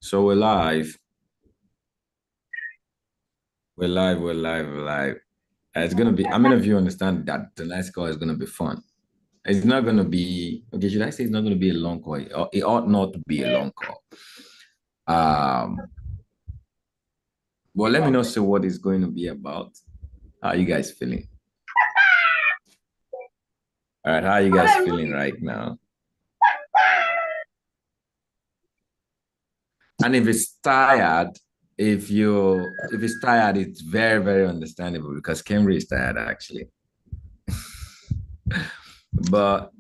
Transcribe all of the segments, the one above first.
So we're live. We're live. It's gonna be. How many of you understand that tonight's call is gonna be fun? It's not gonna be okay. Should I say it's not gonna be a long call? It ought not to be a long call. Um, well, let me not say what it's going to be about. How are you guys feeling? All right, how are you guys feeling right now? And if it's tired, if it's tired, it's very, very understandable because Camry is tired actually. But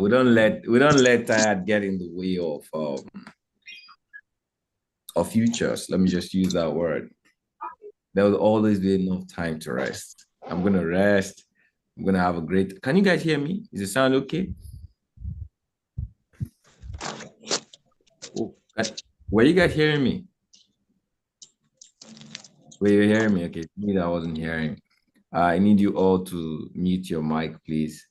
we don't let tired get in the way of futures. Let me just use that word. There will always be enough time to rest. I'm gonna rest. I'm gonna have a great. Can you guys hear me? Is the sound okay? Oh, were you guys hearing me? Were you hearing me? Okay, me that I wasn't hearing. I need you all to mute your mic, please,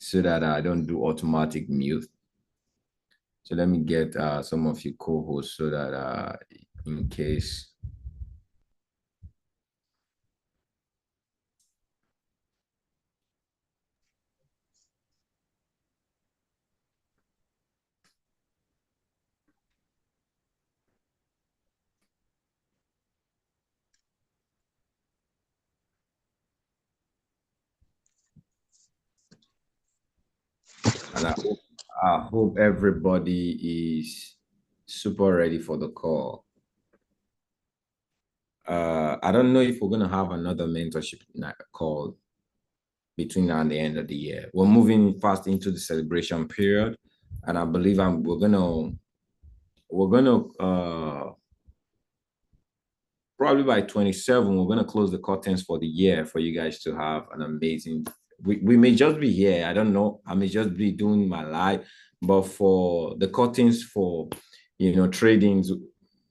so that I don't do automatic mute. So let me get some of you co-hosts so that in case. And I hope everybody is super ready for the call. I don't know if we're gonna have another mentorship call between now and the end of the year. We're moving fast into the celebration period, and I believe we're gonna probably by 27, we're gonna close the curtains for the year for you guys to have an amazing. We may just be here. I don't know. I may just be doing my live, but for the curtains for tradings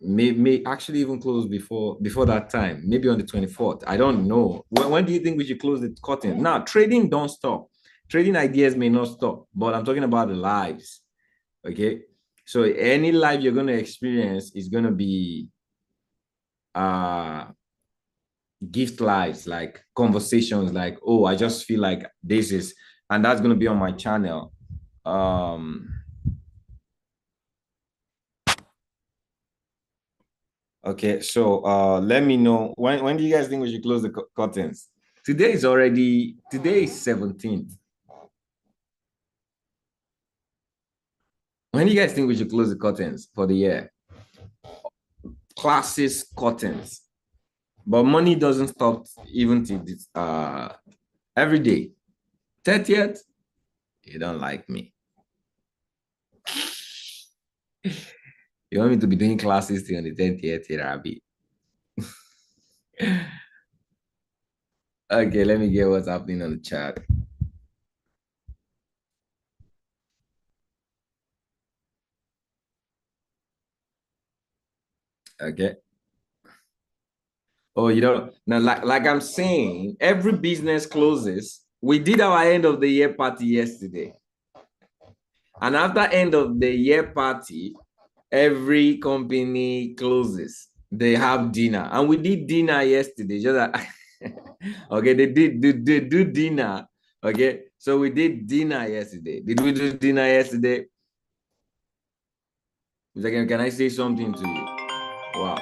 may actually even close before that time, maybe on the 24th. I don't know. When do you think we should close the curtain? Now, trading don't stop. Trading ideas may not stop, but I'm talking about the lives. Okay. So any live you're gonna experience is gonna be uh gift lives, like conversations, like, oh, I just feel like this is, and that's going to be on my channel. Okay, so let me know when do you guys think we should close the curtains? Today is 17th. When do you guys think we should close the curtains for the year? Classes curtains. But money doesn't stop even till this every day. 30th, you don't like me. You want me to be doing classes till the 30th, Rabi? Okay, let me get what's happening on the chat. Okay. Oh, now like I'm saying, every business closes. We did our end of the year party yesterday. And after end of the year party, every company closes. They have dinner. And we did dinner yesterday. Just that, okay, they do dinner. Okay. So we did dinner yesterday. Did we do dinner yesterday? Can I say something to you? Wow.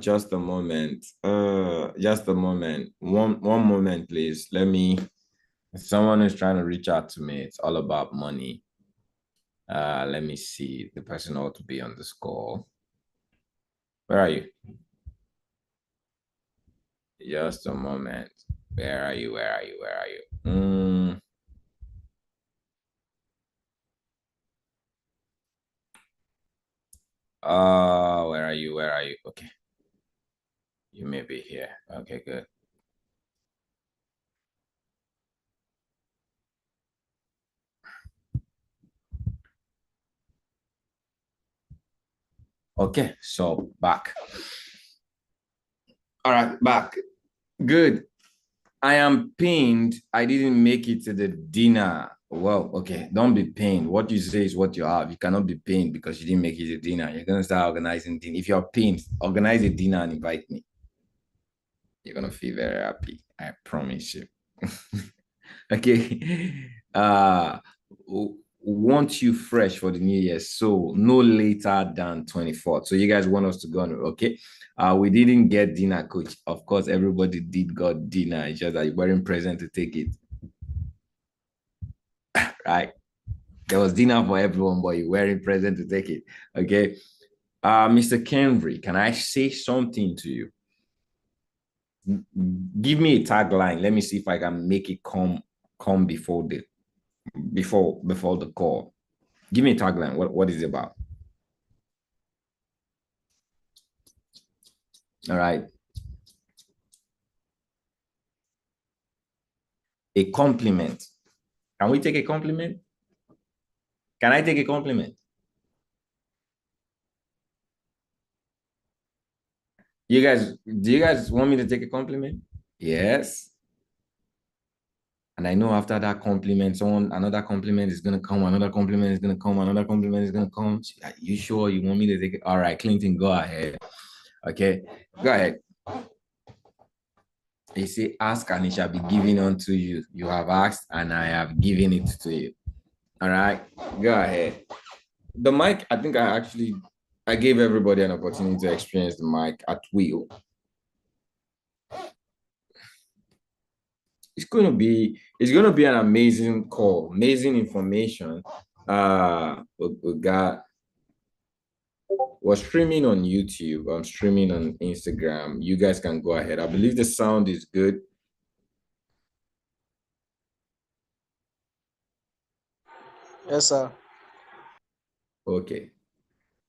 Just a moment. Just a moment. One moment, please. Someone is trying to reach out to me. It's all about money. Let me see. The person ought to be on the call. Where are you? Just a moment. Where are you? Where are you? Where are you? Where are you? Where are you? Okay. You may be here. Okay, good. Okay, so back. All right, back. Good. I am pinned. I didn't make it to the dinner. Well, okay, don't be pained. What you say is what you have. You cannot be pained because you didn't make it a dinner. You're gonna start organizing dinner. If you're pained, organize a dinner and invite me. You're gonna feel very happy. I promise you. Okay. Want you fresh for the new year. So no later than 24th. So you guys want us to go on, okay? We didn't get dinner, coach. Of course, everybody did got dinner. It's just that you weren't present to take it. Right? There was dinner for everyone, but you weren't present to take it. Okay. Mr. Kenry, can I say something to you? Give me a tagline. Let me see if I can make it come before the call. Give me a tagline. What is it about? All right. A compliment. Can we take a compliment? Can I take a compliment? Do you guys want me to take a compliment? Yes. And I know after that compliment, another compliment is gonna come, another compliment is gonna come, another compliment is gonna come. Are you sure you want me to take it? All right, Clinton, go ahead. Okay, go ahead. You say, ask and it shall be given unto you. You have asked and I have given it to you. All right, go ahead. The mic, I think I gave everybody an opportunity to experience the mic at will. It's gonna be an amazing call, amazing information. We got we're streaming on YouTube. I'm streaming on Instagram. You guys can go ahead. I believe the sound is good. Yes, sir. Okay.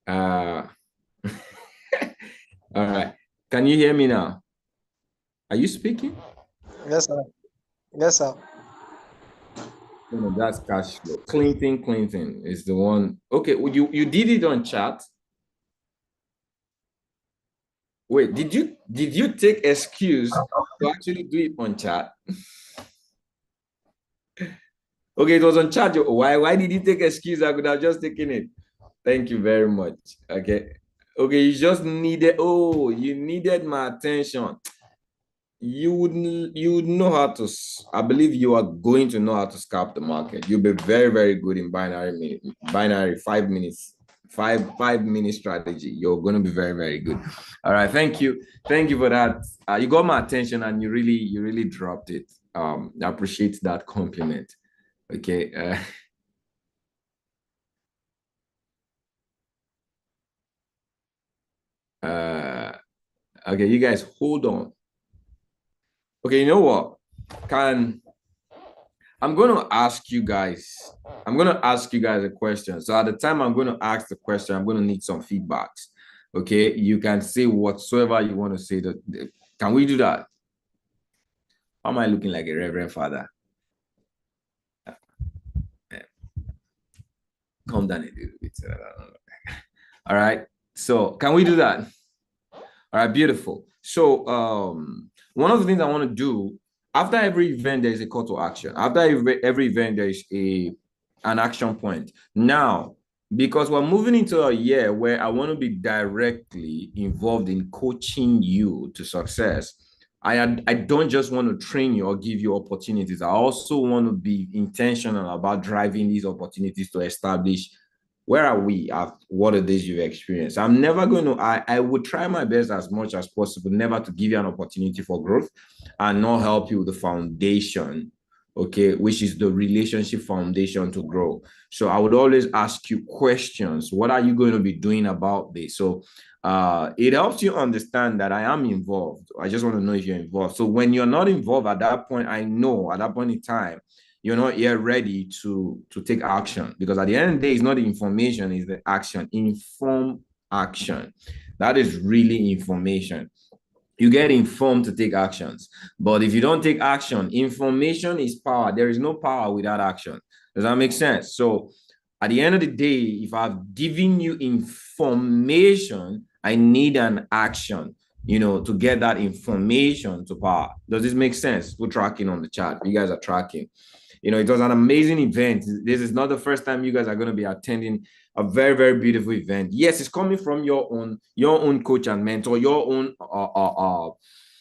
All right. Can you hear me now? Are you speaking? Yes, sir. Yes, sir. No, that's cash flow. Clinton is the one. Okay, well, you did it on chat. Wait, did you take excuse to actually do it on chat? Okay, it was on chat. Why did you take excuse? I could have just taken it. Thank you very much. Okay. Okay, you needed my attention. You would know how to, I believe you are going to know how to scalp the market. You'll be very, very good in binary 5 minutes, 5 minute strategy. You're going to be very, very good. All right. Thank you. Thank you for that. You got my attention and you really dropped it. I appreciate that compliment. Okay. Okay, you guys hold on. Okay, you know what? Can I'm going to ask you guys. I'm going to ask you guys a question. So at the time I'm going to ask the question, I'm going to need some feedbacks. Okay, you can say whatsoever you want to say. Can we do that? How am I looking like a reverend father? Calm down a little bit. All right. So can we do that? All right, beautiful. So one of the things I want to do after every event, there is a call to action. After every event, there is an action point. Now, because we're moving into a year where I want to be directly involved in coaching you to success, I don't just want to train you or give you opportunities. I also want to be intentional about driving these opportunities to establish where are we at what it is you've experienced. I'm never going to, I would try my best as much as possible, never to give you an opportunity for growth and not help you with the foundation, okay, which is the relationship foundation to grow. So I would always ask you questions. What are you going to be doing about this? So it helps you understand that I am involved. I just want to know if you're involved. So when you're not involved at that point, I know at that point in time, you're not yet ready to take action, because at the end of the day, it's not the information, it's the action. Inform action. That is really information. You get informed to take actions, but if you don't take action, information is power. There is no power without action. Does that make sense? So at the end of the day, if I've given you information, I need an action. to get that information to power. Does this make sense? We're tracking on the chat. You guys are tracking. It was an amazing event. This is not the first time you guys are going to be attending a very, very beautiful event. Yes, it's coming from your own coach and mentor, your own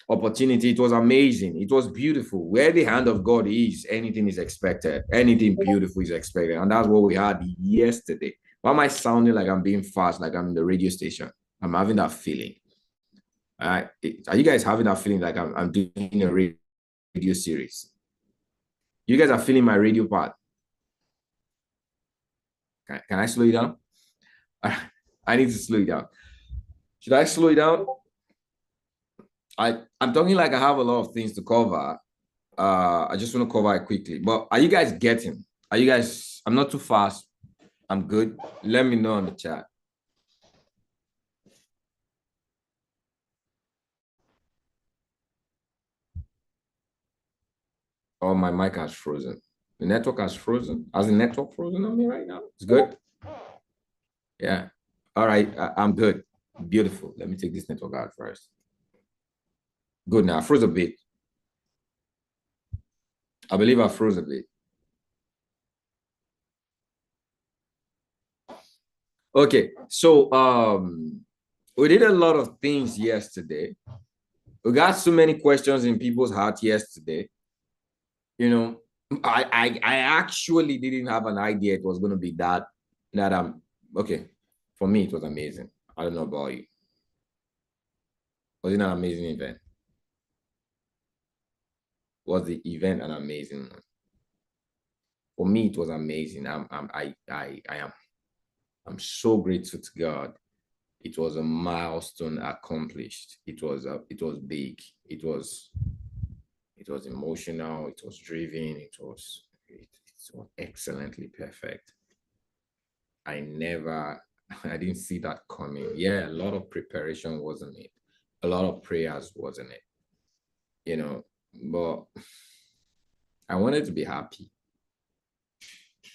opportunity. It was amazing. It was beautiful. Where the hand of God is, anything is expected. Anything beautiful is expected. And that's what we had yesterday. Why am I sounding like I'm being fast, like I'm in the radio station? I'm having that feeling. All right. Are you guys having that feeling like I'm doing a radio series? You guys are feeling my radio part. Can I slow you down? I need to slow you down. Should I slow you down? I'm talking like I have a lot of things to cover. I just want to cover it quickly. But are you guys getting? I'm not too fast. I'm good. Let me know in the chat. Oh, my mic has frozen. The network has frozen. Has the network frozen on me right now? It's good. Yeah. All right. I'm good. Beautiful. Let me take this network out first. Good now. I froze a bit. I believe I froze a bit. Okay. So we did a lot of things yesterday. We got so many questions in people's hearts yesterday. I actually didn't have an idea it was going to be that okay. For me, it was amazing. I don't know about you. Was it an amazing event? Was the event an amazing one? For me, it was amazing. I'm so grateful to God. It was a milestone accomplished. It was big. It was emotional. It was driven. It was excellently perfect. I didn't see that coming. Yeah, a lot of preparation wasn't it. A lot of prayers wasn't it. But I wanted to be happy.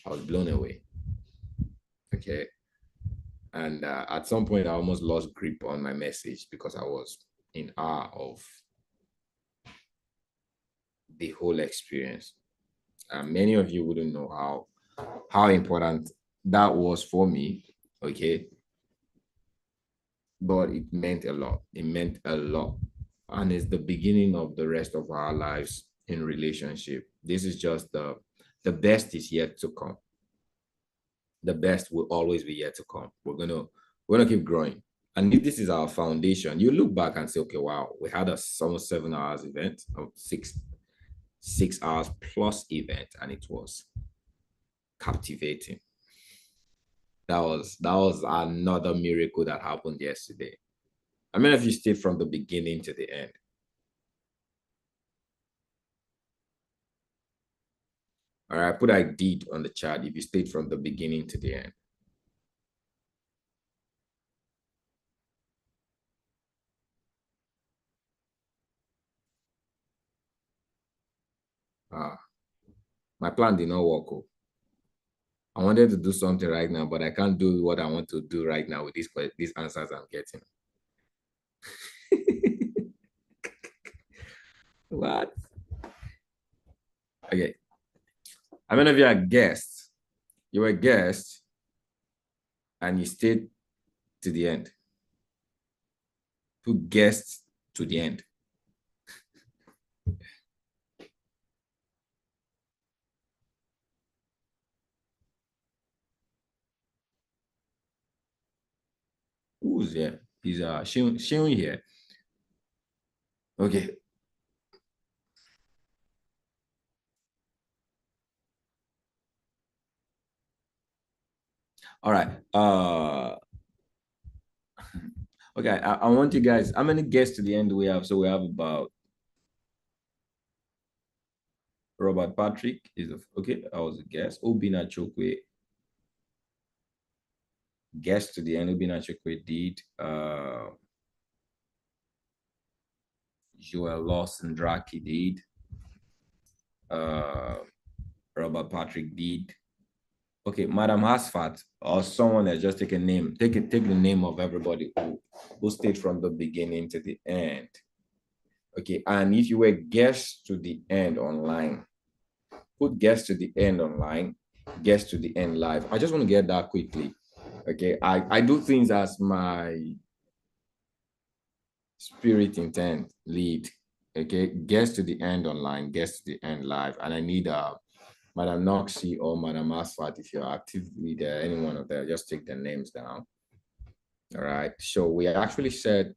I was blown away. Okay. And at some point, I almost lost grip on my message because I was in awe of the whole experience. Many of you wouldn't know how important that was for me. Okay. But it meant a lot. It meant a lot. And it's the beginning of the rest of our lives in relationship. This is just the best is yet to come. The best will always be yet to come. We're gonna keep growing. And if this is our foundation, you look back and say, okay, wow, we had a almost 7 hours event, 6 hours plus event, and it was captivating. That was another miracle that happened yesterday. I mean, if you stayed from the beginning to the end. All right, put I did on the chat if you stayed from the beginning to the end. My plan did not work. I wanted to do something right now, but I can't do what I want to do right now with these answers I'm getting. What? Okay. How many of you are guests? You were a guest and you stayed to the end. Who guessed to the end? Who's here? He's Shion here. Okay. All right. Okay, I want you guys, how many guests to the end do we have? So we have about Robert Patrick is okay. I was a guest. Obina Chokwe. Guest to the end. Obina Chokwe did. Joel Lawson Draki did. Robert Patrick did. Okay, Madam Hasfat, or someone that just take a name, take the name of everybody who stayed from the beginning to the end. Okay, and if you were guests to the end online, put guests to the end online, guests to the end live. I just want to get that quickly. Okay, I do things as my spirit intent lead. Okay, guests to the end online, guests to the end live, and I need Madam Noxie or Madam Asfat, if you're actively there, any one of them, just take their names down. All right. So we actually said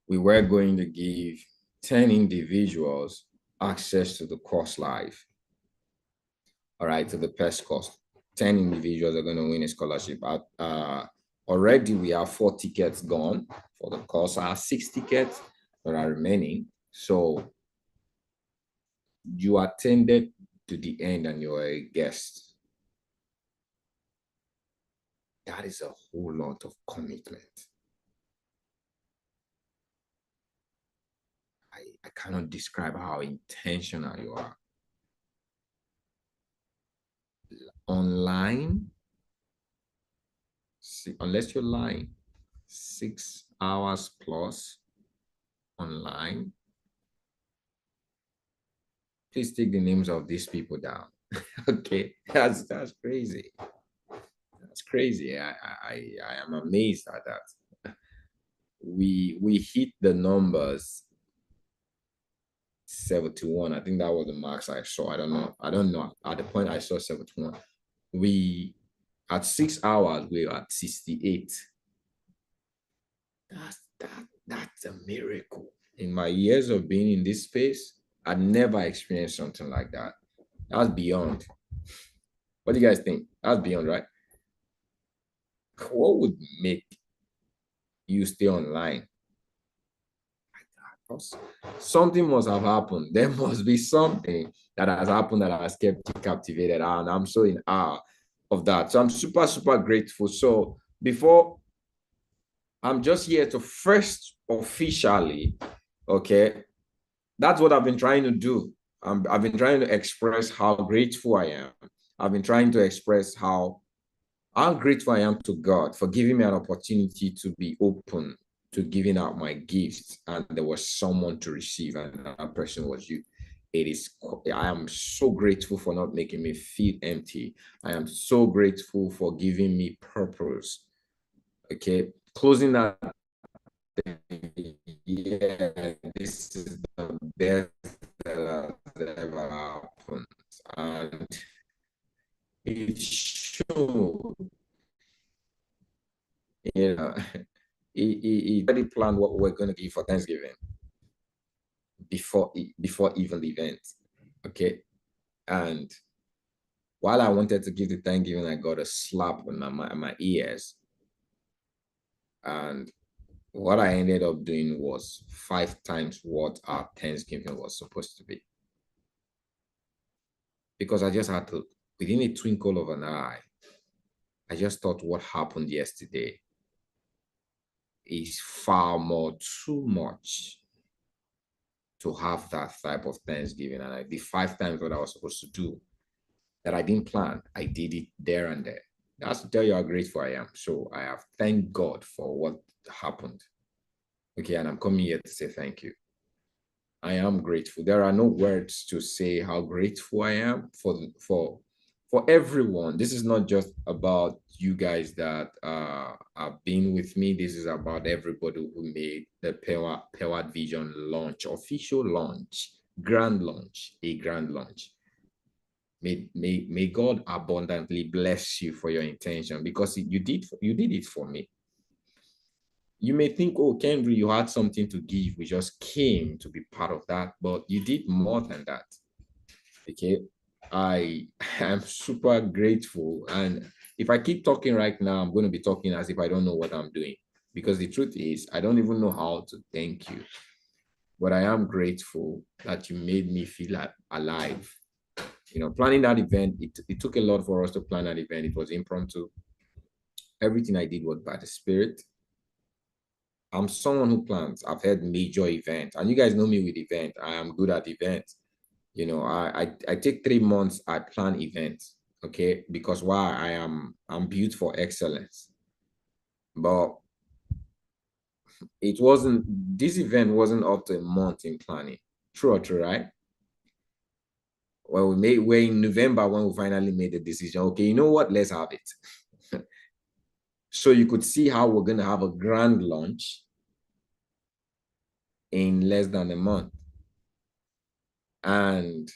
we were going to give 10 individuals access to the course live. All right, to the PES course. 10 individuals are going to win a scholarship. Already we have 4 tickets gone for the course. I have 6 tickets that are remaining. So you attended to the end and you're a guest. That is a whole lot of commitment. I cannot describe how intentional you are. Online, unless you're lying, 6 hours plus online. Please take the names of these people down. Okay, that's crazy. That's crazy. I am amazed at that. We hit the numbers 71. I think that was the max I saw. I don't know. At the point I saw 71, we at 6 hours we were at 68. That's a miracle. In my years of being in this space, I'd never experienced something like that. That's beyond. What do you guys think? That's beyond, right? What would make you stay online? Something must have happened. There must be something that has happened that has kept you captivated. And I'm so in awe of that. So I'm super, super grateful. So before, I'm just here to first officially, okay, that's what I've been trying to do. I've been trying to express how grateful I am. I've been trying to express how grateful I am to God for giving me an opportunity to be open to giving out my gifts, and there was someone to receive, and that person was you. I am so grateful for not making me feel empty. I am so grateful for giving me purpose. Okay, closing that. Yeah, this is the best that has ever happened, and it showed, you know, he already planned what we're going to give for Thanksgiving before even the event. Okay. And while I wanted to give the Thanksgiving, I got a slap on my ears. And what I ended up doing was 5 times what our Thanksgiving was supposed to be. Because I just had to, within a twinkle of an eye, I just thought what happened yesterday is far more too much to have that type of Thanksgiving. And I did 5 times what I was supposed to do that I didn't plan. I did it there and there. That's to tell you how grateful I am. So I have thanked God for what happened. Okay, and I'm coming here to say thank you. I am grateful. There are no words to say how grateful I am for everyone. This is not just about you guys that have been with me. This is about everybody who made the Powered Vision launch, official launch, grand launch, a grand launch. May God abundantly bless you for your intention, because you did it for me. You may think, oh, Kendry, you had something to give. We just came to be part of that, but you did more than that. Okay, I am super grateful. And if I keep talking right now, I'm going to be talking as if I don't know what I'm doing, because the truth is, I don't even know how to thank you. But I am grateful that you made me feel alive. You know, planning that event, it took a lot for us to plan that event. It was impromptu. Everything I did was by the Spirit. I'm someone who plans. I've had major events, and you guys know me with events. I am good at events. You know, I take 3 months, I plan events. okay? Because why? I'm built for excellence. But this event wasn't up to a month in planning. True or true, right? Well, we're in November when we finally made the decision. Okay, you know what? Let's have it. So you could see how we're going to have a grand launch in less than a month. And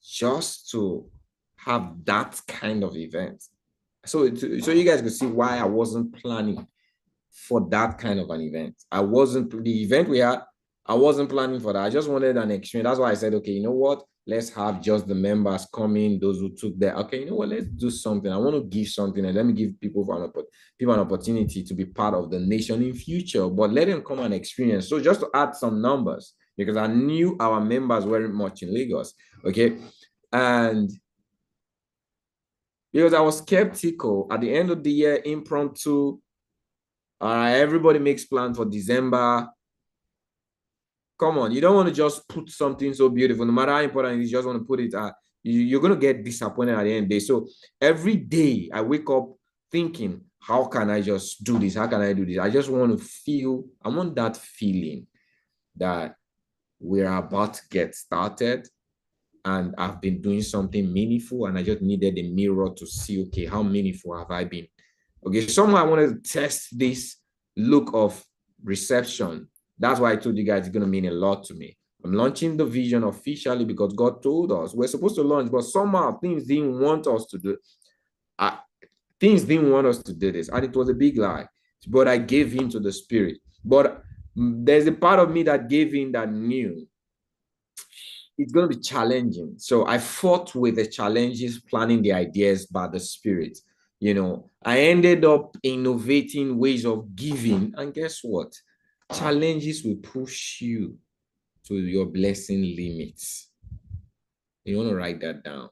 just to have that kind of event. So you guys could see why I wasn't planning for that kind of an event. The event we had, I wasn't planning for that. I just wanted an experience. That's why I said, okay, you know what? Let's have just the members come in, those who took that. Okay, you know what? Let's do something. I want to give something, and let me give people an opportunity to be part of the nation in future. But let them come and experience. So just to add some numbers, because I knew our members weren't much in Lagos. Okay, and because I was skeptical at the end of the year, impromptu. Everybody makes plans for December. Come on, you don't want to just put something so beautiful, no matter how important it is, you just want to put it. You're going to get disappointed at the end of the day. So every day I wake up thinking, how can I just do this? How can I do this? I just want I want that feeling that we're about to get started and I've been doing something meaningful, and I just needed a mirror to see, okay, how meaningful have I been? Okay, somehow I wanted to test this look of reception. That's why I told you guys it's going to mean a lot to me. I'm launching the vision officially because God told us we're supposed to launch, but somehow things didn't want us to do. Things didn't want us to do this, and it was a big lie. But I gave in to the Spirit. But there's a part of me that gave in that knew it's going to be challenging. So I fought with the challenges, planning the ideas by the Spirit. I ended up innovating ways of giving. And guess what? Challenges will push you to your blessing limits. You want to write that down.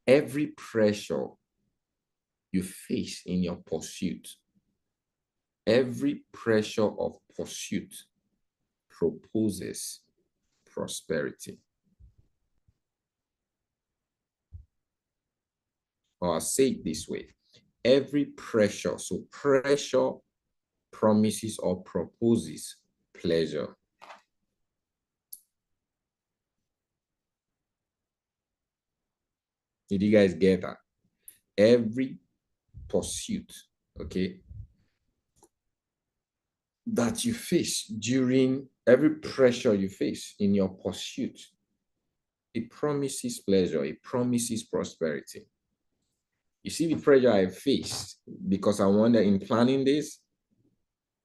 Every pressure you face in your pursuit, every pressure of pursuit proposes prosperity. Or I'll say it this way. Every pressure, so pressure promises or proposes pleasure. Did you guys get that? Every pursuit, okay, that you face during every pressure you face in your pursuit, it promises pleasure, it promises prosperity. You see the pressure I faced because I wonder in planning this,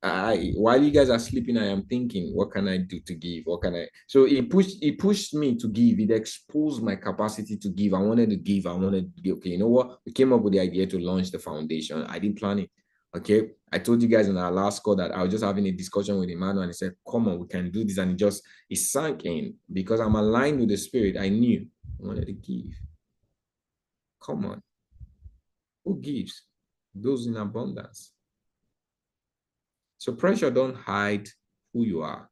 while you guys are sleeping, I am thinking, what can I do to give? What can I? So it pushed me to give. It exposed my capacity to give. I wanted to give. I wanted to give. Okay, you know what? We came up with the idea to launch the foundation. I didn't plan it. Okay. I told you guys in our last call that I was just having a discussion with Emmanuel and he said, come on, we can do this. And it sank in because I'm aligned with the Spirit. I knew I wanted to give. Come on. Who gives? Those in abundance. So pressure don't hide who you are.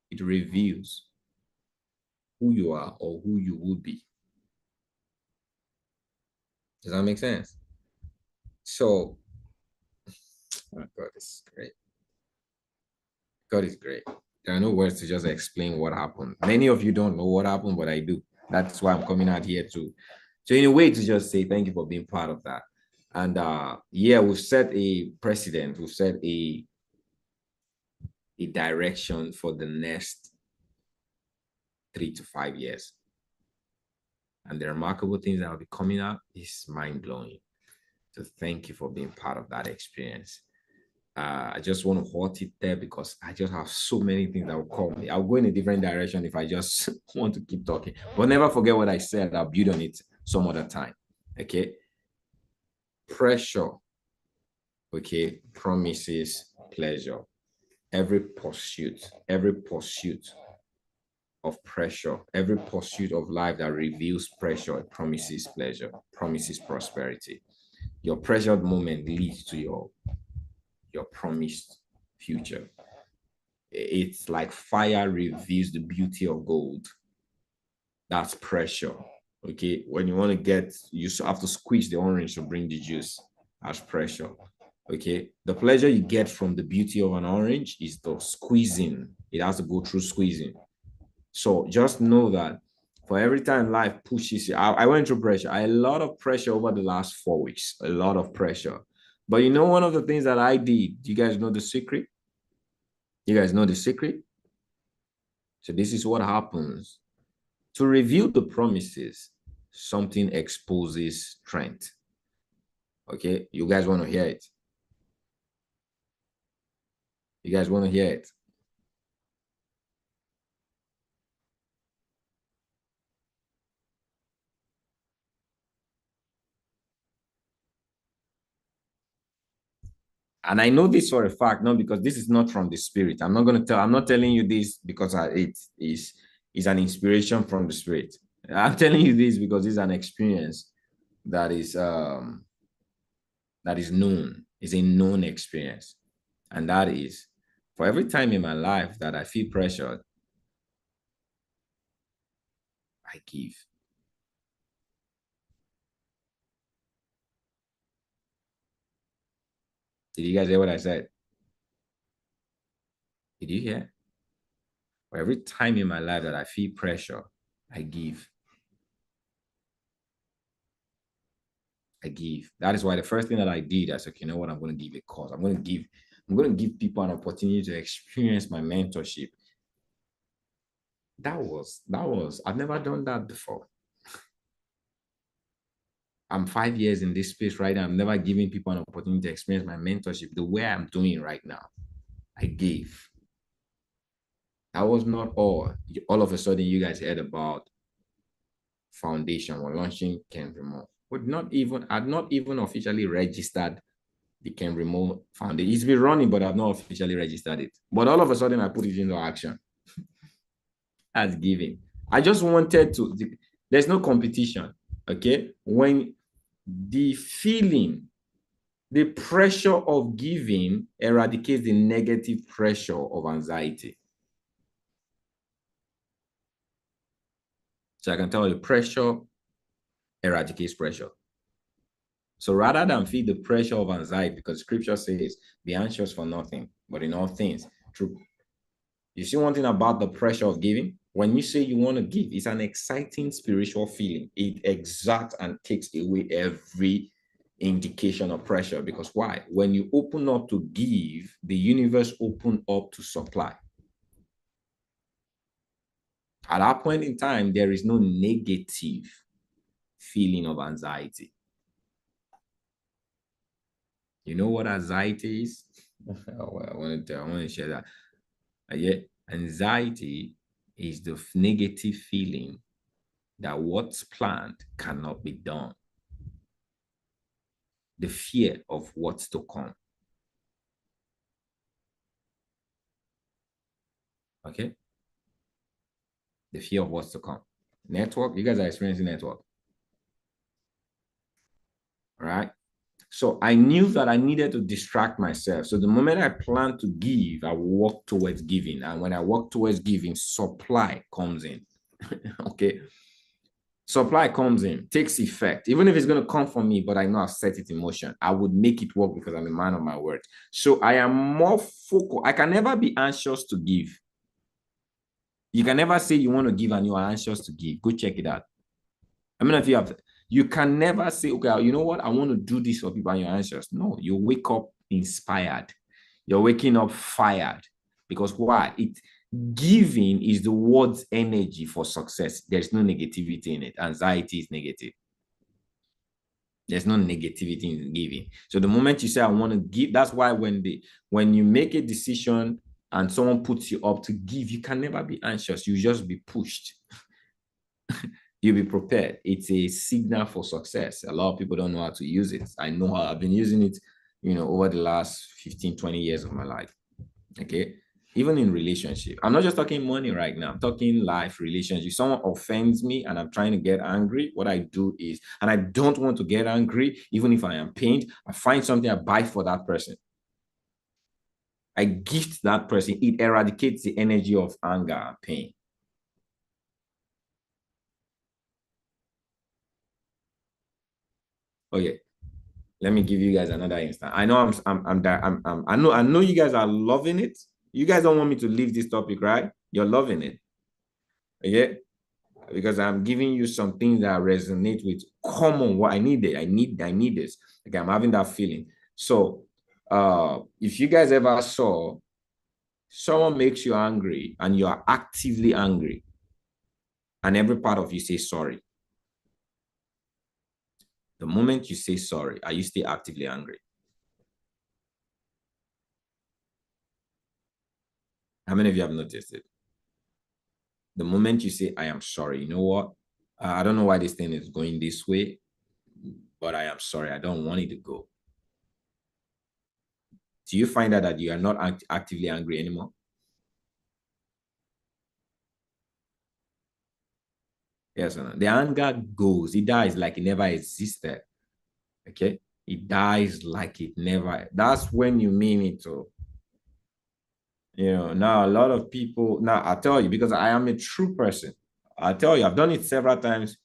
It reveals who you are or who you will be. Does that make sense? So, oh, God is great. God is great. There are no words to just explain what happened. Many of you don't know what happened, but I do. That's why I'm coming out here to in a way to just say thank you for being part of that. And yeah, we've set a precedent. We've set a direction for the next 3 to 5 years. And the remarkable things that will be coming out is mind-blowing. So thank you for being part of that experience. I just want to halt it there because I just have so many things that will call me. I'll go in a different direction if I just want to keep talking. But never forget what I said. I'll build on it some other time. Okay. Pressure, okay, promises pleasure. Every pursuit of pressure, every pursuit of life that reveals pressure promises pleasure, promises prosperity. Your pressured moment leads to your promised future. It's like fire reveals the beauty of gold. That's pressure. Okay, when you want to get, you have to squeeze the orange to bring the juice. That's pressure. Okay, the pleasure you get from the beauty of an orange is the squeezing. It has to go through squeezing. So just know that for every time life pushes you, I went through pressure. I had a lot of pressure over the last 4 weeks, a lot of pressure. But you know, one of the things that I did, you guys know the secret? You guys know the secret? So this is what happens. To reveal the promises, something exposes strength. Okay, you guys want to hear it? You guys want to hear it? And I know this for a fact, not because this is not from the spirit. I'm not telling you this because it is an inspiration from the spirit. I'm telling you this because it's an experience that is known. It's a known experience. And that is, for every time in my life that I feel pressured, I give. Did you guys hear what I said? Did you hear? For every time in my life that I feel pressure, I give. I give. That is why the first thing that I did, I said, you know what, I'm going to give a cause. I'm going to give people an opportunity to experience my mentorship. I've never done that before. I'm 5 years in this space right now. I'm never giving people an opportunity to experience my mentorship the way I'm doing right now. I gave. That was not all. All of a sudden, you guys heard about foundation. We're launching Ken Remo. I'd not even officially registered the Ken Remo Foundation. It's been running, but I've not officially registered it. But all of a sudden, I put it into action. As giving. I just wanted to, there's no competition. Okay. When the feeling, the pressure of giving eradicates the negative pressure of anxiety. So I can tell you, pressure eradicates pressure. So rather than feel the pressure of anxiety, because scripture says, be anxious for nothing, but in all things, true. You see one thing about the pressure of giving? When you say you want to give, it's an exciting spiritual feeling. It exerts and takes away every indication of pressure. Because why? When you open up to give, the universe open up to supply. At that point in time, there is no negative feeling of anxiety. You know what anxiety is? I want to share that. Yeah, anxiety is the negative feeling that what's planned cannot be done. The fear of what's to come. Okay? The fear of what's to come. Network, you guys are experiencing network. All right? So I knew that I needed to distract myself. So the moment I plan to give, I walk towards giving. And when I walk towards giving, supply comes in. Okay? Supply comes in, takes effect. Even if it's going to come from me, but I know I've set it in motion, I would make it work because I'm a man of my word. So I am more focused. I can never be anxious to give. You can never say you want to give and you are anxious to give. Go check it out. I mean, if you have, you can never say, okay, you know what? I want to do this for people and you're anxious. No, you wake up inspired. You're waking up fired. Because why? Giving is the word's energy for success. There's no negativity in it. Anxiety is negative. There's no negativity in giving. So the moment you say, I want to give, that's why when you make a decision and someone puts you up to give, you can never be anxious. You just be pushed. You'll be prepared. It's a signal for success. A lot of people don't know how to use it. I know how I've been using it, over the last 15, 20 years of my life. Okay. Even in relationship, I'm not just talking money right now. I'm talking life, relationship. Someone offends me and I'm trying to get angry. What I do is, and I don't want to get angry, even if I am pained, I find something I buy for that person. I gift that person. It eradicates the energy of anger and pain. Okay, let me give you guys another instance. I know I know you guys are loving it. You guys don't want me to leave this topic, right? You're loving it. Okay, because I'm giving you some things that resonate with common what I needed. I need this. Okay, I'm having that feeling. So if you guys ever saw someone makes you angry and you are actively angry, and every part of you say sorry. The moment you say sorry, are you still actively angry? How many of you have noticed it? The moment you say, I am sorry, you know what? I don't know why this thing is going this way, but I am sorry. I don't want it to go. Do you find that you are not actively angry anymore? Yes or no? The anger goes, it dies like it never existed. Okay? It dies like it never. That's when you mean it to. Now a lot of people, now I tell you, because I am a true person. I tell you, I've done it several times.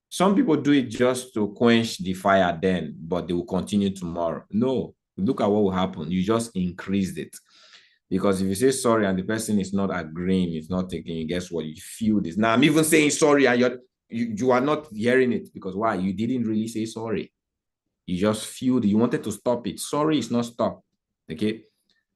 Some people do it just to quench the fire then, but they will continue tomorrow. No, look at what will happen. You just increased it. Because if you say sorry and the person is not agreeing, it's not taking you, guess what? You feel this. Now I'm even saying sorry and you are not hearing it because why? You didn't really say sorry. You just feel you wanted to stop it. Sorry is not stop. Okay.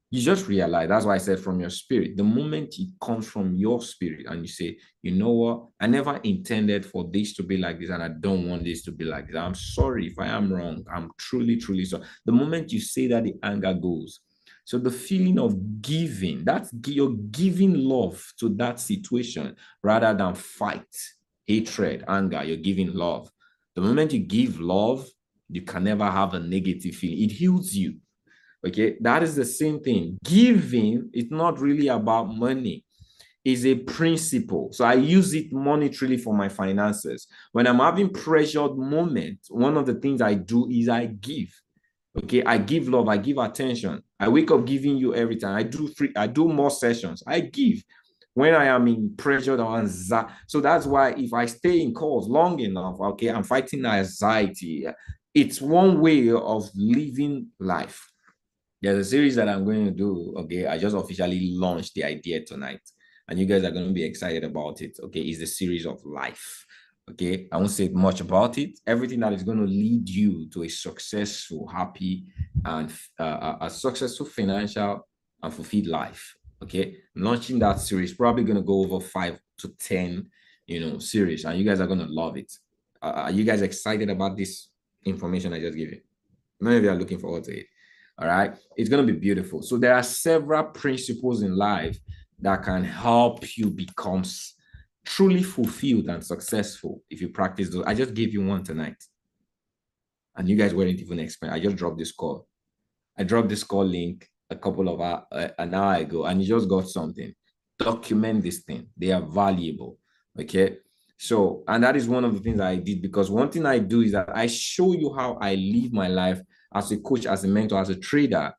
You just realize that's why I said from your spirit. The moment it comes from your spirit and you say, you know what, I never intended for this to be like this and I don't want this to be like this. I'm sorry if I am wrong. I'm truly, truly sorry. The moment you say that, the anger goes. So the feeling of giving, that's you're giving love to that situation rather than fight, hatred, anger. You're giving love. The moment you give love, you can never have a negative feeling. It heals you. Okay, that is the same thing. Giving is not really about money. It's a principle. So I use it monetarily for my finances. When I'm having pressured moments, one of the things I do is I give. Okay, I give love, I give attention. I wake up giving you every time. I do more sessions. I give when I am in pressure or anxiety. So that's why if I stay in calls long enough, okay, I'm fighting anxiety. It's one way of living life. There's a series that I'm going to do. Okay, I just officially launched the idea tonight, and you guys are going to be excited about it. Okay, it's the series of life. Okay, I won't say much about it. Everything that is going to lead you to a successful, happy, and a successful financial and fulfilled life. Okay, launching that series, probably going to go over 5 to 10, series, and you guys are going to love it. Are you guys excited about this information I just gave you? Many of you are looking forward to it. All right, it's going to be beautiful. So there are several principles in life that can help you become truly fulfilled and successful if you practice those. I just gave you one tonight, and you guys weren't even expecting. I just dropped this call. I dropped this call link a couple of an hour ago, and you just got something. Document this thing. They are valuable. Okay. So, and that is one of the things I did, because one thing I do is that I show you how I live my life as a coach, as a mentor, as a trader.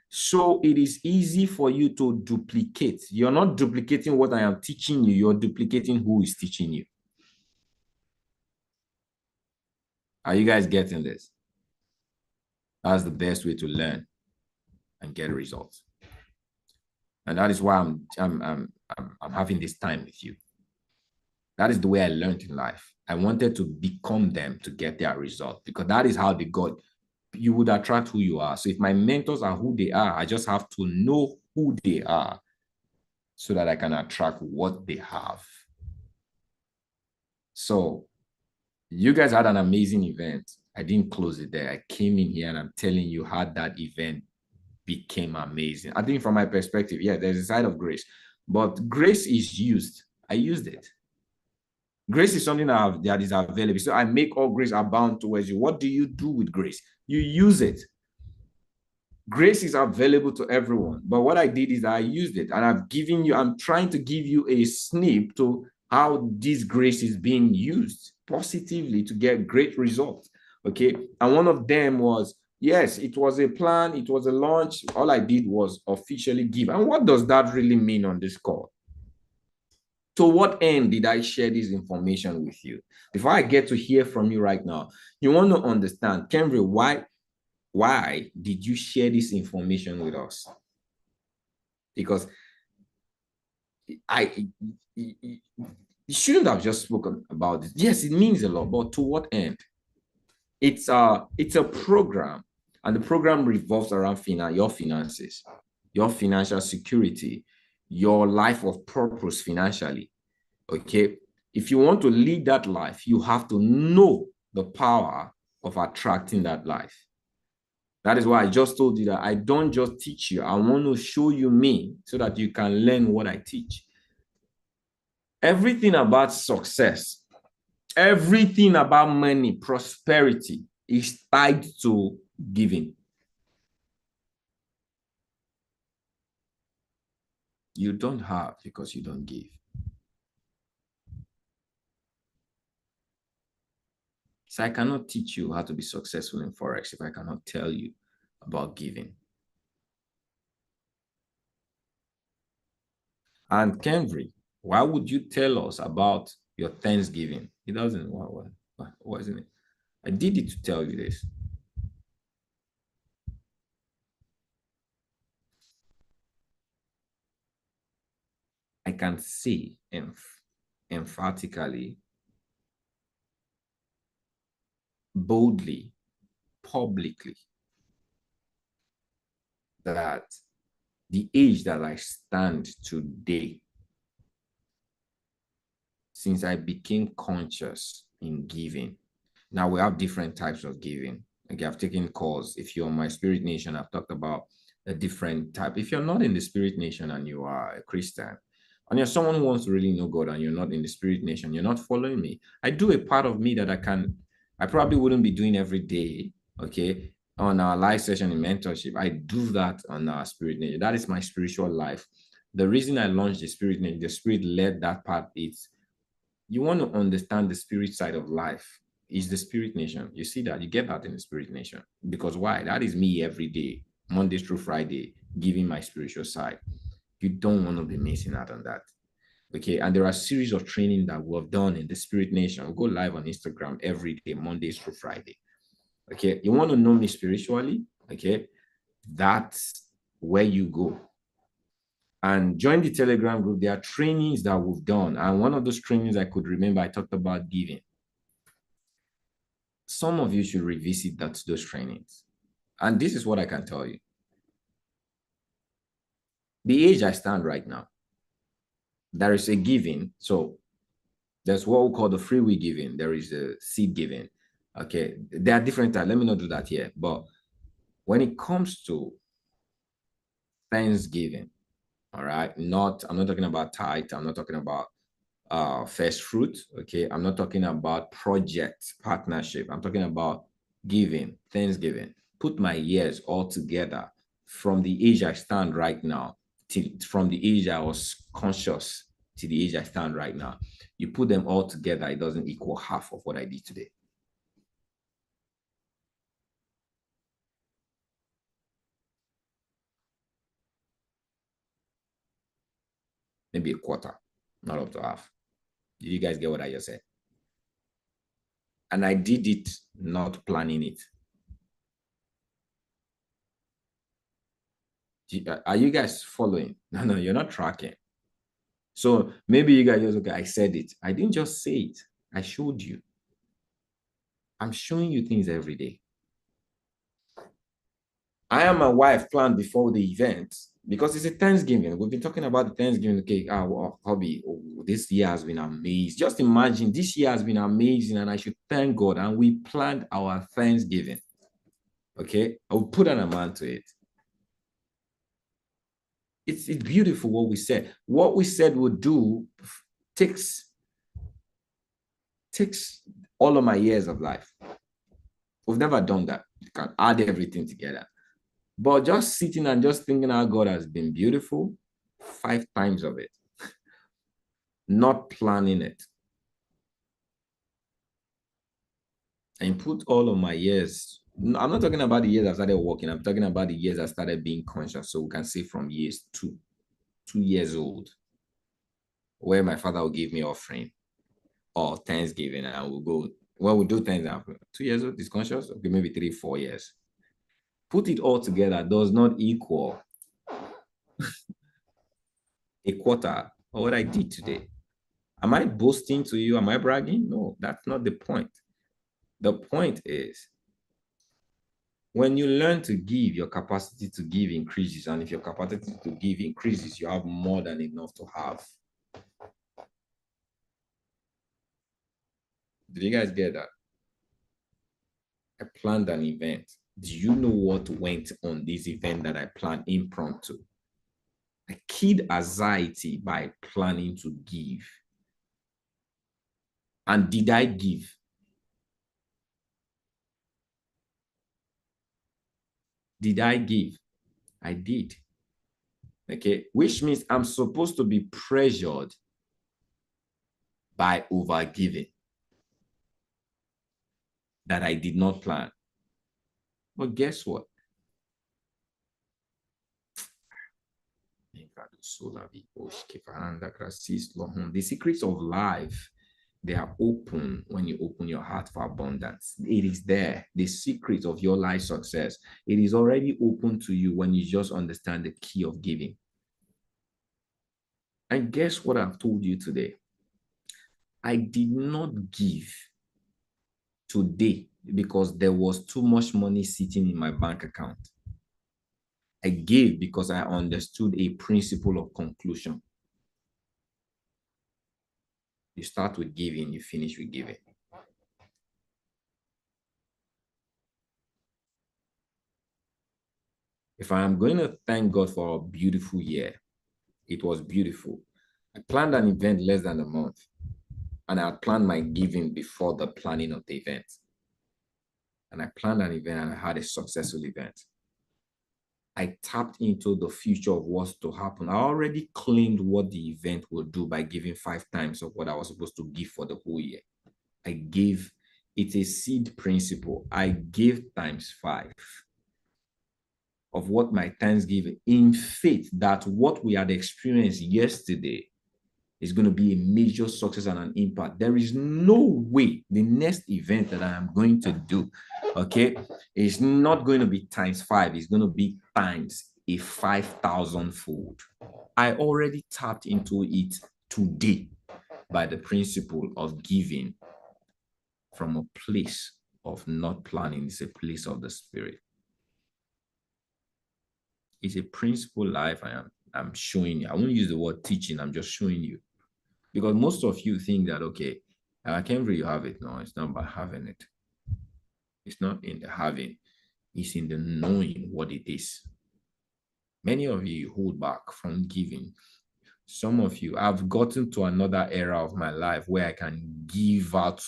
So it is easy for you to duplicate. You're not duplicating what I am teaching you, you're duplicating who is teaching you. Are you guys getting this? That's the best way to learn and get results. And that is why I'm having this time with you. That is the way I learned in life. I wanted to become them to get their result, because that is how they got. You would attract who you are. So if my mentors are who they are, I just have to know who they are so that I can attract what they have. So you guys had an amazing event. I didn't close it there. I came in here and I'm telling you how that event became amazing. I think from my perspective, yeah, there's a side of grace, but grace is used. I used it. Grace is something that is available. So I make all grace abound towards you. What do you do with grace? You use it. Grace is available to everyone. But what I did is I used it, and I'm trying to give you a snip to how this grace is being used positively to get great results. Okay. And one of them was, yes, it was a plan, it was a launch. All I did was officially give. And what does that really mean on this call? To what end did I share this information with you? Before I get to hear from you right now, you want to understand, Kenry, why did you share this information with us? Because you shouldn't have just spoken about it. Yes, it means a lot, but to what end? It's a program, and the program revolves around your finances, your financial security, your life of purpose financially. Okay, if you want to lead that life, you have to know the power of attracting that life. That is why I just told you that I don't just teach you. I want to show you me so that you can learn what I teach. Everything about success, everything about money, prosperity is tied to giving. You don't have because you don't give. So I cannot teach you how to be successful in Forex if I cannot tell you about giving. And Kenry, why would you tell us about your Thanksgiving? It doesn't. Why isn't it? I did it to tell you this. I can say emphatically, boldly, publicly, that the age that I stand today, since I became conscious in giving, now we have different types of giving. Like I've taken calls. If you're on my Spirit Nation, I've talked about a different type. If you're not in the Spirit Nation and you are a Christian, and you're someone who wants to really know God and you're not in the Spirit Nation, you're not following me, I do a part of me that I probably wouldn't be doing every day, okay, on our live session in mentorship. I do that on our Spirit Nation. That is my spiritual life. The reason I launched the Spirit Nation, the Spirit led that part. It's you want to understand the spirit side of life is the Spirit Nation. You see that, you get that in the Spirit Nation. Because why? That is me every day, Monday through Friday, giving my spiritual side. You don't want to be missing out on that. Okay. And there are a series of training that we have done in the Spirit Nation. We'll go live on Instagram every day, Mondays through Friday. Okay. You want to know me spiritually? Okay. That's where you go. And join the Telegram group. There are trainings that we've done. And one of those trainings I could remember, I talked about giving. Some of you should revisit those trainings. And this is what I can tell you. The age I stand right now, there is a giving. So there's what we call the free will giving. There is a seed giving. Okay. There are different types. Let me not do that here. But when it comes to Thanksgiving, all right, I'm not talking about tithe. I'm not talking about first fruit. Okay. I'm not talking about project partnership. I'm talking about giving, Thanksgiving. Put my years all together from the age I stand right now from the age I was conscious to the age I stand right now. You put them all together, it doesn't equal half of what I did today. Maybe a quarter, not up to half. Did you guys get what I just said? And I did it not planning it. Are you guys following? No, you're not tracking. So maybe you guys just, okay, I said it. I didn't just say it. I showed you. I'm showing you things every day. I and my wife planned before the event because it's a Thanksgiving. We've been talking about the Thanksgiving. Okay, our hobby. Oh, this year has been amazing. Just imagine this year has been amazing, and I should thank God. And we planned our Thanksgiving. Okay, I will put an amount to it. It's beautiful what we said. What we said we'll do takes all of my years of life. We've never done that. You can add everything together. But just sitting and just thinking how God has been beautiful, 5 times of it. Not planning it. And put all of my years. I'm not talking about the years I started working. I'm talking about the years I started being conscious. So we can say from years 2 years old. where my father will give me offering or Thanksgiving, and I will go. Well, we do Thanksgiving. 2 years old, is conscious? Okay, maybe 3, 4 years. Put it all together does not equal a quarter of what I did today. Am I boasting to you? Am I bragging? No, that's not the point. The point is, when you learn to give, your capacity to give increases. And if your capacity to give increases, you have more than enough to have. Did you guys get that? I planned an event. Do you know what went on this event that I planned impromptu? I killed anxiety by planning to give. And did I give? Did I give? I did. Okay, which means I'm supposed to be pressured by overgiving that I did not plan. But guess what? The secrets of life, they are open when you open your heart for abundance. It is there. The secret of your life success, it is already open to you when you just understand the key of giving. And guess what I've told you today? I did not give today because there was too much money sitting in my bank account. I gave because I understood a principle of conclusion. You start with giving, you finish with giving. If I am going to thank God for a beautiful year, it was beautiful. I planned an event less than a month, and I had planned my giving before the planning of the event. And I planned an event and I had a successful event. I tapped into the future of what's to happen. I already claimed what the event will do by giving 5 times of what I was supposed to give for the whole year. I gave, it's a seed principle. I gave times 5 of what my Thanksgiving in faith that what we had experienced yesterday is going to be a major success and an impact. There is no way the next event that I am going to do, okay, is not going to be times 5. It's going to be times a 5,000-fold. I already tapped into it today by the principle of giving from a place of not planning. It's a place of the spirit. It's a principle life I'm showing you. I won't use the word teaching. I'm just showing you. Because most of you think that, okay, I can't really have it. No, it's not about having it. It's not in the having. It's in the knowing what it is. Many of you hold back from giving. Some of you, I've gotten to another era of my life where I can give out.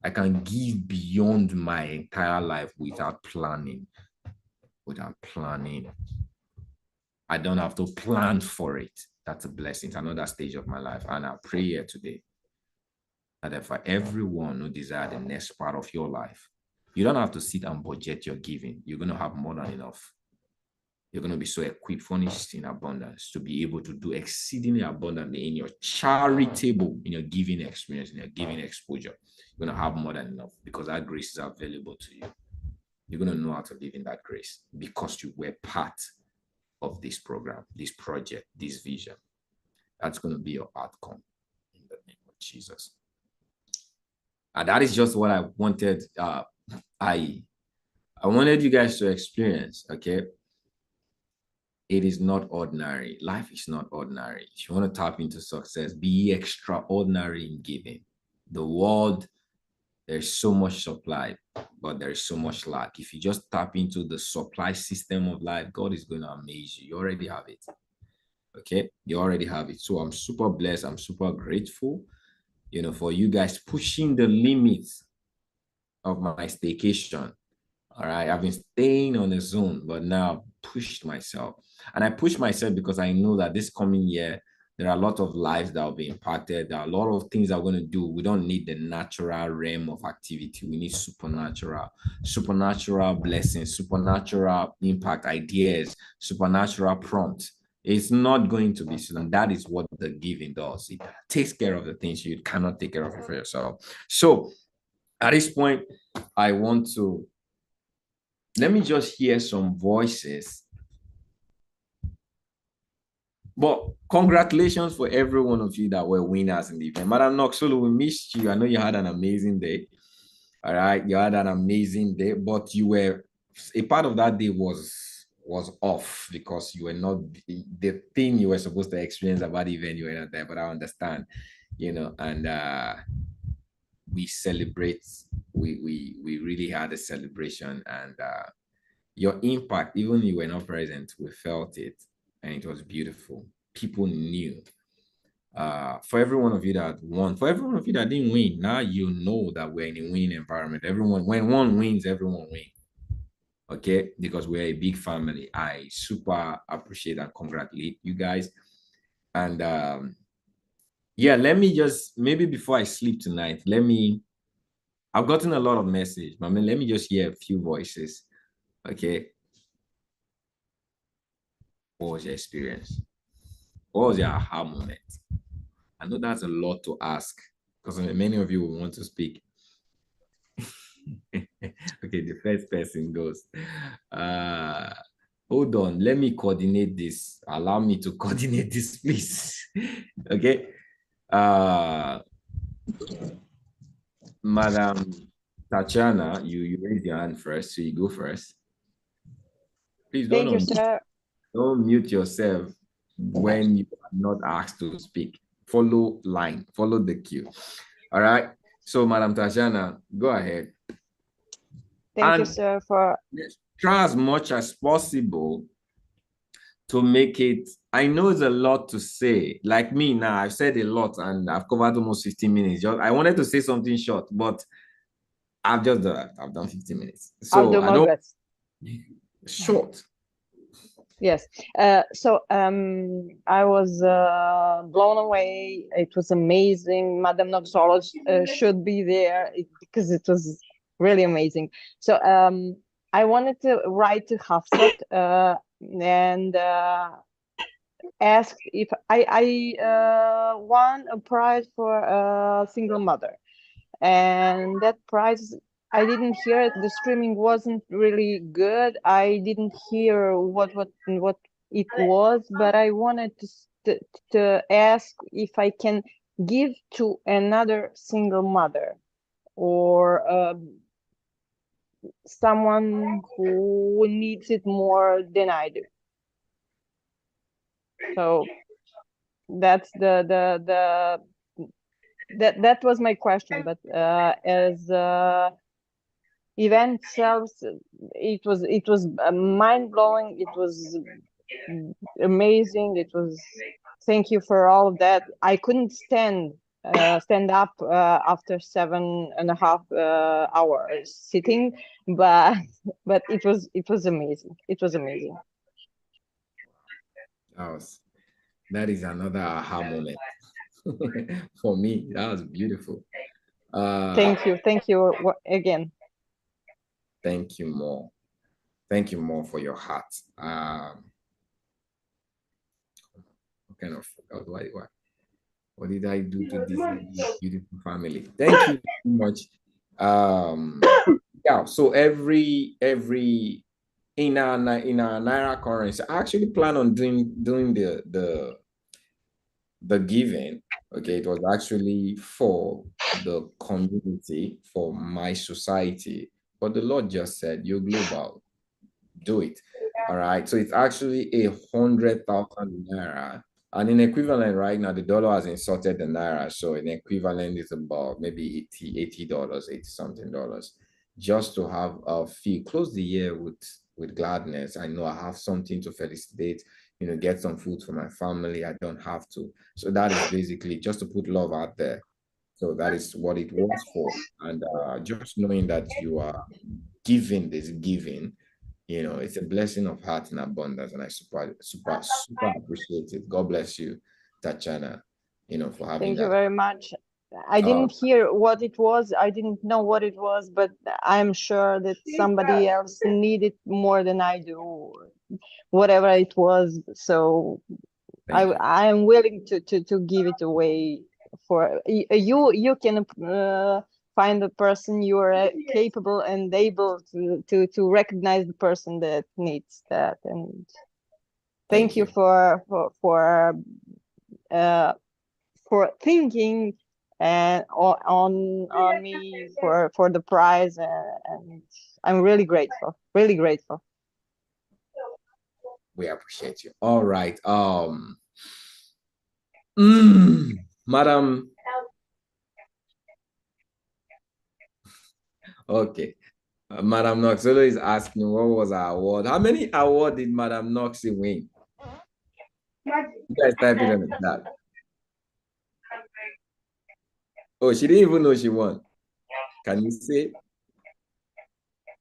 I can give beyond my entire life without planning. Without planning. I don't have to plan for it. That's a blessing. It's another stage of my life. And I pray here today that for everyone who desires the next part of your life, you don't have to sit and budget your giving. You're going to have more than enough. You're going to be so equipped, furnished in abundance to be able to do exceedingly abundantly in your charitable, in your giving experience, in your giving exposure. You're going to have more than enough because that grace is available to you. You're going to know how to live in that grace because you were part of this program, this project, this vision. That's going to be your outcome in the name of Jesus. And that is just what I wanted. I wanted you guys to experience. Okay, it is not ordinary. Life is not ordinary. If you want to tap into success, be extraordinary in giving. The world, there's so much supply, but there's so much lack. If you just tap into the supply system of life, God is going to amaze you. You already have it. Okay, you already have it. So I'm super blessed. I'm super grateful, for you guys pushing the limits of my staycation. All right, I've been staying on the zone, but now I've pushed myself. And I pushed myself because I know that this coming year, there are a lot of lives that will be impacted. There are a lot of things that we're going to do. We don't need the natural realm of activity. We need supernatural blessings, supernatural impact, ideas, supernatural prompt. It's not going to be soon. And that is what the giving does. It takes care of the things you cannot take care of for yourself. So at this point, I want to let me just hear some voices. But congratulations for every one of you that were winners in the event. Madam Noxolo, we missed you. I know you had an amazing day. All right, you had an amazing day, but you were a part of that day was off because you were not the thing you were supposed to experience about the event. You were not there, but I understand, and we celebrate. We really had a celebration, and your impact, even you were not present, we felt it, and it was beautiful. People knew. For every one of you that won, for every one of you that didn't win, now you know that we're in a winning environment. Everyone, when one wins, everyone wins. Okay, because we're a big family. I super appreciate and congratulate you guys. And yeah, let me just maybe before I sleep tonight, I've gotten a lot of messages, but let me just hear a few voices. Okay. What was your experience? What was your aha moment? I know that's a lot to ask because many of you will want to speak. Okay, the first person goes. Hold on, let me coordinate this. Allow me to coordinate this, please. Okay. Madam Tatiana, you raise your hand first, so you go first. Please Thank you, sir. Don't mute yourself when you are not asked to speak. Follow line, follow the cue. All right. So, Madam Tatiana, go ahead. Thank you, sir, for try as much as possible to make it. I know it's a lot to say. Like me now, I've said a lot and I've covered almost 15 minutes. I wanted to say something short, but I've just done. I've done 15 minutes. So I'll do my best. Short. Yes. So I was blown away. It was amazing. Madame Noxolo should be there because it was really amazing. So I wanted to write to Hafsat and ask if I won a prize for a single mother, and that prize I didn't hear it. The streaming wasn't really good. I didn't hear what it was, but I wanted to ask if I can give to another single mother or someone who needs it more than I do. So that's that was my question. But as event itself, it was mind-blowing. It was amazing. It was, thank you for all of that. I couldn't stand up after 7.5 hours sitting, but it was amazing. It was amazing. That is another aha moment for me. That was beautiful. Thank you again. Thank you more. Thank you more for your heart. What did I do to this beautiful family? Thank you so much. Yeah, so every in our Naira currency, I actually plan on doing the giving. Okay, it was actually for the community, for my society, but the Lord just said, "You're global, do it." All right, so it's actually 100,000 naira, and in equivalent right now, the dollar has insulted the naira, so in equivalent is about maybe $80, 80 something dollars, just to have a fee. Close the year with gladness. I know I have something to felicitate, get some food for my family. I don't have to. So that is basically just to put love out there. So that is what it was for. And just knowing that you are giving this giving, it's a blessing of heart and abundance. And I super appreciate it. God bless you, Tatiana, for having Thank that. you very much. I didn't hear what it was. I didn't know what it was, but I'm sure that somebody else needed more than I do. whatever it was. So Thank you. I am willing to give it away for you. You can find the person you are capable and able to recognize the person that needs that. And thank you for thinking and on me for the prize, and I'm really grateful, really grateful. We appreciate you. All right. Madam. Okay. Madam Noxolo is asking what was our award. How many award did Madam Noxy win? You guys type it in the chat. Oh, she didn't even know she won. Can you say?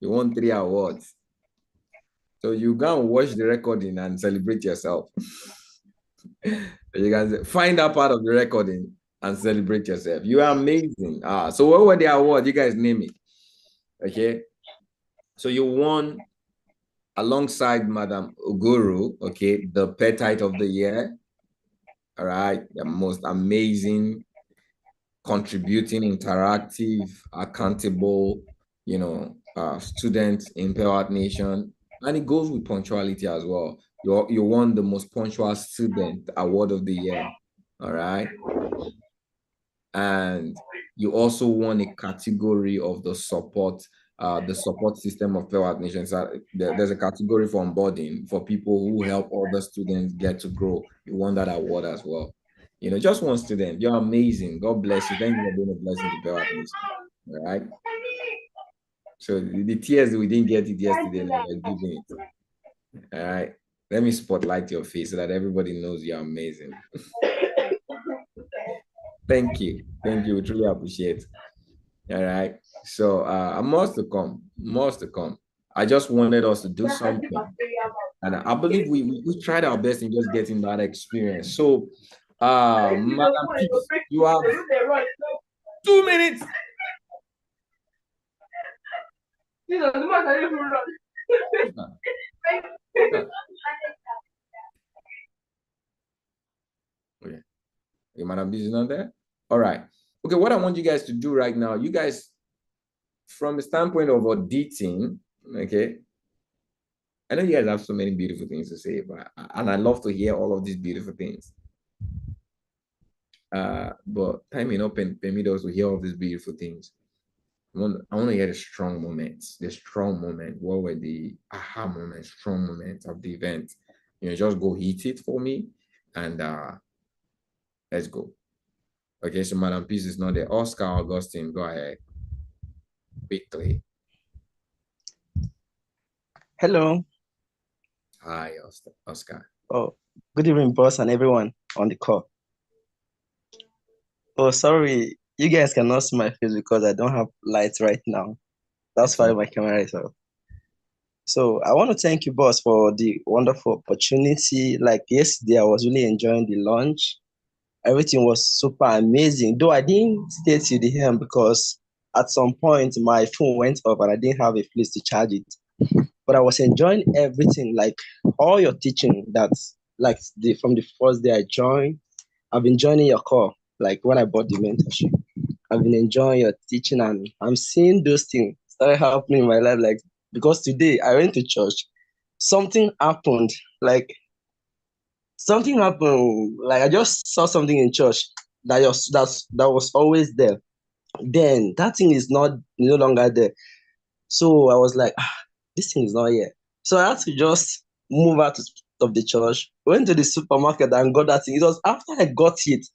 You won 3 awards. So you go and watch the recording and celebrate yourself. You guys find that part of the recording and celebrate yourself. You are amazing. So what were the awards? You guys name it. Okay. So you won alongside Madam Uguru, okay, the Petite of the Year. All right, the most amazing, contributing, interactive, accountable, student in Pale Art Nation. And it goes with punctuality as well. You won the most punctual student award of the year. All right. And you also won a category of the support system of Pale Art Nation. So there's a category for onboarding for people who help other students get to grow. You won that award as well. Just one student. You're amazing. God bless you. Thank you for being a blessing to Pale Art Nation. All right. So the tears we didn't get it yesterday, now we're giving it. All right. Let me spotlight your face so that everybody knows you're amazing. Thank you. Thank you. We truly appreciate it. All right. So more to come. More to come. I just wanted us to do something. And I believe we tried our best in just getting that experience. So Madam Peace, you have 2 minutes. Okay. Madam Peace is not there? All right. Okay, what I want you guys to do right now, you guys, from the standpoint of auditing, okay, I know you guys have so many beautiful things to say, and I love to hear all of these beautiful things. But time may not permit us to hear all of these beautiful things. I want to hear the strong moments, What were the aha moments, strong moments of the event? Just go hit it for me, and let's go. Okay, so Madam Peace is not there. Oscar Augustine, go ahead. Quickly. Hello. Hi, Oscar. Oh, good evening, boss, and everyone on the call. Oh, sorry, you guys cannot see my face because I don't have lights right now. That's why my camera is off. So I want to thank you, boss, for the wonderful opportunity. Like yesterday, I was really enjoying the lunch. Everything was super amazing. Though I didn't stay till the end because at some point my phone went off and I didn't have a place to charge it. But I was enjoying everything, like all your teaching. That's like from the first day I joined. I've been joining your call. Like when I bought the mentorship, I've been enjoying your teaching, and I'm seeing those things started happening in my life. Like because today I went to church, something happened. Like I just saw something in church that was always there. Then that thing is no longer there. So I was like, this thing is not here. So I had to just move out of the church, went to the supermarket and got that thing. It was after I got it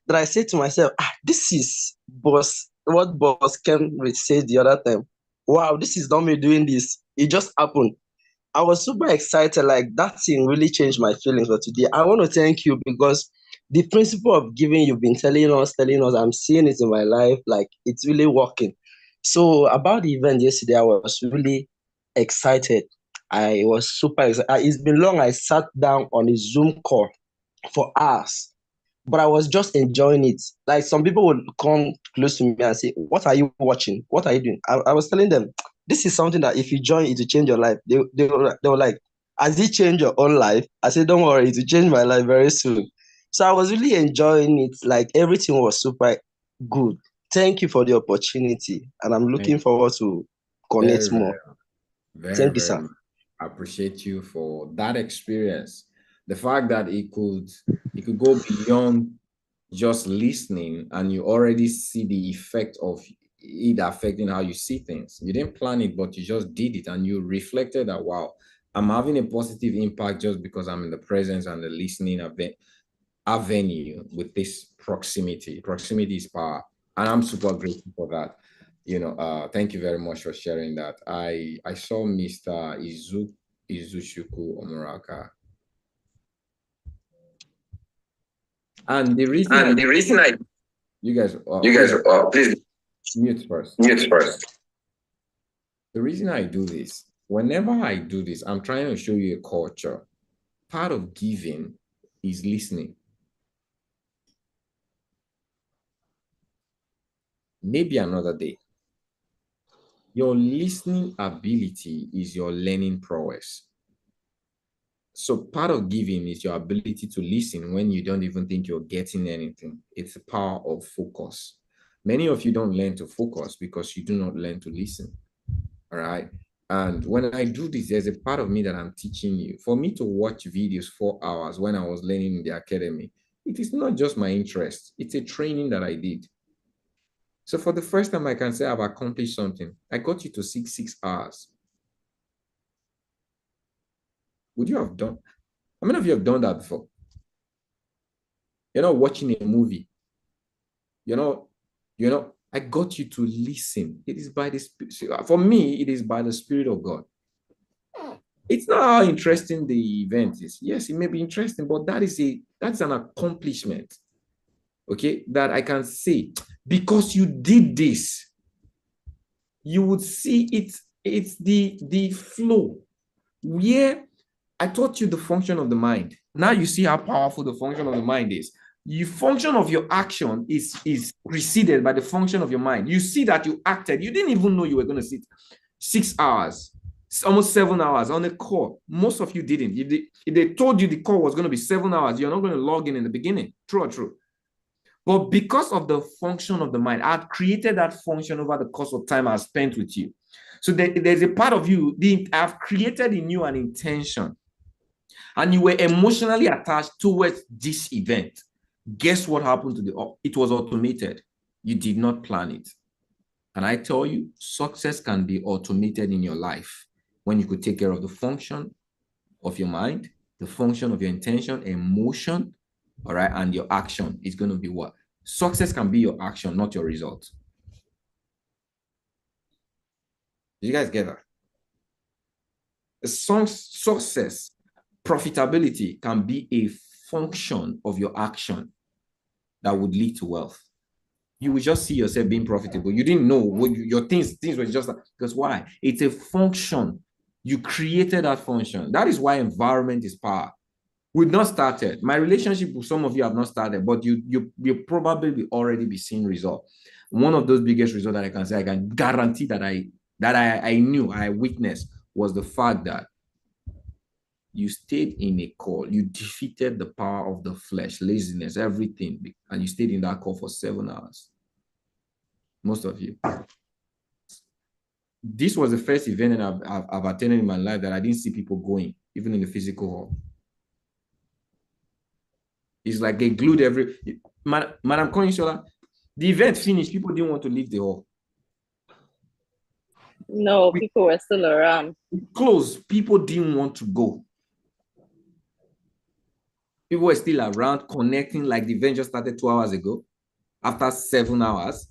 that I said to myself, this is what boss Cambridge said the other time. Wow, this is not me doing this. It just happened. I was super excited. Like that thing really changed my feelings for today. I want to thank you because the principle of giving you've been telling us, I'm seeing it in my life. Like it's really working. So about the event yesterday, I was really excited. I was super excited. It's been long. I sat down on a Zoom call for hours, but I was just enjoying it. Like some people would come close to me and say, "What are you watching? What are you doing?" I was telling them, this is something that if you join, it will change your life. They were like, has it changed your own life? I said, don't worry, it will change my life very soon. So I was really enjoying it. Like everything was super good. Thank you for the opportunity. And I'm looking forward to Very, connect more. very, Thank you, very sir. much. I appreciate you for that experience. The fact that it could go beyond just listening, and you already see the effect of it affecting how you see things. You didn't plan it, but you just did it, and you reflected that, wow, I'm having a positive impact just because I'm in the presence and the listening avenue with this proximity. Proximity is power, and I'm super grateful for that. Thank you very much for sharing that. I saw Mr. Izushuku Omuraka, and the reason you guys please mute first. mute first. The reason I do this, whenever I do this, I'm trying to show you a culture. Part of giving is listening. Maybe another day. Your listening ability is your learning prowess. So part of giving is your ability to listen when you don't even think you're getting anything. It's the power of focus. Many of you don't learn to focus because you do not learn to listen. All right. And when I do this, there's a part of me that I'm teaching you. For me to watch videos 4 hours when I was learning in the academy, it is not just my interest. It's a training that I did. So for the first time, I can say I've accomplished something. I got you to 6 hours. Would you have done? How many of you have done that before? You're not watching a movie. I got you to listen. It is by the Spirit. For me, it is by the Spirit of God. It's not how interesting the event is. Yes, it may be interesting, but that's an accomplishment. Okay, that I can say, because you did this, you would see it's the flow where I taught you the function of the mind. Now you see how powerful the function of the mind is. The function of your action is preceded by the function of your mind. You see that you acted. You didn't even know you were going to sit 6 hours, almost 7 hours on a call. Most of you didn't. If they told you the call was going to be 7 hours, you're not going to log in the beginning. True or true? But because of the function of the mind, I've created that function over the course of time I've spent with you. So there's a part of you, I've created in you an intention, and you were emotionally attached towards this event. Guess what happened to it was automated. You did not plan it. And I tell you, success can be automated in your life when you could take care of the function of your mind, the function of your intention, emotion, all right, and your action is going to be what? Success can be your action, not your result. Did you guys get that? Success, profitability can be a function of your action that would lead to wealth. You will just see yourself being profitable. You didn't know what your things were just like, because why? It's a function. You created that function. That is why environment is power. We've not started. My relationship with some of you have not started, but you probably already be seeing results. One of those biggest results that I can say, I can guarantee that I knew, I witnessed, was the fact that you stayed in a call. You defeated the power of the flesh, laziness, everything, and you stayed in that call for 7 hours. Most of you. This was the first event that I've attended in my life that I didn't see people going, even in the physical hall. It's like they glued Madam Koinshola, the event finished, people didn't want to leave the hall. No, people were still around. Closed, people didn't want to go. People were still around, connecting, like the event just started 2 hours ago, after 7 hours,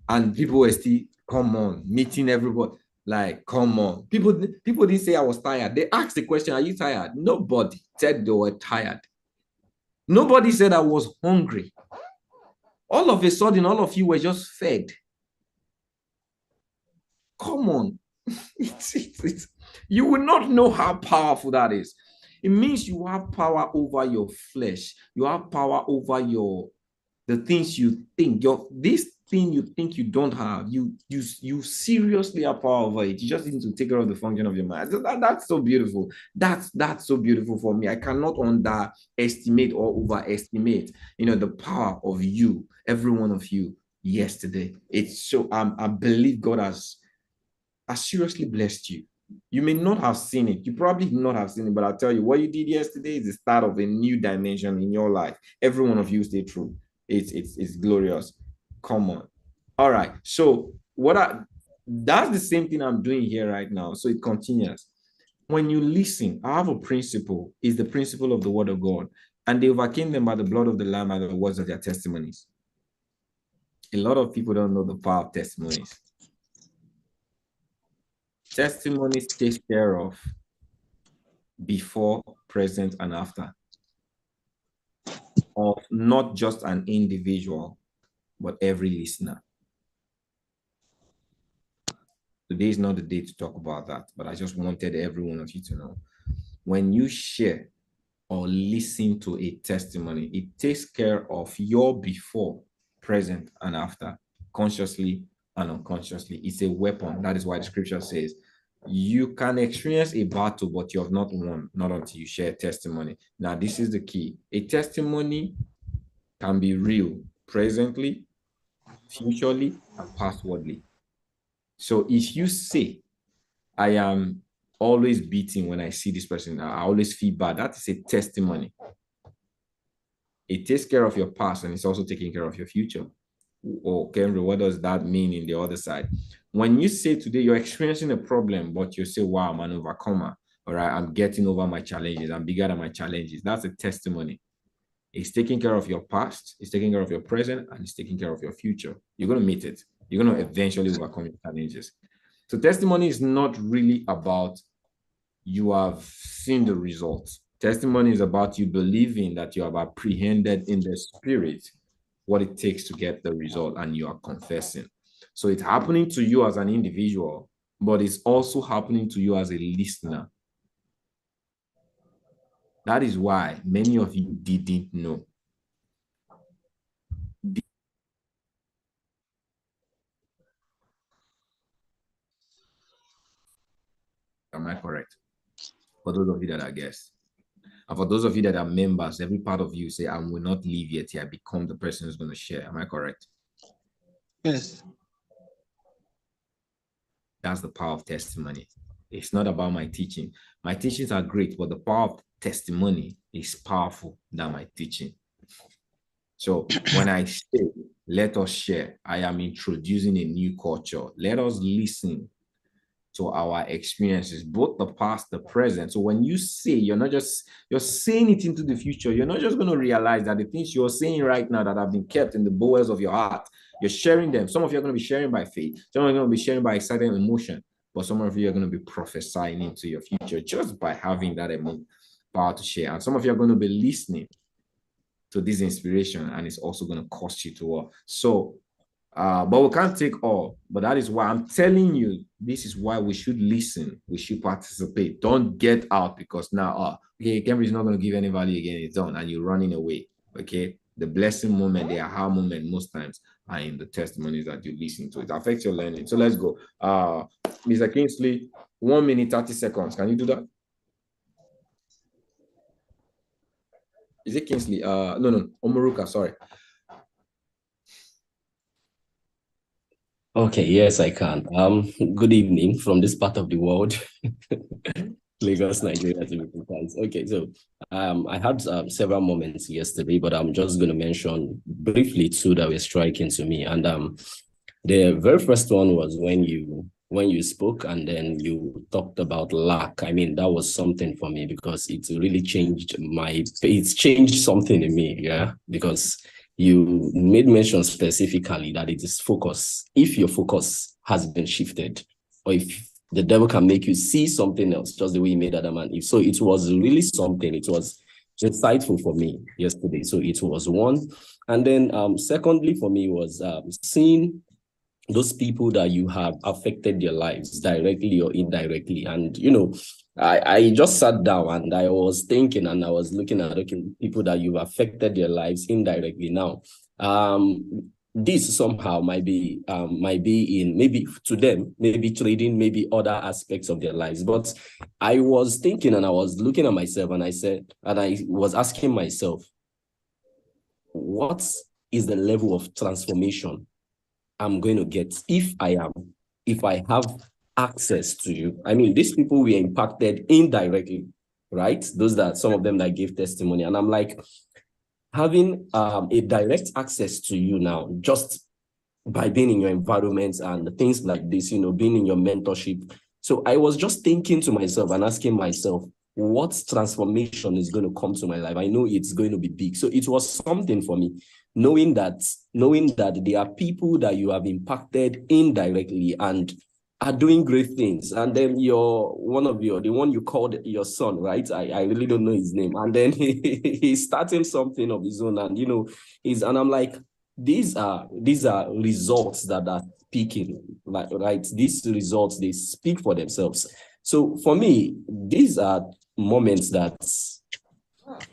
and people were still, come on, meeting everybody. Like, come on. People didn't say I was tired. They asked the question, are you tired? Nobody said they were tired. Nobody said I was hungry. All of a sudden, all of you were just fed. Come on. You will not know how powerful that is. It means you have power over your flesh. You have power over the things you think. thing you think you don't have, you seriously have power over it. You just need to take care of the function of your mind. That's so beautiful. That's so beautiful for me. I cannot underestimate or overestimate, the power of you, every one of you yesterday. It's so I believe God has seriously blessed you. You may not have seen it. You probably not have seen it, but I'll tell you, what you did yesterday is the start of a new dimension in your life. Every one of you stay true. It's glorious. Come on. All right. So that's the same thing I'm doing here right now. So it continues. When you listen, I have a principle, is the principle of the word of God. And they overcame them by the blood of the Lamb and the words of their testimonies. A lot of people don't know the power of testimonies. Testimonies take care of before, present, and after of not just an individual, but every listener. Today is not the day to talk about that, but I just wanted every one of you to know. When you share or listen to a testimony, it takes care of your before, present, and after, consciously and unconsciously. It's a weapon. That is why the scripture says, you can experience a battle, but you have not won, not until you share testimony. Now, this is the key. A testimony can be real presently, futurely, and pastwardly. So if you say, I am always beating when I see this person, I always feel bad, that is a testimony. It takes care of your past and it's also taking care of your future. Oh, Henry, what does that mean in the other side? When you say today you're experiencing a problem, but you say, wow, I'm an overcomer, all right, I'm getting over my challenges, I'm bigger than my challenges, that's a testimony. It's taking care of your past, it's taking care of your present, and it's taking care of your future. You're going to meet it. You're going to eventually overcome your challenges. So testimony is not really about you have seen the results. Testimony is about you believing that you have apprehended in the spirit what it takes to get the result, and you are confessing. So it's happening to you as an individual, but it's also happening to you as a listener. That is why many of you didn't know. Am I correct? For those of you that are guests. And for those of you that are members, every part of you say, I will not leave yet till I become the person who's going to share. Am I correct? Yes. That's the power of testimony. It's not about my teaching. My teachings are great, but the power of testimony is powerful than my teaching. So when I say, let us share, I am introducing a new culture. Let us listen to our experiences, both the past, the present. So when you say, you're saying it into the future. You're not just going to realize that the things you're saying right now that have been kept in the bowels of your heart, you're sharing them. Some of you are going to be sharing by faith. Some of you are going to be sharing by excited emotion. But some of you are going to be prophesying into your future just by having that power to share. And some of you are going to be listening to this inspiration, and it's also going to cost you to work. So, but we can't take all. But that is why I'm telling you, this is why we should listen. We should participate. Don't get out because now, okay, Cambridge is not going to give any value again. It's done, and you're running away. Okay, the blessing moment, the aha moment, most times are in the testimonies that you listen to. It affects your learning. So let's go. Mr. Kingsley, 1 minute 30 seconds. Can you do that? Is it Kingsley? No, Omoruka, sorry. Okay, yes, I can. Good evening from this part of the world, Lagos, Nigeria, to be precise. Okay, so I had several moments yesterday, but I'm just going to mention briefly two that were striking to me. And the very first one was when you spoke and then you talked about lack. I mean, that was something for me because it really changed it's changed something in me, yeah, because you made mention specifically that it is focus. If your focus has been shifted, or if the devil can make you see something else, just the way he made Adam and Eve. So it was really something. It was insightful for me yesterday. So it was one. And then secondly, for me was seeing those people that you have affected their lives directly or indirectly. And, you know, I just sat down and I was thinking and I was looking at people that you've affected their lives indirectly. Now, this somehow might be in, maybe to them, maybe trading, maybe other aspects of their lives. But I was thinking and I was looking at myself and I was asking myself, what is the level of transformation I'm going to get if I have access to you? I mean, these people were impacted indirectly, right? Those that some of them that gave testimony. And I'm like, having a direct access to you now, just by being in your environment and things like this, being in your mentorship. So I was just thinking to myself and asking myself, what transformation is going to come to my life? I know it's going to be big. So it was something for me, knowing that there are people that you have impacted indirectly and are doing great things. And then the one you called your son, right? I really don't know his name. And then he's starting something of his own, and and I'm like, these are results that are speaking, like, right? These results, they speak for themselves. So for me, these are moments that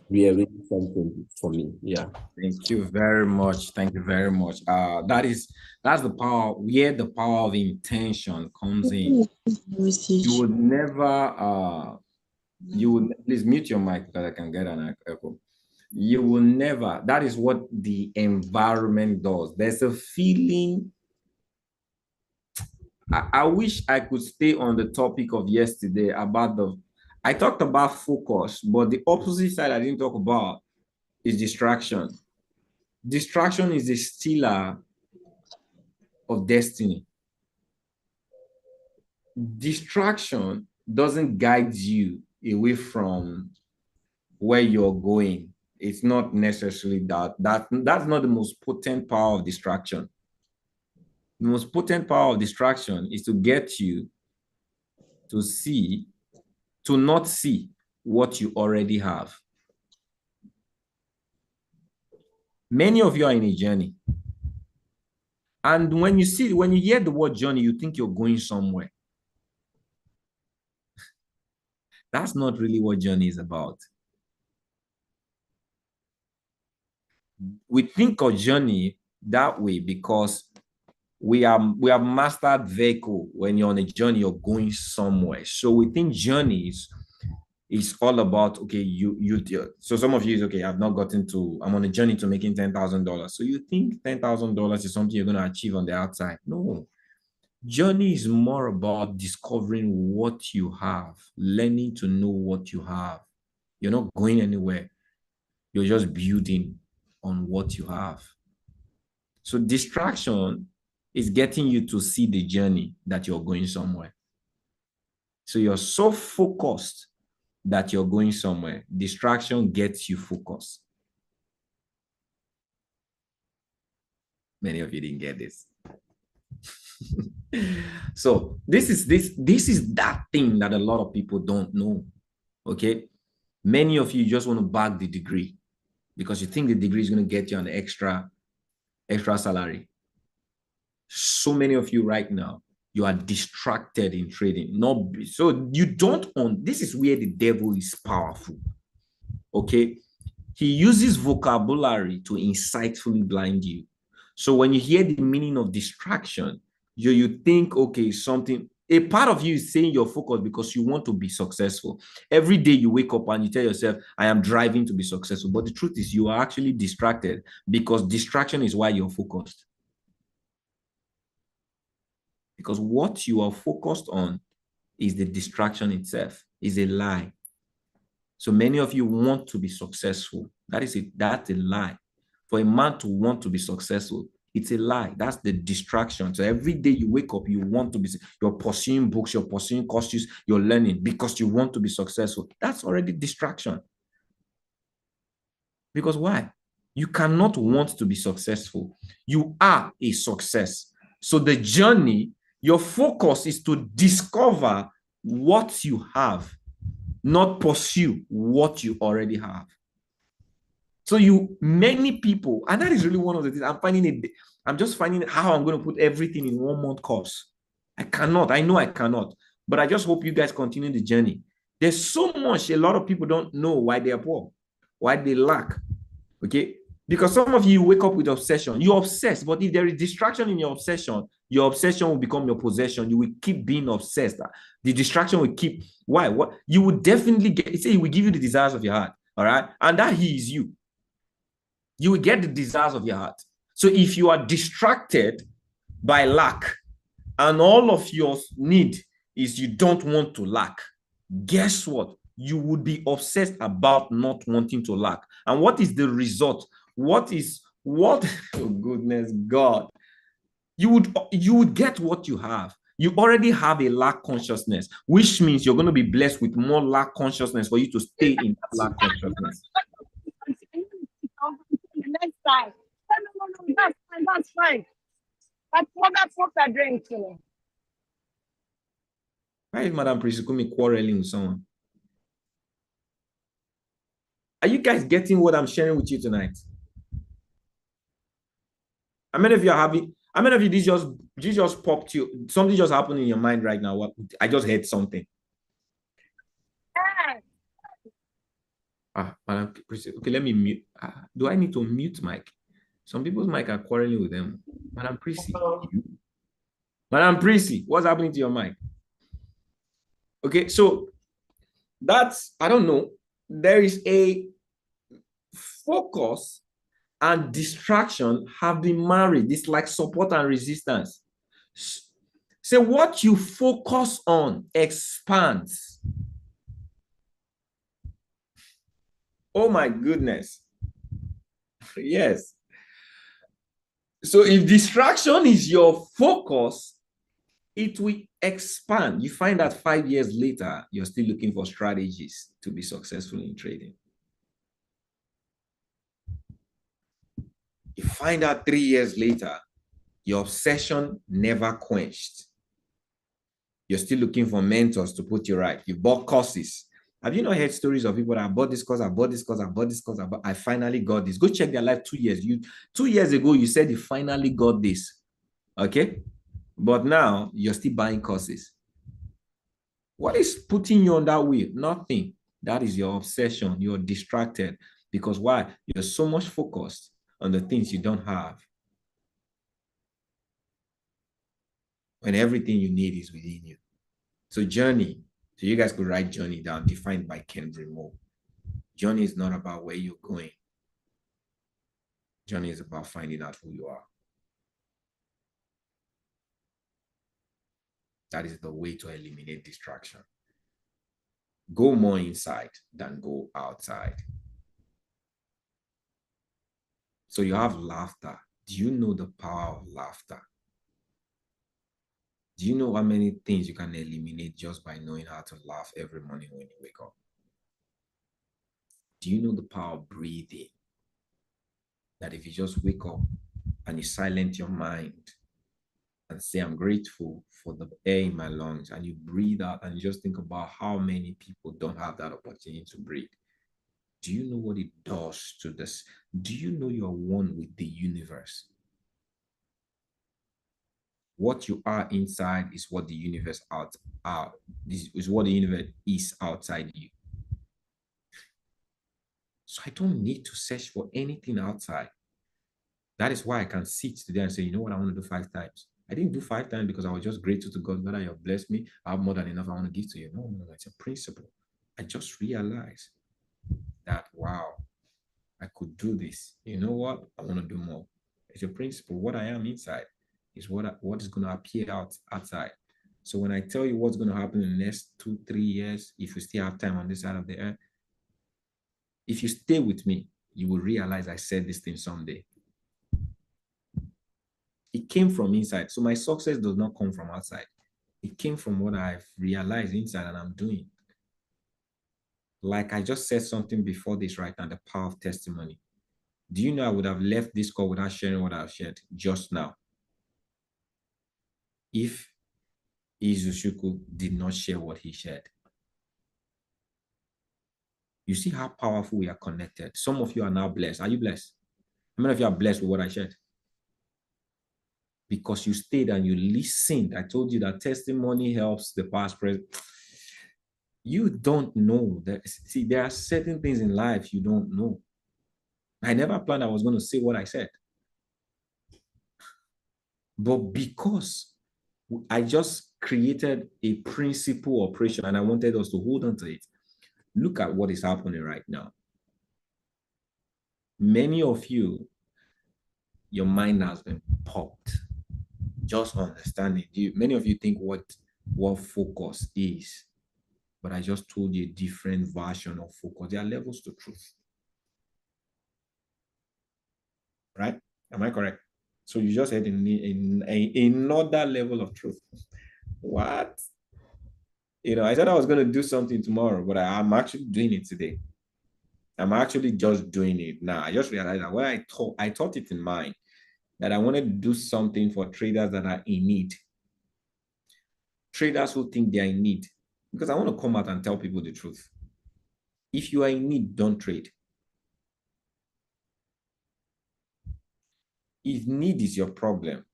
really something for me. Yeah. Thank you very much. Thank you very much. That's the power, where the power of intention comes in. You would never please mute your mic because I can get an echo. You will never, that is what the environment does. There's a feeling. I wish I could stay on the topic of yesterday about I talked about focus, but the opposite side I didn't talk about is distraction. Distraction is the stealer of destiny. Distraction doesn't guide you away from where you're going. It's not necessarily that's not the most potent power of distraction. The most potent power of distraction is to get you to not see what you already have. Many of you are in a journey. And when you hear the word journey, you think you're going somewhere. That's not really what journey is about. We think of journey that way because we have mastered vehicle. When you're on a journey, you're going somewhere. So we think journeys is all about, okay, so some of you is, okay, I'm on a journey to making $10,000. So you think $10,000 is something you're going to achieve on the outside. No. Journey is more about discovering what you have, learning to know what you have. You're not going anywhere. You're just building on what you have. So distraction is getting you to see the journey that you're going somewhere. So you're so focused that you're going somewhere. Distraction gets you focused. Many of you didn't get this. So this is that thing that a lot of people don't know. Okay, many of you just want to bag the degree because you think the degree is going to get you an extra salary. So many of you right now, you are distracted in trading. So you don't own. This is where the devil is powerful. Okay, he uses vocabulary to insightfully blind you. So when you hear the meaning of distraction, you think, okay, a part of you is saying you're focused because you want to be successful. Every day you wake up and you tell yourself, I am driving to be successful. But the truth is you are actually distracted because distraction is why you're focused. Because what you are focused on is the distraction itself, is a lie. So many of you want to be successful. That's a lie. For a man to want to be successful, it's a lie. That's the distraction. So every day you wake up, you're pursuing books, you're pursuing courses, you're learning because you want to be successful. That's already distraction. Because why? You cannot want to be successful. You are a success. So the journey, your focus is to discover what you have, not pursue what you already have. So many people, and that is really one of the things I'm just finding how I'm going to put everything in 1 month course. I know I cannot, but I just hope you guys continue the journey. There's so much, a lot of people don't know why they are poor, why they lack. Okay. Because some of you wake up with obsession. You're obsessed, but if there is distraction in your obsession will become your possession. You will keep being obsessed. The distraction will keep. Why? What? You will definitely get. Say, he will give you the desires of your heart. All right, and that he is you. You will get the desires of your heart. So if you are distracted by lack, and all of your need is you don't want to lack, guess what? You would be obsessed about not wanting to lack. And what is the result? What? Oh goodness God. You would get what you have. You already have a lack consciousness, which means you're going to be blessed with more lack consciousness for you to stay in that lack consciousness. Next time. No, that's fine. That's what I drink to. Why is Madam Prisikumi quarreling with someone? Are you guys getting what I'm sharing with you tonight? How many of you are having? How many of you this just popped you? Something just happened in your mind right now. What? I just heard something. Madam Prisikumi. Okay, let me mute. Do I need to mute mic? Some people's mic are quarreling with them. Madam Prissy. Madam Prissy, what's happening to your mic? Okay, so that's, I don't know. There is a focus and distraction have been married. It's like support and resistance. So what you focus on expands. Oh my goodness. Yes. So if distraction is your focus, it will expand. You find that 5 years later, you're still looking for strategies to be successful in trading. You find out 3 years later, your obsession never quenched. You're still looking for mentors to put you right. You bought courses. Have you not heard stories of people that I bought this course, I bought this course, I bought this course, I finally got this? Go check their life 2 years. 2 years ago, you said you finally got this. Okay? But now you're still buying courses. What is putting you on that wheel? Nothing. That is your obsession. You're distracted. Because why? You're so much focused on the things you don't have, when everything you need is within you. So journey. So you guys could write journey down, defined by Ken Brimo. Journey is not about where you're going. Journey is about finding out who you are. That is the way to eliminate distraction. Go more inside than go outside. So you have laughter. Do you know the power of laughter? Do you know how many things you can eliminate just by knowing how to laugh every morning when you wake up? Do you know the power of breathing? That if you just wake up and you silence your mind and say, I'm grateful for the air in my lungs, and you breathe out and you just think about how many people don't have that opportunity to breathe. Do you know what it does to this? Do you know you're one with the universe? What you are inside is what the universe is what the universe is outside you. So I don't need to search for anything outside. That is why I can sit today and say, you know what, I want to do 5 times. I didn't do 5 times because I was just grateful to God that you have blessed me. I have more than enough I want to give to you. No, it's a principle. I just realized that, wow, I could do this. You know what? I want to do more. It's a principle. What I am inside is what is going to appear outside. So when I tell you what's going to happen in the next 2-3 years, if you still have time on this side of the earth, if you stay with me, you will realize I said this thing someday. It came from inside. So my success does not come from outside. It came from what I've realized inside and I'm doing. Like I just said something before this right now, the power of testimony. Do you know I would have left this call without sharing what I've shared just now if Izuchuku did not share what he shared? You see how powerful we are connected. Some of you are now blessed. Are you blessed? How many of you are blessed with what I shared? Because you stayed and you listened. I told you that testimony helps the past, present. You don't know that. See, there are certain things in life you don't know. I never planned I was going to say what I said. But because I just created a principle operation and I wanted us to hold on to it, look at what is happening right now. Many of you, your mind has been popped. Just understanding. Many of you think what focus is, but I just told you a different version of focus. There are levels to truth. Right? Am I correct? So you just had another level of truth. What? I said I was going to do something tomorrow, but I'm actually doing it today. I'm actually just doing it now. I just realized that when I thought it in mind that I wanted to do something for traders that are in need. Traders who think they are in need. Because I want to come out and tell people the truth. If you are in need, don't trade. If need is your problem,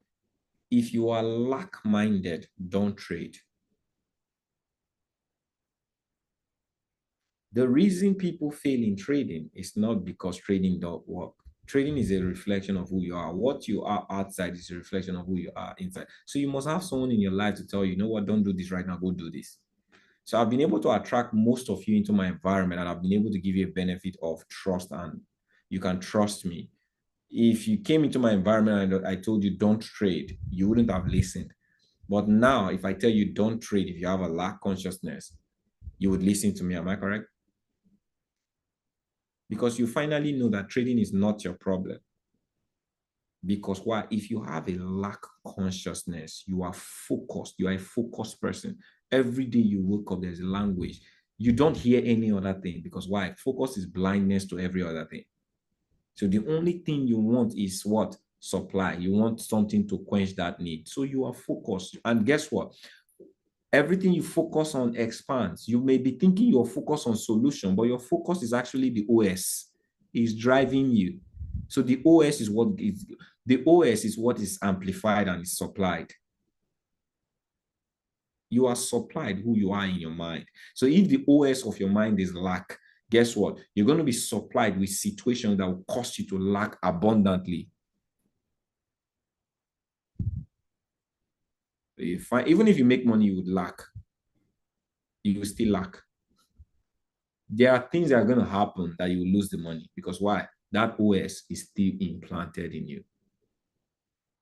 if you are lack-minded, don't trade. The reason people fail in trading is not because trading don't work. Trading is a reflection of who you are. What you are outside is a reflection of who you are inside. So you must have someone in your life to tell you, you know what, don't do this right now, go do this. So I've been able to attract most of you into my environment, and I've been able to give you a benefit of trust, and you can trust me. If you came into my environment and I told you don't trade, you wouldn't have listened. But now, if I tell you don't trade, if you have a lack consciousness, you would listen to me. Am I correct? Because you finally know that trading is not your problem. Because why? If you have a lack consciousness, you are focused. You are a focused person. Every day you wake up, there's a language. You don't hear any other thing. Because why? Focus is blindness to every other thing. So the only thing you want is what? Supply. You want something to quench that need. So you are focused. And guess what? Everything you focus on expands. You may be thinking you're focused on solution, but your focus is actually the OS. Is driving you. So the OS is what is amplified and is supplied. You are supplied who you are in your mind. So if the OS of your mind is lack, guess what? You're going to be supplied with situations that will cause you to lack abundantly. Even if you make money, you would lack. You will still lack. There are things that are going to happen that you will lose the money. Because why? That OS is still implanted in you.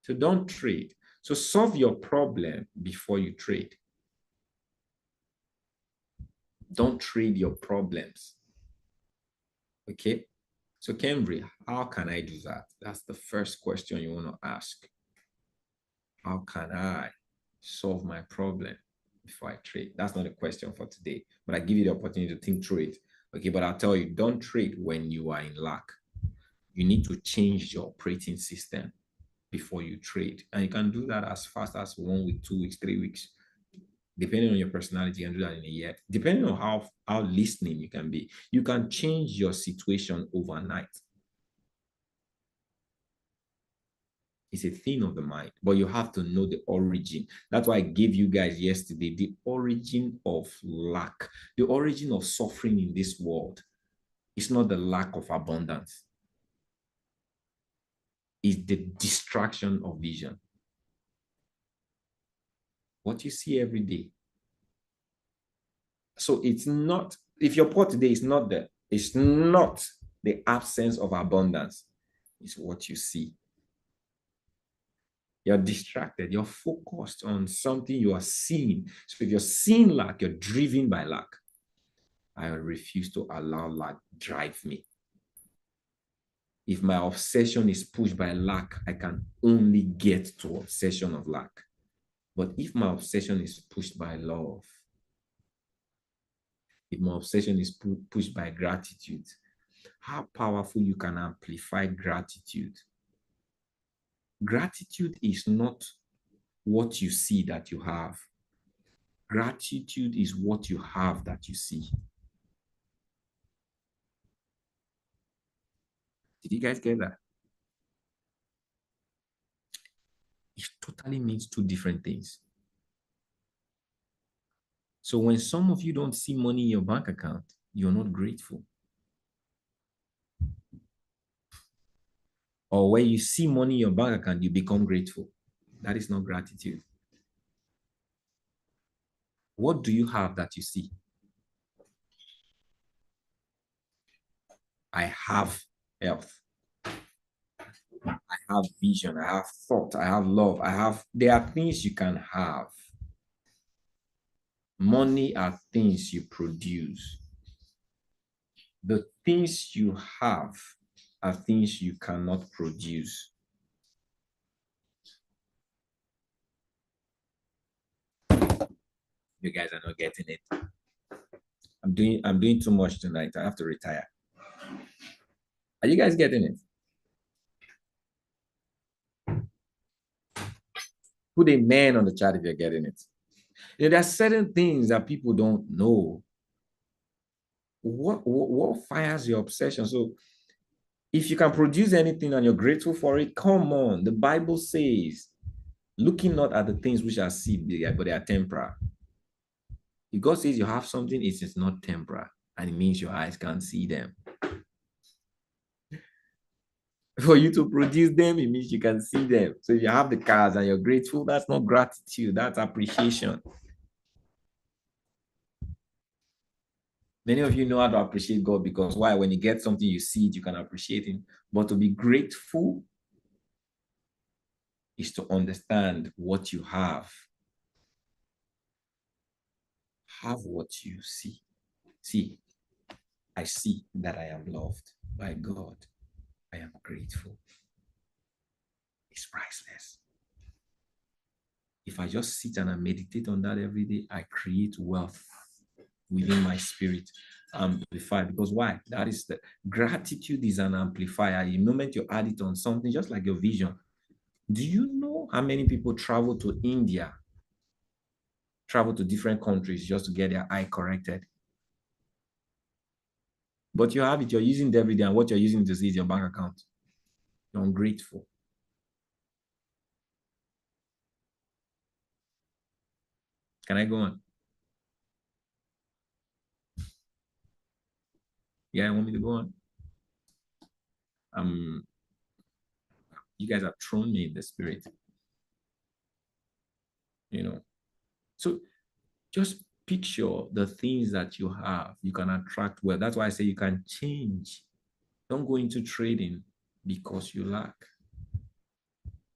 So don't trade. So solve your problem before you trade. Don't trade your problems. Okay? So Kemri, how can I do that? That's the first question you want to ask. How can I solve my problem before I trade? That's not a question for today, but I give you the opportunity to think through it. Okay, but I'll tell you, don't trade when you are in lack. You need to change your operating system before you trade. And you can do that as fast as 1 week, 2 weeks, 3 weeks. Depending on your personality, you can do that in a year. Depending on how listening you can be, you can change your situation overnight. It's a thing of the mind, but you have to know the origin. That's why I gave you guys yesterday the origin of lack, the origin of suffering in this world. It's not the lack of abundance. It's the distraction of vision. What you see every day. So it's not, if you're poor today, it's not the absence of abundance. It's what you see. You're distracted. You're focused on something you are seeing. So if you're seeing lack, you're driven by lack. I refuse to allow lack drive me. If my obsession is pushed by lack, I can only get to obsession of lack. But if my obsession is pushed by love, if my obsession is pushed by gratitude, how powerful you can amplify gratitude. Gratitude is not what you see that you have. Gratitude is what you have that you see. Did you guys get that? It totally means two different things. So when some of you don't see money in your bank account, you're not grateful. or when you see money in your bank account, you become grateful. That is not gratitude. What do you have that you see? I have health. I have vision. I have thought. I have love. There are things you can have. Money are things you produce. The things you have are things you cannot produce. You guys are not getting it. I'm doing too much tonight. I have to retire. Are you guys getting it? Put a man on the chat if you're getting it. There are certain things that people don't know. What fires your obsession? So if you can produce anything and you're grateful for it, come on. The Bible says, looking not at the things which are seen, but they are temporal. If God says you have something, it is not temporal, and it means your eyes can't see them. For you to produce them, it means you can see them. So if you have the cars and you're grateful, that's not gratitude, that's appreciation. Many of you know how to appreciate God because why? When you get something, you see it, you can appreciate it. But to be grateful is to understand what you have. Have what you see. See, I see that I am loved by God. I am grateful. It's priceless. If I just sit and I meditate on that every day, I create wealth within my spirit, amplified. Because why? That is the gratitude is an amplifier. The moment you add it on something, just like your vision. Do you know how many people travel to India, travel to different countries just to get their eye corrected? But you have it, you're using it every day, and what you're using to see is your bank account. You're ungrateful. Can I go on? Yeah, I want me to go on. You guys have thrown me in the spirit. You know. So just picture the things that you have. You can attract wealth. That's why I say you can change. Don't go into trading because you lack.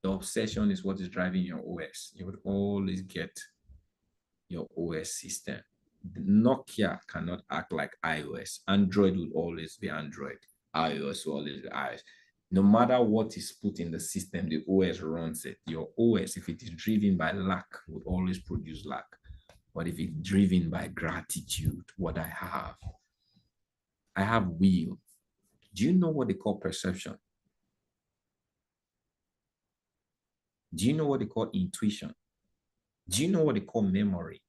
The obsession is what is driving your OS. You would always get your OS system. Nokia cannot act like iOS. Android will always be Android. iOS will always be iOS. No matter what is put in the system, the OS runs it. Your OS, if it is driven by lack, will always produce lack. But if it's driven by gratitude, what I have will. Do you know what they call perception? Do you know what they call intuition? Do you know what they call memory?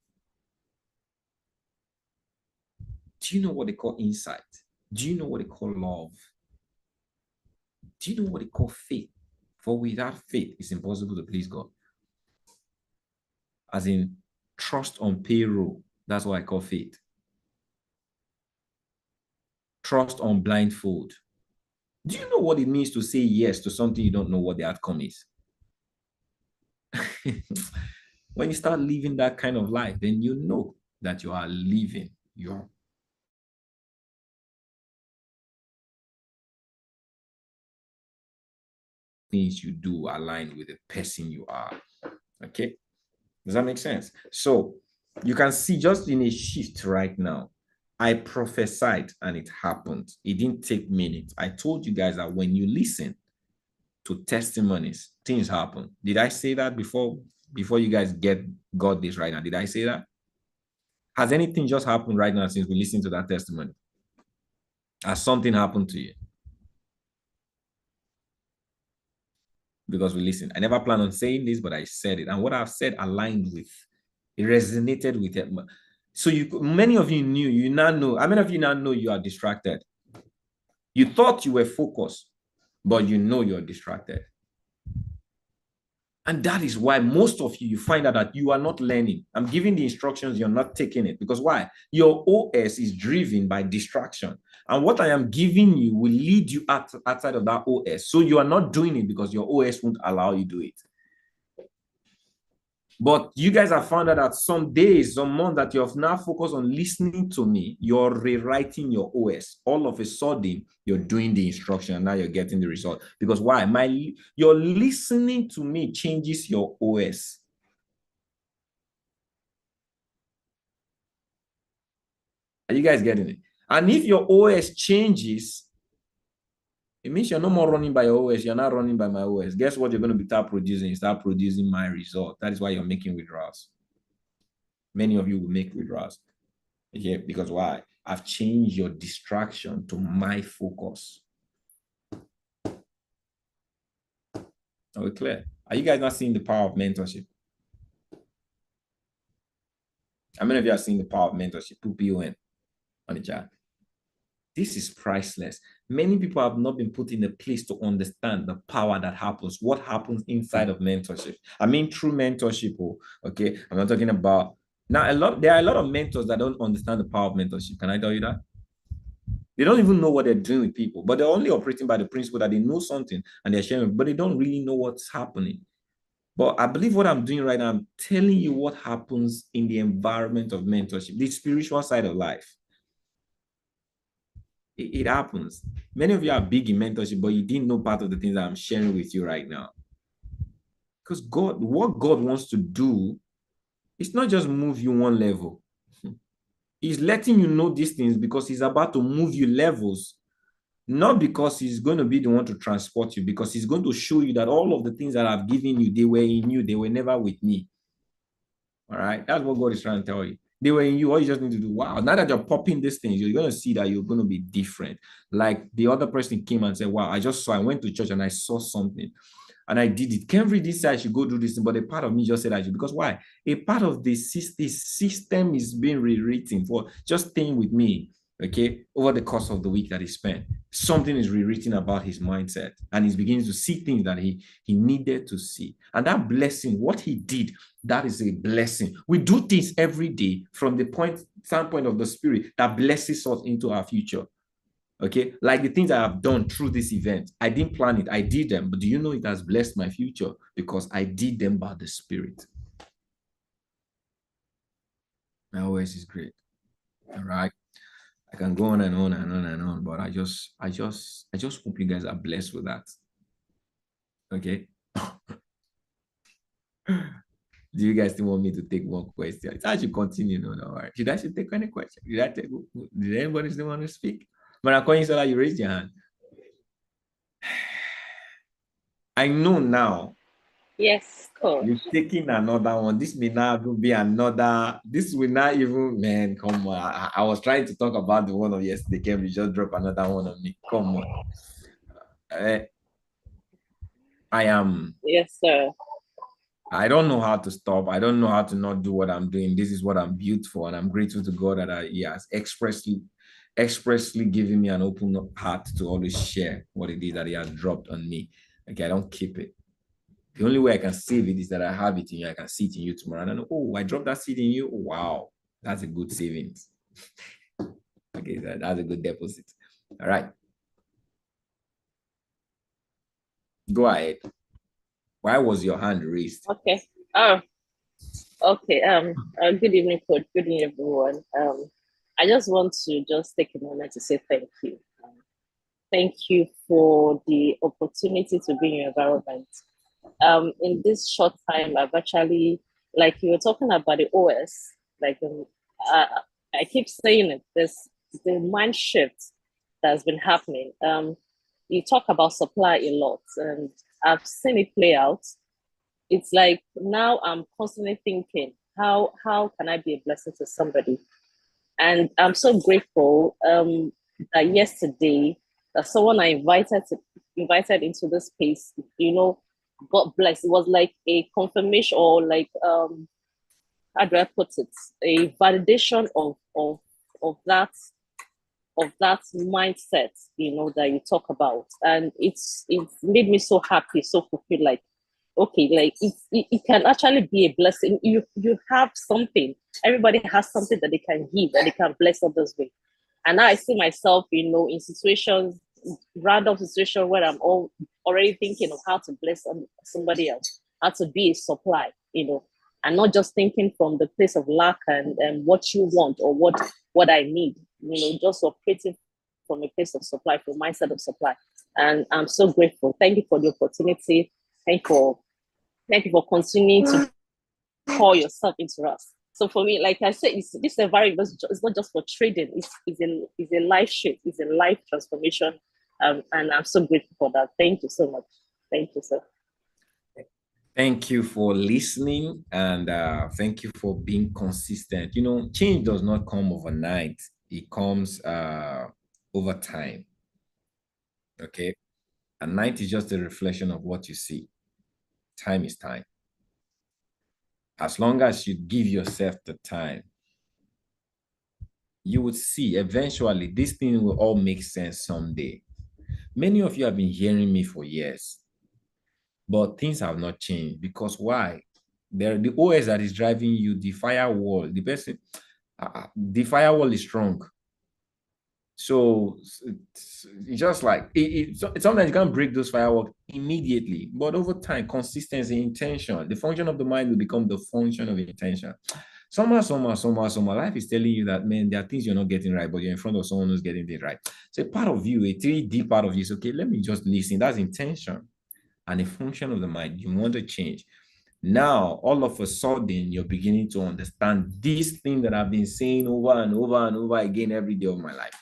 Do you know what they call insight? Do you know what they call love? Do you know what they call faith? For without faith, it's impossible to please God. As in, trust on payroll. That's what I call faith. Trust on blindfold. Do you know what it means to say yes to something you don't know what the outcome is? When you start living that kind of life, then you know that you are living your things you do align with the person you are. Okay, does that make sense? So you can see just in a shift right now, I prophesied and it happened. It didn't take minutes. I told you guys that when you listen to testimonies, things happen. Did I say that before you guys got this right now? Did I say that? Has anything just happened right now since we listened to that testimony? Has something happened to you? Because we listened. I never planned on saying this, but I said it. And what I've said aligned with, it resonated with it. So many of you knew, you now know. How many of you now know you are distracted? You thought you were focused, but you know you're distracted. And that is why most of you find out that you are not learning. I'm giving the instructions, you're not taking it. Because why? Your OS is driven by distraction. And what I am giving you will lead you outside of that OS. So you are not doing it because your OS won't allow you to do it. But you guys have found out that some days, some months that you have now focused on listening to me, you're rewriting your OS. All of a sudden, you're doing the instruction and now you're getting the result. Because why? Your listening to me changes your OS. Are you guys getting it? And if your OS changes, it means you're no more running by your OS. You're not running by my OS. Guess what you're going to start producing? You start producing my result. That is why you're making withdrawals. Many of you will make withdrawals. Yeah, because why? I've changed your distraction to my focus. Are we clear? Are you guys not seeing the power of mentorship? How many of you have seen the power of mentorship? Put PON on the chat. This is priceless. Many people have not been put in a place to understand the power that happens, what happens inside of mentorship. I mean, true mentorship, okay? I'm not talking about, now there are a lot of mentors that don't understand the power of mentorship. Can I tell you that? They don't even know what they're doing with people, but they're only operating by the principle that they know something and they're sharing, but they don't really know what's happening. But I believe what I'm doing right now, I'm telling you what happens in the environment of mentorship, the spiritual side of life. It happens. Many of you are big in mentorship, but you didn't know part of the things that I'm sharing with you right now. Because what God wants to do, it's not just move you one level. He's letting you know these things because he's about to move you levels. Not because he's going to be the one to transport you, because he's going to show you that all of the things that I've given you, they were in you, they were never with me. All right? That's what God is trying to tell you. They were in you. All you just need to do, wow, now that you're popping these things, you're going to see that you're going to be different. Like the other person came and said, wow, I went to church and I saw something and I did it. Kenry did say I should go do this thing, but a part of me just said I should. Because why? A part of the system is being rewritten for just staying with me, okay, over the course of the week that he spent. Something is rewritten about his mindset and he's beginning to see things that he needed to see. And that blessing, what he did, that is a blessing. We do things every day from the standpoint of the spirit that blesses us into our future. Okay, like the things I have done through this event. I didn't plan it, I did them, but do you know it has blessed my future because I did them by the spirit. My OS is great. All right. I can go on and on and on and on, but I just hope you guys are blessed with that. Okay. Do you guys still want me to take one question? I should continue. No, all right. Should I take any question? Did anybody still want to speak? Marakoyin Sola, you raised your hand. I know now. Yes, cool. You're taking another one. This may not be another. This will not even, man, come on. I was trying to talk about the one of yesterday. Can we just drop another one on me? Come on. I am. Yes, sir. I don't know how to stop. I don't know how to not do what I'm doing. This is what I'm built for. And I'm grateful to God that he has expressly giving me an open heart to always share what it is that he has dropped on me. Okay, I don't keep it. The only way I can save it is that I have it in you. I can see it in you tomorrow. And I know, oh, I dropped that seed in you. Wow, that's a good savings. Okay, that's a good deposit. All right. Go ahead. Why was your hand raised? Okay. Okay. Good evening, Coach. Good evening, everyone. I just want to take a moment to say thank you. Thank you for the opportunity to be in your environment. In this short time, I've actually, like you were talking about the OS, like I keep saying it, there's the mind shift that's been happening. You talk about supply a lot, and I've seen it play out. It's like now I'm constantly thinking, how can I be a blessing to somebody? And I'm so grateful that yesterday that someone I invited into this space, God bless. It was like a confirmation, or like how do I put it? A validation of that mindset, that you talk about. And it's made me so happy, so fulfilled, like, okay, like it can actually be a blessing. You have something. Everybody has something that they can give, that they can bless others with. And now I see myself, in situations, random situations where I'm already thinking of how to bless somebody else, how to be a supply, and not just thinking from the place of lack and what you want or what I need, just operating from a place of supply, from mindset of supply. And I'm so grateful. Thank you for the opportunity. Thank you for continuing to pour yourself into us. So for me, like I said, this environment is not just for trading. It's a life shift. It's a life transformation. And I'm so grateful for that. Thank you so much. Thank you, sir. Thank you for listening, and thank you for being consistent. Change does not come overnight. It comes over time. Okay. And night is just a reflection of what you see. Time is time. As long as you give yourself the time, you would see eventually this thing will all make sense someday. Many of you have been hearing me for years, but things have not changed. Because why? The OS that is driving you, the firewall, the firewall is strong. So it's just like sometimes you can't break those firewalls immediately, but over time, consistency, intention, the function of the mind will become the function of intention. Somehow, life is telling you that, man, there are things you're not getting right, but you're in front of someone who's getting it right. So a part of you, a 3D part of you is, okay, let me just listen. That's intention and a function of the mind. You want to change. Now, all of a sudden, you're beginning to understand this thing that I've been saying over and over and over again every day of my life.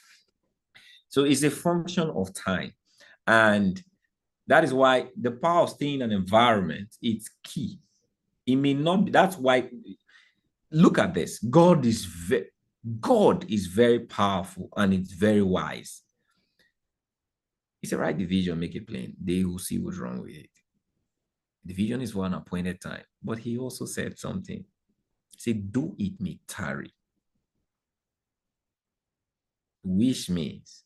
So it's a function of time. And that is why the power of staying in an environment, it's key. It may not be, that's why, look at this. God is very powerful and it's very wise. He said, write the vision, make it plain. They will see what's wrong with it. The vision is for an appointed time. But he also said something. He said, do it may tarry. Which means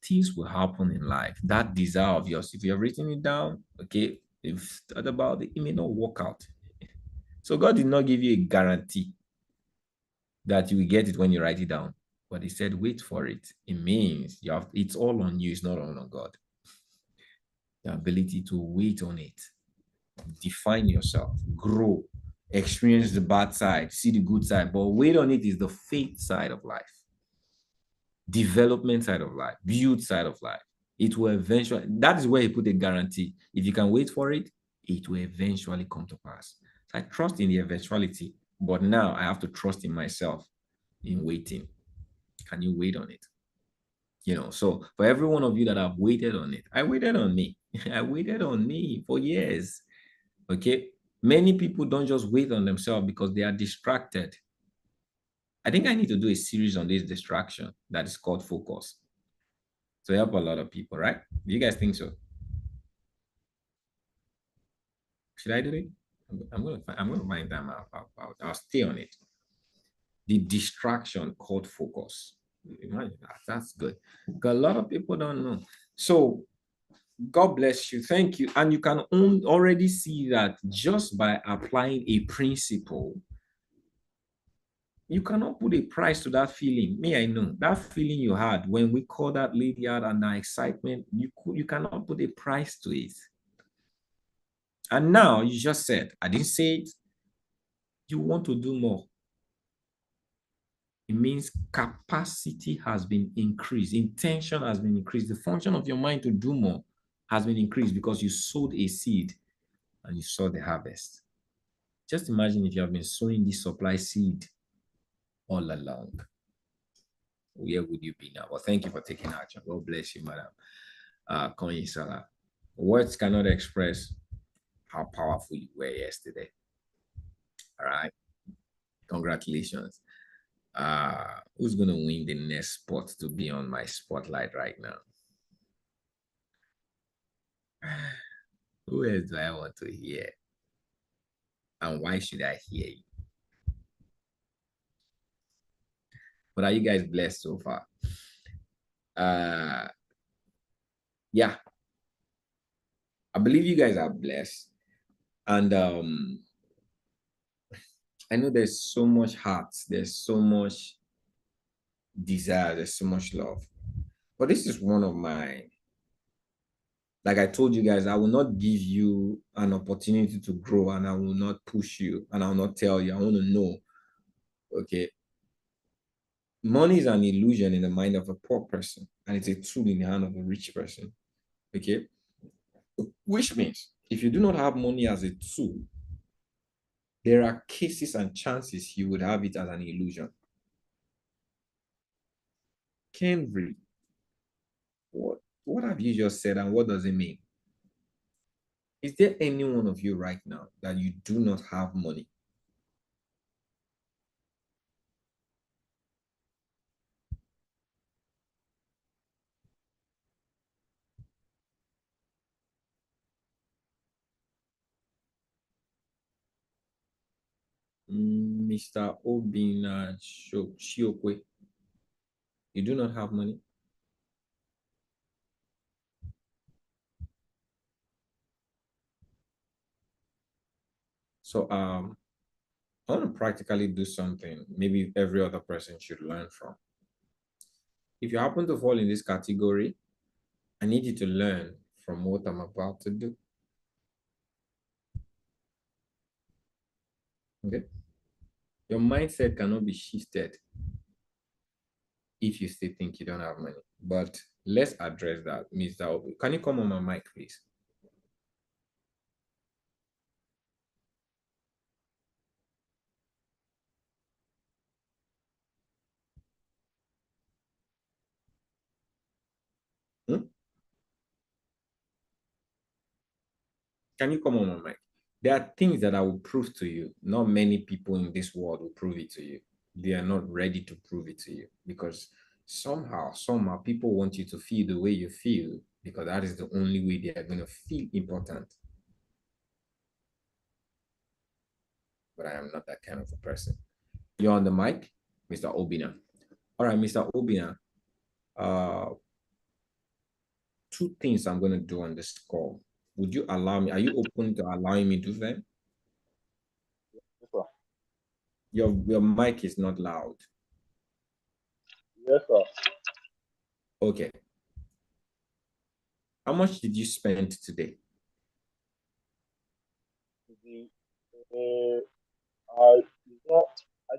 things will happen in life. That desire of yours, if you have written it down, okay, if thought about it, it may not work out. So God did not give you a guarantee that you will get it when you write it down. But he said, wait for it. It means it's all on you, it's not all on God. The ability to wait on it, define yourself, grow, experience the bad side, see the good side, but wait on it is the faith side of life, development side of life, build side of life. It will eventually, that is where he put a guarantee. If you can wait for it, it will eventually come to pass. So I trust in the eventuality, but now I have to trust in myself in waiting. Can you wait on it? So for every one of you that have waited on it, I waited on me. I waited on me for years. Okay. Many people don't just wait on themselves because they are distracted. I think I need to do a series on this distraction that is called focus to help a lot of people, right? Do you guys think so? Should I do it? I'm gonna find time out. I'll stay on it. The distraction called focus. Imagine that. That's good. Because a lot of people don't know. So God bless you. Thank you. And you can already see that just by applying a principle, you cannot put a price to that feeling. Me, I know that feeling you had when we called that lady out and that excitement, you cannot put a price to it. And now you just said, I didn't say it. You want to do more. It means capacity has been increased. Intention has been increased. The function of your mind to do more has been increased because you sowed a seed and you saw the harvest. Just imagine if you have been sowing this supply seed all along. Where would you be now? Well, thank you for taking action. God bless you, Madam Konyi Salah. Words cannot express how powerful you were yesterday. All right. Congratulations. Who's going to win the next spot to be on my spotlight right now? Who else do I want to hear? And why should I hear you? But are you guys blessed so far? Yeah. I believe you guys are blessed. And I know there's so much heart. There's so much desire, there's so much love. But this is one of my, like I told you guys, I will not give you an opportunity to grow, and I will not push you, and I will not tell you. I want to know. Okay. Money is an illusion in the mind of a poor person, and it's a tool in the hand of a rich person. Okay. Which means if you do not have money as a tool, there are cases and chances you would have it as an illusion. Kenry, what have you just said, and what does it mean? Is there any one of you right now that you do not have money? Mr. Obina Shiokwe, you do not have money? So I want to practically do something maybe every other person should learn from. If you happen to fall in this category, I need you to learn from what I'm about to do. Okay? Your mindset cannot be shifted if you still think you don't have money. But let's address that. Mr. Obi, can you come on my mic, please? Can you come on my mic? There are things that I will prove to you. Not many people in this world will prove it to you. They are not ready to prove it to you because somehow people want you to feel the way you feel because that is the only way they are going to feel important. But I am not that kind of a person. You're on the mic, Mr. Obina. All right, Mr. Obina. Two things I'm going to do on this call. Would you allow me? Are you open to allowing me to do them? Yes, sir. Your mic is not loud. Yes, sir. Okay. How much did you spend today? I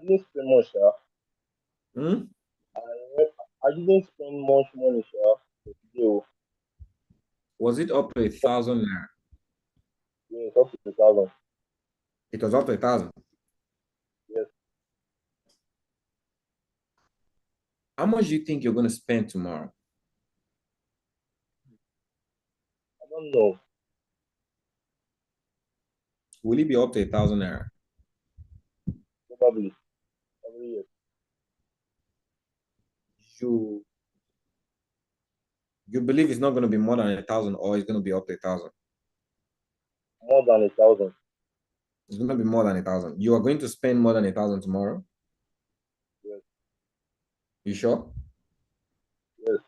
didn't spend much, sir. Hmm? I didn't spend much money, sir. Today. Was it up to 1,000 naira? Yes, up to 1,000. It was up to 1,000. Yes. How much do you think you're going to spend tomorrow? I don't know. Will it be up to 1,000 naira? Probably. Yes. You believe it's not going to be more than 1,000 or it's going to be up to 1,000? More than 1,000. It's going to be more than 1,000. You are going to spend more than 1,000 tomorrow? Yes. You sure? Yes.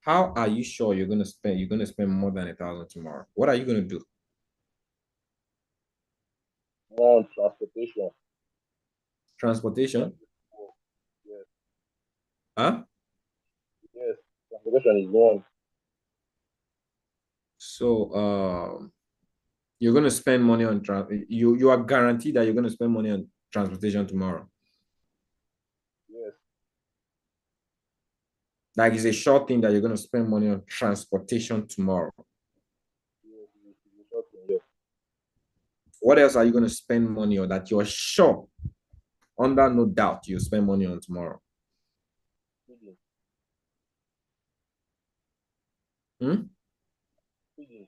How are you sure you're going to spend more than 1,000 tomorrow? What are you going to do? More on transportation. Transportation? Yes. Huh? Yes. Transportation is one. So you're going to spend money on you are guaranteed that you're going to spend money on transportation tomorrow. Yes. Like it's a sure thing that you're going to spend money on transportation tomorrow. Yes. Yes. What else are you going to spend money on that you're sure, under no doubt, you'll spend money on tomorrow? Feeding. Hmm? Feeding.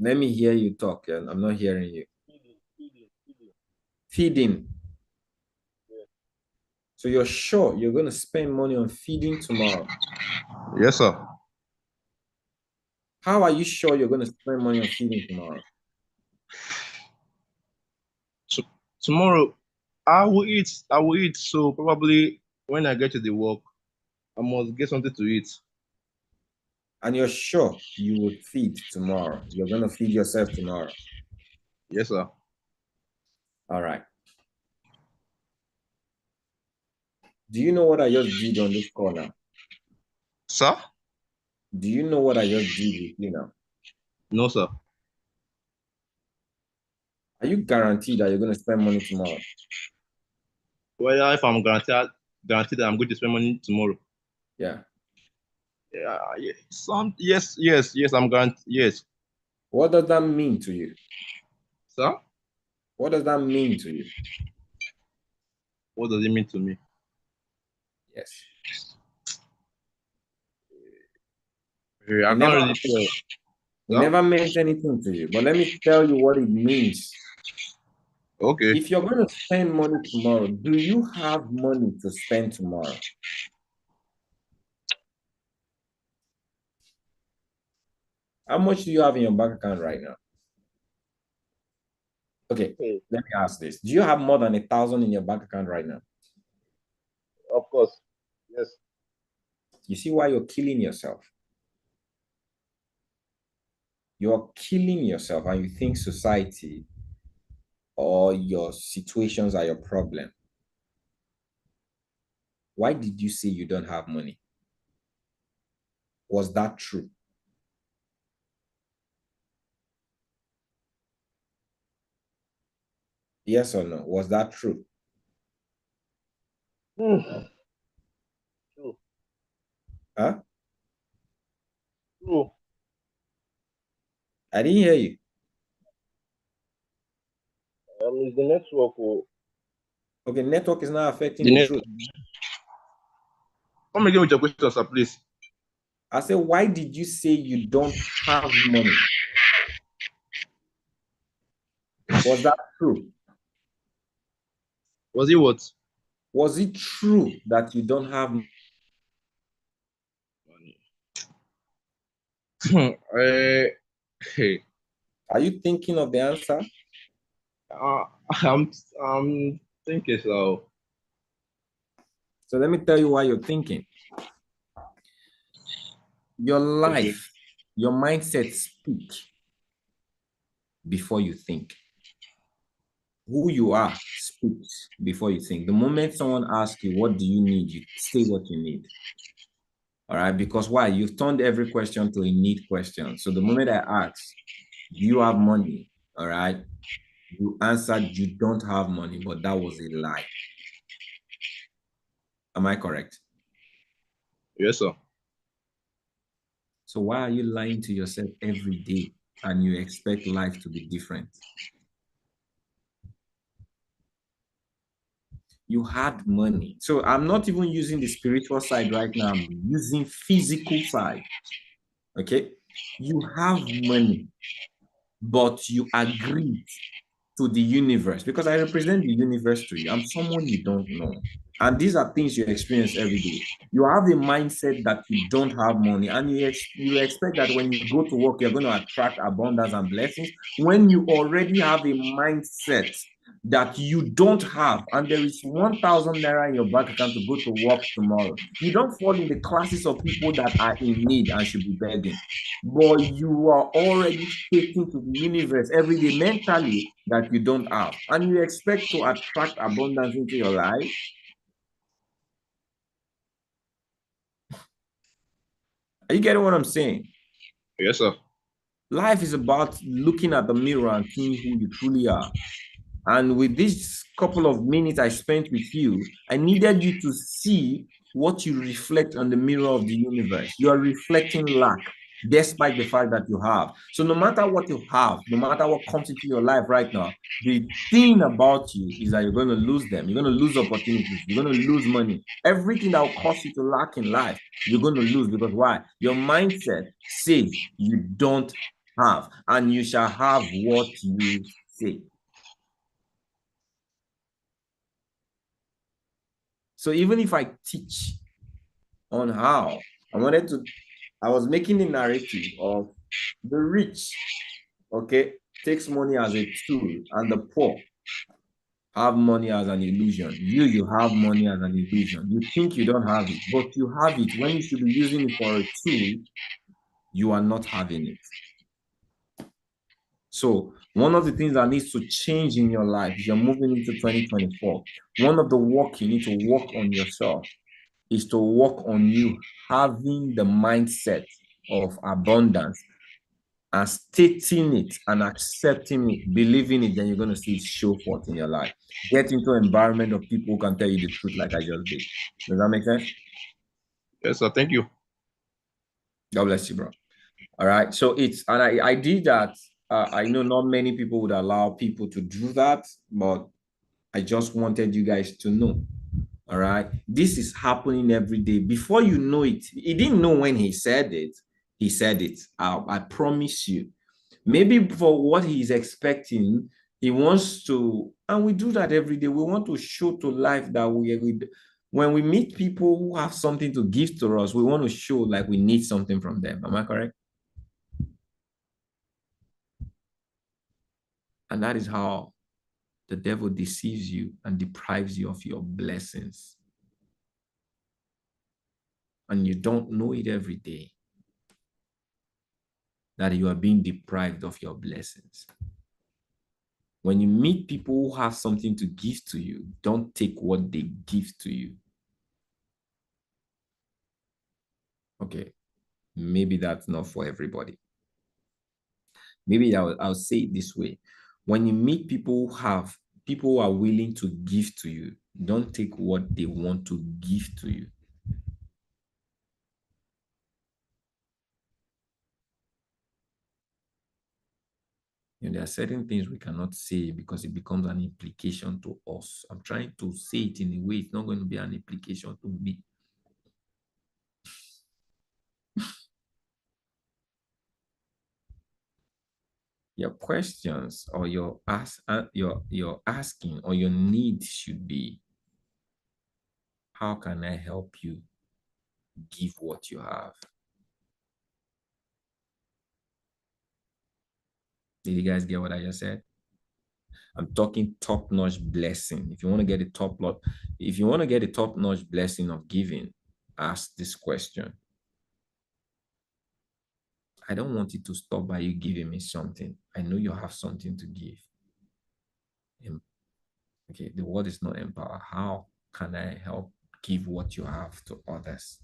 Let me hear you talk. I'm not hearing you. Feeding. Yes. So you're sure you're going to spend money on feeding tomorrow? Yes, sir. How are you sure you're going to spend money on feeding tomorrow? Tomorrow, I will eat. So probably when I get to the work, I must get something to eat. And you're sure you will feed tomorrow? You're going to feed yourself tomorrow? Yes, sir. All right. Do you know what I just did on this call now? Sir? Do you know what I just did with you now? No, sir. Are you guaranteed that you're going to spend money tomorrow? Well, if I'm guaranteed that I'm going to spend money tomorrow. Yeah. Yes, I'm guaranteed. Yes. What does that mean to you? Sir? What does that mean to you? What does it mean to me? Yes. I can't really tell. It Sir? never meant anything to you, but let me tell you what it means. Okay. If you're going to spend money tomorrow, do you have money to spend tomorrow? How much do you have in your bank account right now? Okay, let me ask this. Do you have more than 1,000 in your bank account right now? Of course. Yes. You see why you're killing yourself? You're killing yourself and you think society or your situations are your problem. Why did you say you don't have money? Was that true? Yes or no? Was that true? True. Huh? True. I didn't hear you. It's the network. Okay, network is not affecting The the net- truth. Come again with your question, sir, please. I said, why did you say you don't have money? Was that true? Was it what? Was it true that you don't have money? Hey. Are you thinking of the answer? I'm thinking so. So let me tell you why you're thinking. Your life, your mindset speak before you think. Who you are speaks before you think. The moment someone asks you, what do you need? You say what you need. All right, because why? You've turned every question to a need question. So the moment I ask, do you have money? All right, you answered you don't have money, but that was a lie. Am I correct? Yes, sir. So why are you lying to yourself every day and you expect life to be different? You had money. So I'm not even using the spiritual side right now. I'm using physical side. Okay? You have money, but you agreed to the universe because I represent the universe to you. I'm someone you don't know. And these are things you experience every day. You have a mindset that you don't have money, and you expect that when you go to work, you're going to attract abundance and blessings when you already have a mindset that you don't have, and there is 1,000 naira in your bank account to go to work tomorrow. You don't fall in the classes of people that are in need and should be begging, but you are already stating to the universe every day mentally that you don't have, and you expect to attract abundance into your life. Are you getting what I'm saying? Yes, sir. Life is about looking at the mirror and seeing who you truly are. And with this couple of minutes I spent with you, I needed you to see what you reflect on the mirror of the universe. You are reflecting lack, despite the fact that you have. So no matter what you have, no matter what comes into your life right now, the thing about you is that you're going to lose them. You're going to lose opportunities. You're going to lose money. Everything that will cause you to lack in life, you're going to lose. Because why? Your mindset says you don't have, and you shall have what you say. So even if I teach on how I was making a narrative of the rich, okay, takes money as a tool, and the poor have money as an illusion. You have money as an illusion. You think you don't have it, but you have it. When you should be using it for a tool, you are not having it. So One of the things that needs to change in your life is you're moving into 2024. One of the work you need to work on yourself is to work on you having the mindset of abundance and stating it and accepting it, believing it, then you're going to see it show forth in your life. Get into an environment of people who can tell you the truth like I just did. Does that make sense? Yes, sir. Thank you. God bless you, bro. All right. So I did that. I know not many people would allow people to do that, but I just wanted you guys to know. All right. This is happening every day. Before you know it, he didn't know when he said it. He said it. I promise you. Maybe for what he's expecting, he wants to, and we do that every day. We want to show to life that when we meet people who have something to give to us, we want to show like we need something from them. Am I correct? And that is how the devil deceives you and deprives you of your blessings. And you don't know it every day, that you are being deprived of your blessings. When you meet people who have something to give to you, don't take what they give to you. Okay, maybe that's not for everybody. Maybe I'll say it this way. When you meet people who are willing to give to you, don't take what they want to give to you. There are certain things we cannot say because it becomes an implication to us. I'm trying to say it in a way it's not going to be an implication to me. Your questions or your asking or your need should be, how can I help you give what you have? Did you guys get what I just said? I'm talking top-notch blessing. If you want to get a top-notch blessing of giving, ask this question. I don't want it to stop by you giving me something. I know you have something to give. Okay, the word is not empower. How can I help give what you have to others?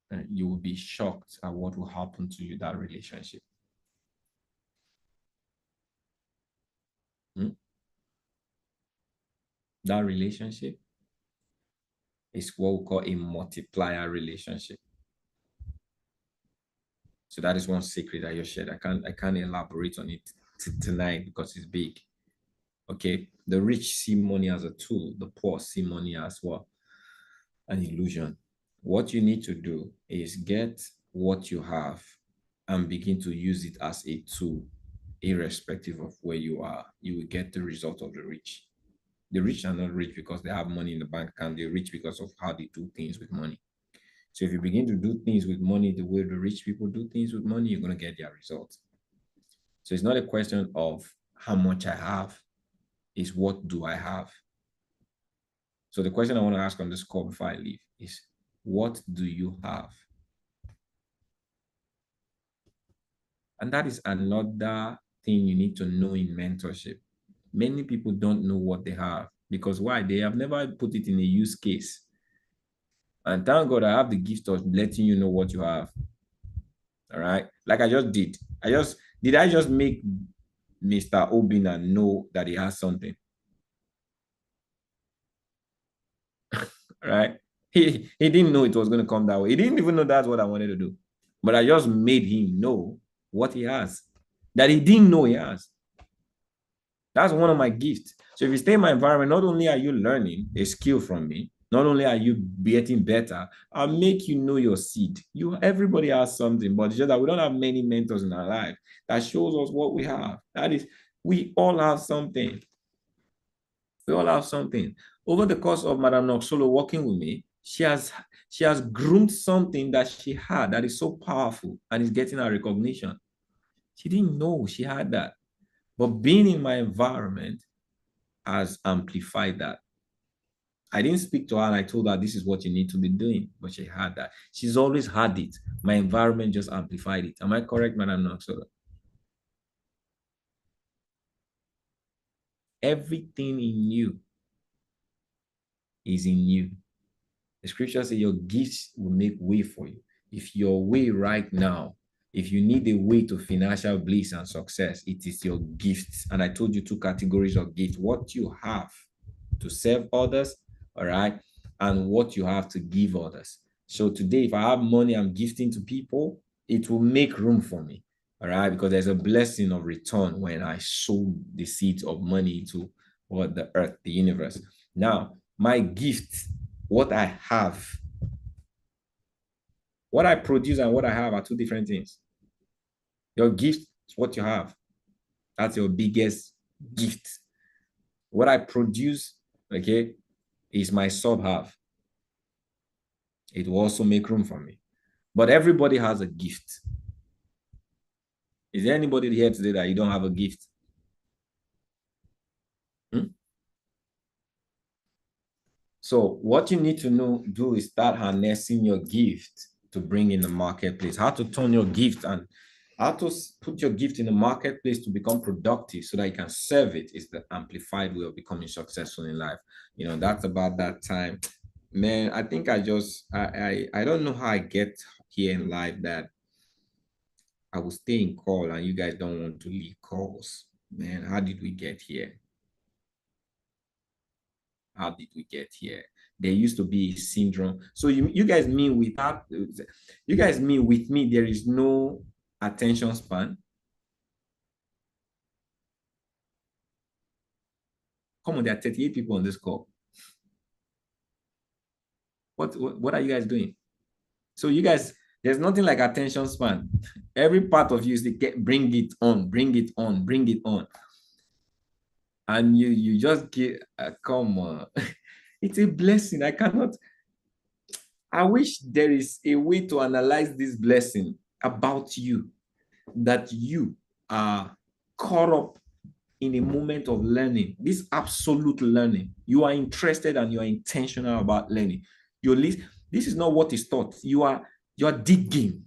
And you will be shocked at what will happen to you, that relationship. That relationship is what we call a multiplier relationship. So that is one secret I just shared. I can't elaborate on it tonight because it's big. Okay, the rich see money as a tool. The poor see money as what? An illusion. What you need to do is get what you have and begin to use it as a tool, irrespective of where you are. You will get the result of the rich. The rich are not rich because they have money in the bank account. They're rich because of how they do things with money. So if you begin to do things with money the way the rich people do things with money, you're going to get their results. So it's not a question of how much I have, it's what do I have? So the question I want to ask on this call before I leave is, what do you have? And that is another thing you need to know in mentorship. Many people don't know what they have because why? They have never put it in a use case. And thank God I have the gift of letting you know what you have. All right. Like I just did. I just make Mr. Obina know that he has something. Right? He didn't know it was going to come that way. He didn't even know that's what I wanted to do. But I just made him know what he has that he didn't know he has. That's one of my gifts. So if you stay in my environment, not only are you learning a skill from me, not only are you getting better, I'll make you know your seed. Everybody has something, but it's just that we don't have many mentors in our life that shows us what we have. That is, we all have something. We all have something. Over the course of Madam Noxolo working with me, she has groomed something that she had that is so powerful and is getting her recognition. She didn't know she had that. But being in my environment has amplified that. I didn't speak to her and I told her this is what you need to be doing, but she had that. She's always had it. My environment just amplified it. Am I correct, Madam Noxola? Everything in you is in you. The scripture says your gifts will make way for you. If your way right now, if you need a way to financial bliss and success, it is your gifts. And I told you 2 categories of gifts: what you have to serve others, all right, and what you have to give others. So today, if I have money I'm gifting to people, it will make room for me, all right, because there's a blessing of return when I sow the seeds of money into what the earth, the universe. Now, my gift, what I have, what I produce and what I have are 2 different things. Your gift is what you have. That's your biggest gift. What I produce, okay, is my sub-half. It will also make room for me. But everybody has a gift. Is there anybody here today that you don't have a gift? So what you need to do is start harnessing your gift to bring in the marketplace. How to turn your gift and how to put your gift in the marketplace to become productive so that you can serve it is the amplified way of becoming successful in life. You know, that's about that time. Man, I think I don't know how I get here in life that I will stay in call and you guys don't want to leave calls. Man, how did we get here? How did we get here? There used to be a syndrome. So you guys mean with me there is no attention span? Come on, there are 38 people on this call. What are you guys doing? So you guys, there's nothing like attention span. Every part of you is bring it on, bring it on, bring it on. And you just get, come on. It's a blessing. I wish there is a way to analyze this blessing about you, that you are caught up in a moment of learning, this absolute learning. You are interested and you are intentional about learning. This is not what is taught. You are digging.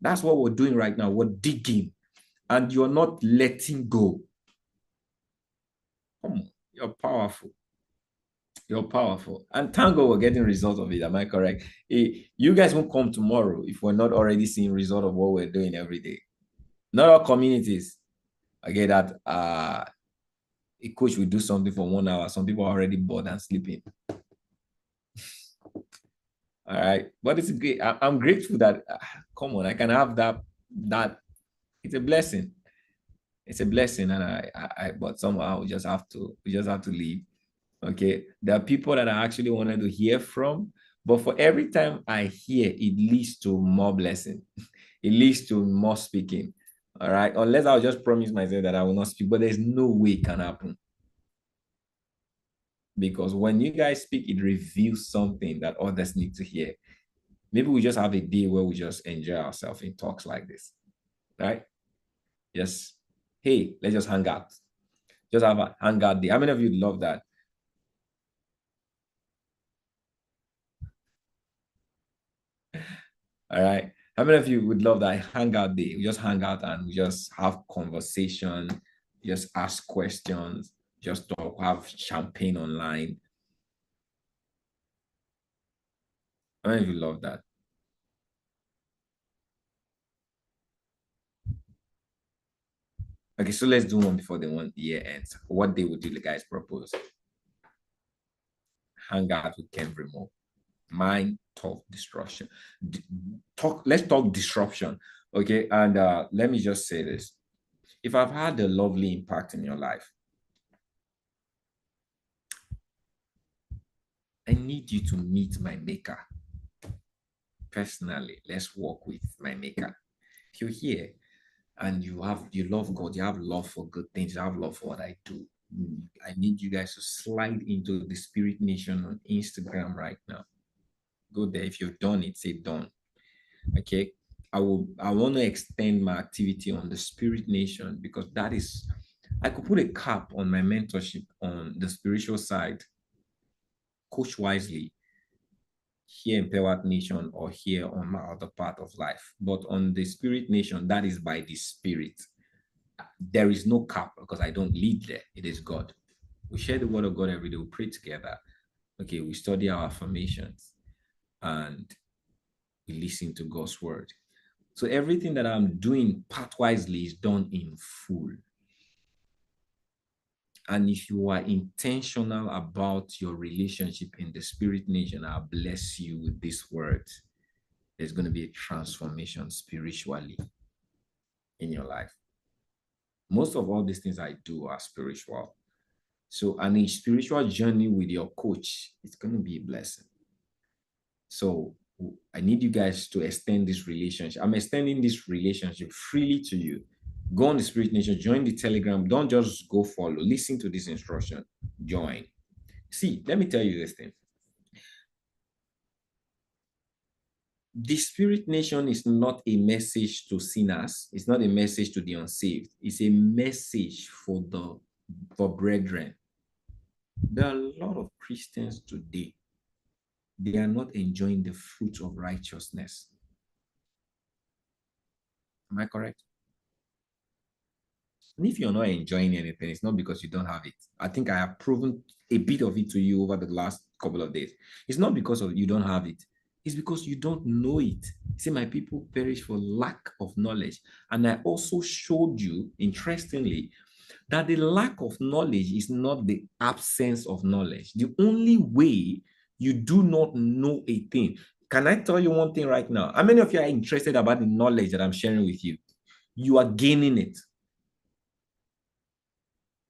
That's what we're doing right now. We're digging and you're not letting go. Come on, you're powerful. You're powerful. And thank God we're getting results of it. Am I correct? You guys won't come tomorrow if we're not already seeing result of what we're doing every day. Not all communities. I get that a coach will do something for 1 hour. Some people are already bored and sleeping. All right. But it's great. I'm grateful that, come on, I can have that. It's a blessing. It's a blessing. And but somehow we just have to leave. Okay. There are people that I actually wanted to hear from, but for every time I hear, it leads to more blessing. It leads to more speaking. All right. Unless I'll just promise myself that I will not speak, but there's no way it can happen. Because when you guys speak, it reveals something that others need to hear. Maybe we just have a day where we just enjoy ourselves in talks like this. Right? Yes. Hey, let's just hang out. Just have a hangout day. How many of you love that? All right. How many of you would love that hangout day? We just hang out and we just have conversation, just ask questions, just talk, have champagne online. How many of you love that? Okay, so let's do one before the year ends. What day would you guys propose? Hang out with Ken Remo. Mind talk destruction. Let's talk disruption. Okay, and let me just say this. If I've had a lovely impact in your life, I need you to meet my maker. Personally, let's work with my maker. If you're here and you love God, you have love for good things, you have love for what I do, I need you guys to slide into the Spirit Nation on Instagram right now. Go there. If you've done it, say done. Okay. I want to extend my activity on the Spirit Nation because I could put a cap on my mentorship on the spiritual side. coach wisely here in Pewat Nation or here on my other part of life. But on the Spirit Nation, that is by the Spirit. There is no cap because I don't lead there. It is God. We share the word of God every day. We pray together. Okay, we study our affirmations and we listen to God's word. So everything that I'm doing part-wisely is done in full. And if you are intentional about your relationship in the Spirit Nation, I'll bless you with this word. There's going to be a transformation spiritually in your life. Most of all these things I do are spiritual. So, and a spiritual journey with your coach, it's going to be a blessing. So I need you guys to extend this relationship. I'm extending this relationship freely to you. Go on the Spirit Nation, join the Telegram. Don't just go follow. Listen to this instruction. Join. See, let me tell you this thing. The Spirit Nation is not a message to sinners. It's not a message to the unsaved. It's a message for brethren. There are a lot of Christians today. They are not enjoying the fruit of righteousness. Am I correct? And if you're not enjoying anything, it's not because you don't have it. I think I have proven a bit of it to you over the last couple of days. It's not because you don't have it. It's because you don't know it. See, my people perish for lack of knowledge. And I also showed you, interestingly, that the lack of knowledge is not the absence of knowledge. The only way you do not know a thing. Can I tell you one thing right now? How many of you are interested about the knowledge that I'm sharing with you? You are gaining it.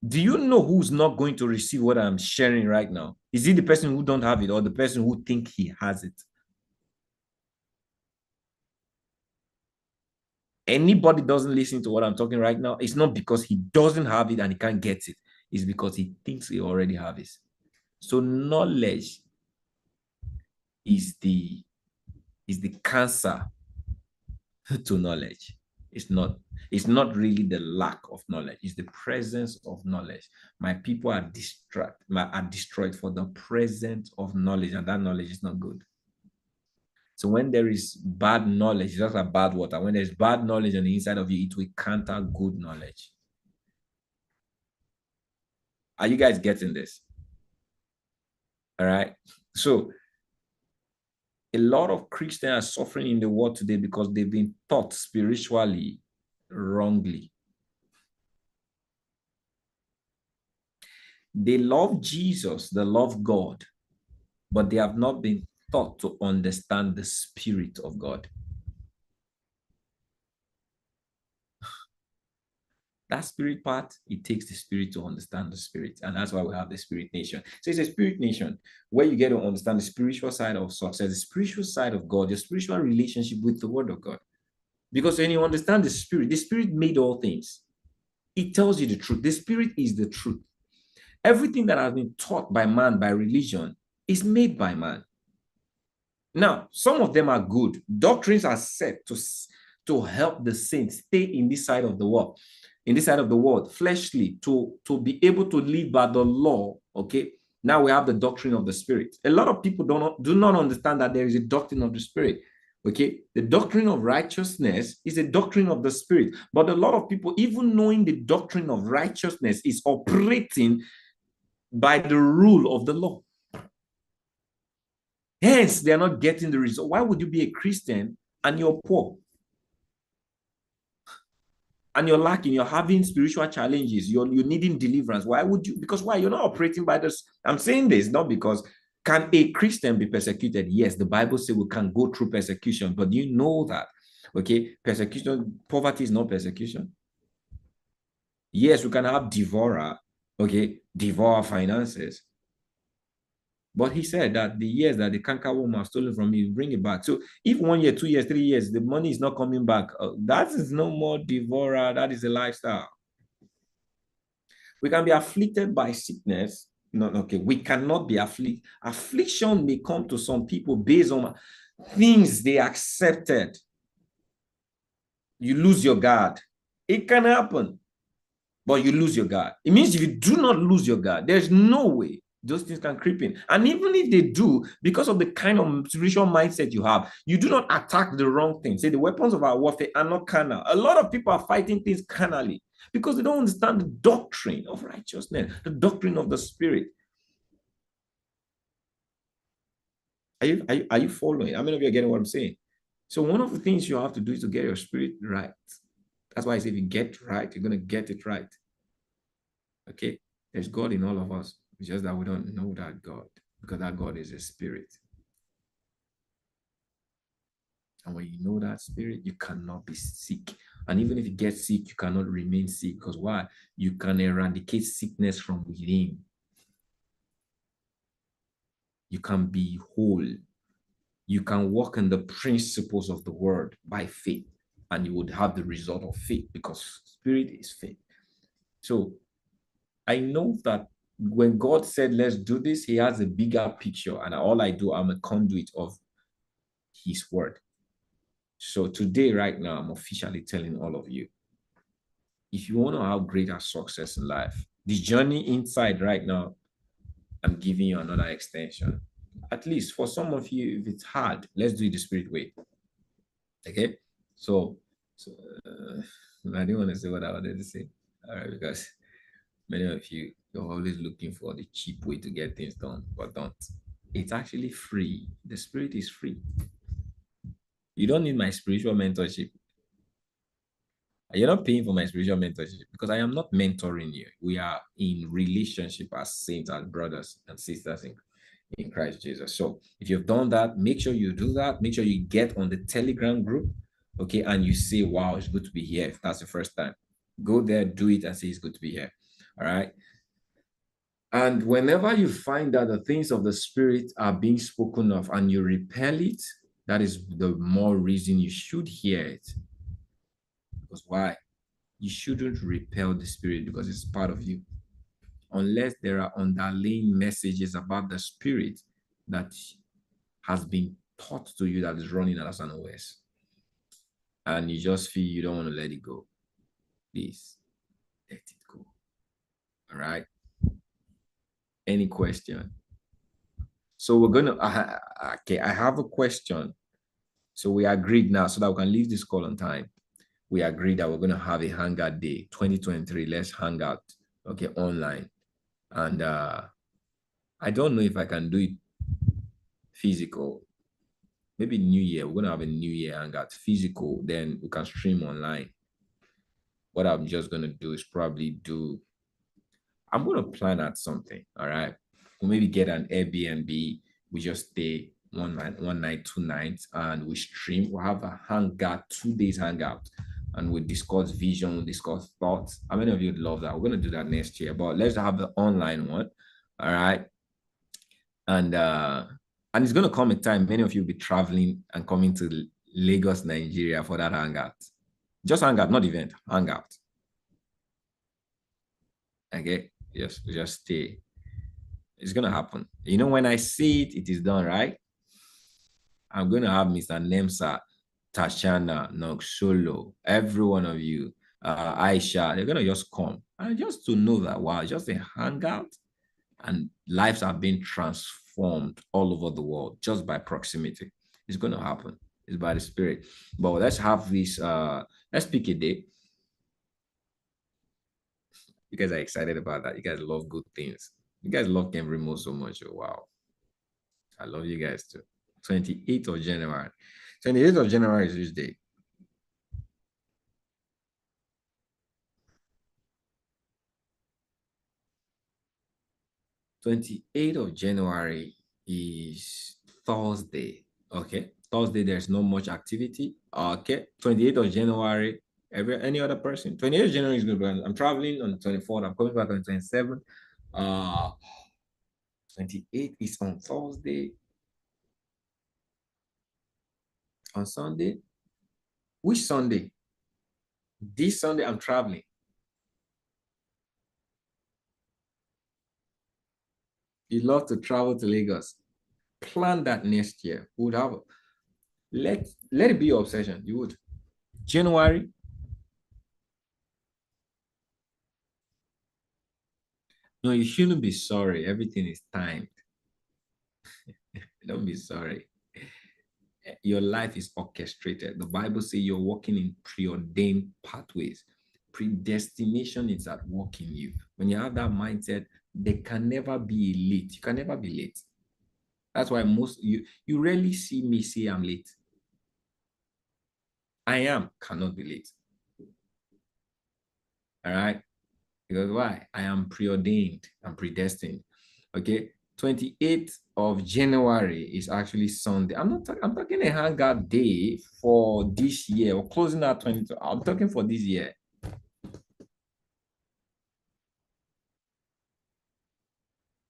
Do you know who's not going to receive what I'm sharing right now? Is it the person who don't have it or the person who think he has it? Anybody doesn't listen to what I'm talking right now, it's not because he doesn't have it and he can't get it. It's because he thinks he already has it. So knowledge is the cancer to knowledge. It's not really the lack of knowledge. It's the presence of knowledge. My people are destroyed for the presence of knowledge, and that knowledge is not good. So when there is bad knowledge, it's just like bad water. When there's bad knowledge on the inside of you, it will counter good knowledge. Are you guys getting this? All right. So a lot of Christians are suffering in the world today because they've been taught spiritually wrongly. They love Jesus, they love God, but they have not been taught to understand the Spirit of God. That spirit part, it takes the Spirit to understand the Spirit. And that's why we have the Spirit Nation. So it's a Spirit Nation where you get to understand the spiritual side of success, the spiritual side of God, your spiritual relationship with the Word of God. Because when you understand the Spirit made all things. It tells you the truth. The Spirit is the truth. Everything that has been taught by man, by religion, is made by man. Now, some of them are good. Doctrines are set to help the saints stay in this side of the world, fleshly, to be able to live by the law. Okay, now we have the doctrine of the Spirit. A lot of people do not understand that there is a doctrine of the Spirit. Okay, the doctrine of righteousness is a doctrine of the Spirit, but a lot of people, even knowing the doctrine of righteousness, is operating by the rule of the law. Hence, they are not getting the result. Why would you be a Christian and you're poor? And you're lacking, you're having spiritual challenges, you're needing deliverance. Why would you? Because why? You're not operating by this. I'm saying this not because, can a Christian be persecuted? Yes, the Bible says we can go through persecution, but you know that, okay, poverty is not persecution. Yes, we can have devourer, okay, devour finances. But he said that the years that the cankerworm have stolen from you, bring it back. So if 1 year, 2 years, 3 years, the money is not coming back, that is no more devourer. That is a lifestyle. We can be afflicted by sickness. No, okay, we cannot be afflicted. Affliction may come to some people based on things they accepted. You lose your guard. It can happen, but you lose your guard. It means if you do not lose your guard, there's no way Those things can creep in. And even if they do, because of the kind of spiritual mindset you have, you do not attack the wrong thing. Say the weapons of our warfare are not carnal. A lot of people are fighting things carnally because they don't understand the doctrine of righteousness, the doctrine of the Spirit. Are you following? How many of you are getting what I'm saying? So one of the things you have to do is to get your spirit right. That's why I say if you get right, you're going to get it right. Okay? There's God in all of us. It's just that we don't know that God, because that God is a spirit. And when you know that spirit, you cannot be sick. And even if you get sick, you cannot remain sick. Because why? You can eradicate sickness from within. You can be whole. You can walk in the principles of the word by faith, and you would have the result of faith, because spirit is faith. So I know that when God said, let's do this, he has a bigger picture, and all I do, I'm a conduit of his word. So today, right now, I'm officially telling all of you, if you want to have greater success in life, the journey inside right now, I'm giving you another extension. At least for some of you, if it's hard, let's do it the spirit way. Okay? So I didn't want to say what I wanted to say. All right, because many of you, you're always looking for the cheap way to get things done, but don't. It's actually free. The spirit is free. You don't need my spiritual mentorship. You're not paying for my spiritual mentorship, because I am not mentoring you. We are in relationship as saints, as brothers and sisters in Christ Jesus. So if you've done that, make sure you do that. Make sure you get on the Telegram group, okay? And you say, wow, it's good to be here. If that's the first time, go there, do it, and say it's good to be here. All right? And whenever you find that the things of the spirit are being spoken of and you repel it, that is the more reason you should hear it. Because why? You shouldn't repel the spirit, because it's part of you. Unless there are underlying messages about the spirit that has been taught to you that is running as unawares. And you just feel you don't want to let it go. Please, let it go. All right? Any question? So we're going to, okay, I have a question. So we agreed now, so that we can leave this call on time. We agreed that we're going to have a hangout day, 2023. Let's hang out, okay, online. And I don't know if I can do it physical. Maybe New Year. We're going to have a New Year hangout physical. Then we can stream online. What I'm just going to do is probably I'm going to plan out something, all right? We'll maybe get an Airbnb. We just stay one night, 2 nights, and we stream. We'll have a hangout, 2 days hangout. And we discuss vision, discuss thoughts. How many of you would love that? We're going to do that next year, but let's have the online one. All right. And it's going to come a time many of you will be traveling and coming to Lagos, Nigeria for that hangout. Just hangout, not event, hangout. Okay. Yes, just stay. It's going to happen. You know, when I see it, it is done, right? I'm going to have Mr. Nemsa, Tashana, Noxolo, every one of you, Aisha, they're going to just come. And just to know that, wow, just a hangout, and lives are being transformed all over the world just by proximity. It's going to happen. It's by the Spirit. But let's have this, let's pick a day. You guys are excited about that. You guys love good things. You guys love Ken Remo so much. Oh, wow. I love you guys too. 28th of January. 28th of January is which day? '28th of January is Thursday. Okay. Thursday, there's not much activity. Okay. 28th of January, any other person? 28th of January is good. I'm traveling on the 24th. I'm coming back on the 27th. 28th is on Thursday. On Sunday? Which Sunday? This Sunday, I'm traveling. You'd love to travel to Lagos. Plan that next year. We would have, let it be your obsession. You would. January. No, you shouldn't be sorry. Everything is timed. Don't be sorry. Your life is orchestrated. The Bible says you're walking in preordained pathways. Predestination is at work in you. When you have that mindset, there can never be late. You can never be late. That's why most you rarely see me say I'm late. Cannot be late. All right. Because why? I am preordained. I'm predestined. Okay. 28th of January is actually Sunday. I'm talking a hangout day for this year. We're closing out 22. I'm talking for this year.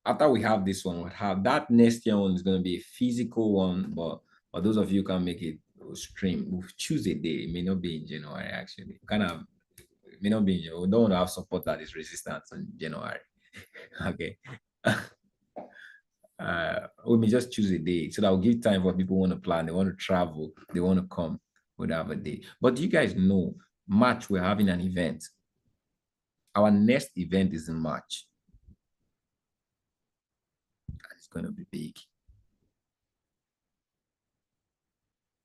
After we have this one, we'll have that next year one is going to be a physical one, but for those of you who can make it stream, we'll choose a day. It may not be in January, actually. Kind of may not be in January. We don't want to have support that is resistant in January. Okay. We may just choose a day so that will give time for people who want to plan, they want to travel, they want to come, we'll have a day. But you guys know, March, we're having an event. Our next event is in March. And it's going to be big.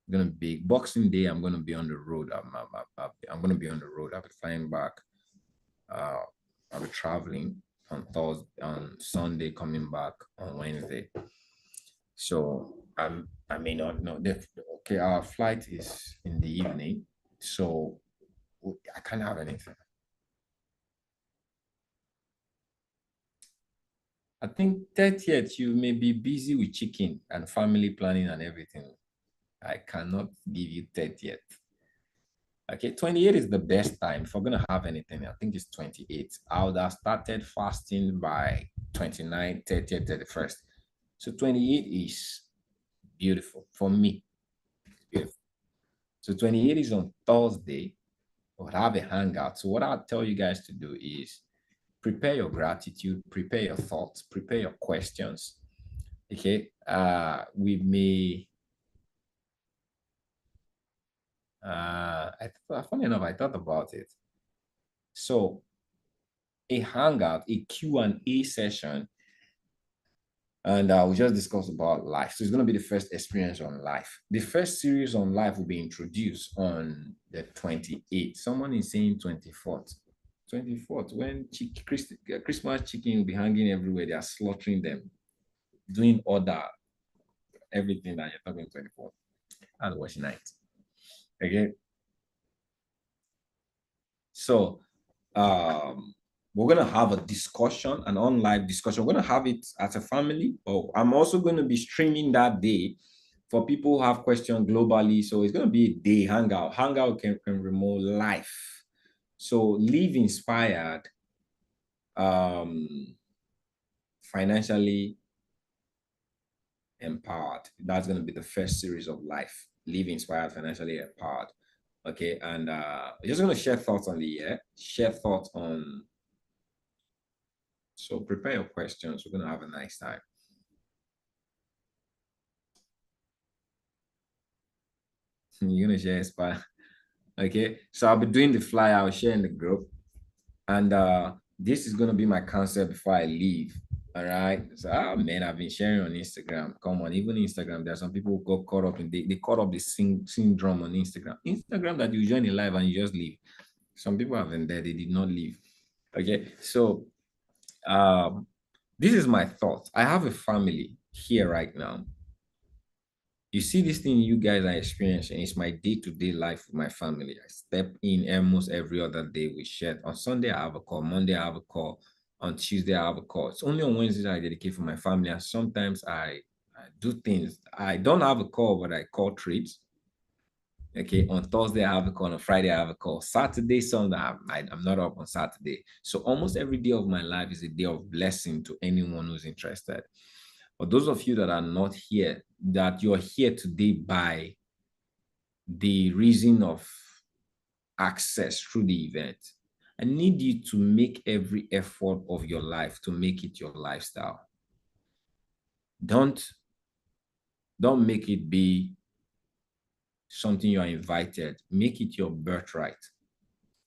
It's going to be big. Boxing Day, I'm going to be on the road. I'm going to be on the road. I'll be flying back. I'll be traveling on Thursday, on Sunday, coming back on Wednesday. So I may not know. Okay, our flight is in the evening, so I can't have anything. I think 30th, you may be busy with chicken and family planning and everything. I cannot give you 30th. Okay, 28 is the best time. If we're going to have anything, I think it's 28. I would have started fasting by 29, 30th, 31st. So 28 is beautiful for me. Beautiful. So 28 is on Thursday. We'll have a hangout. So what I'll tell you guys to do is prepare your gratitude, prepare your thoughts, prepare your questions. Okay. We may funny enough, I thought about it. So a hangout, a Q&A session, and we just discussed about life. So it's going to be the first experience on life. The first series on life will be introduced on the 28th. Someone is saying 24th. 24th, when Christmas chicken will be hanging everywhere. They are slaughtering them, doing order, everything that you're talking 24th. And watch night. Okay. So we're going to have a discussion, an online discussion. We're going to have it as a family. I'm also going to be streaming that day for people who have questions globally. So it's going to be a day hangout. Hangout can remote life. So live inspired, financially empowered. That's going to be the first series of life. Live inspired, financially empowered. Okay, and we're just going to share thoughts on the year, share thoughts on. So prepare your questions. We're going to have a nice time. You're going to share Inspire. Okay, so I'll be doing the flyer. I'll share in the group. And this is going to be my concept before I leave. All right. So, man, I've been sharing on Instagram. Come on, even Instagram, there are some people who got caught up in they caught up the syndrome on Instagram. Instagram that you join a live and you just leave. Some people have been there, they did not leave. Okay. So this is my thought. I have a family here right now. You see this thing you guys are experiencing, it's my day-to-day life with my family. I step in almost every other day we share. On Sunday, I have a call. Monday, I have a call. On Tuesday, I have a call. It's only on Wednesdays I dedicate for my family. And sometimes I do things. I don't have a call, but I call trips. Okay, on Thursday, I have a call. On Friday, I have a call. Saturday, Sunday, I'm not up on Saturday. So almost every day of my life is a day of blessing to anyone who's interested. For those of you that are not here, that you're here today by the reason of access through the event, I need you to make every effort of your life to make it your lifestyle. Don't make it be something you are invited. Make it your birthright.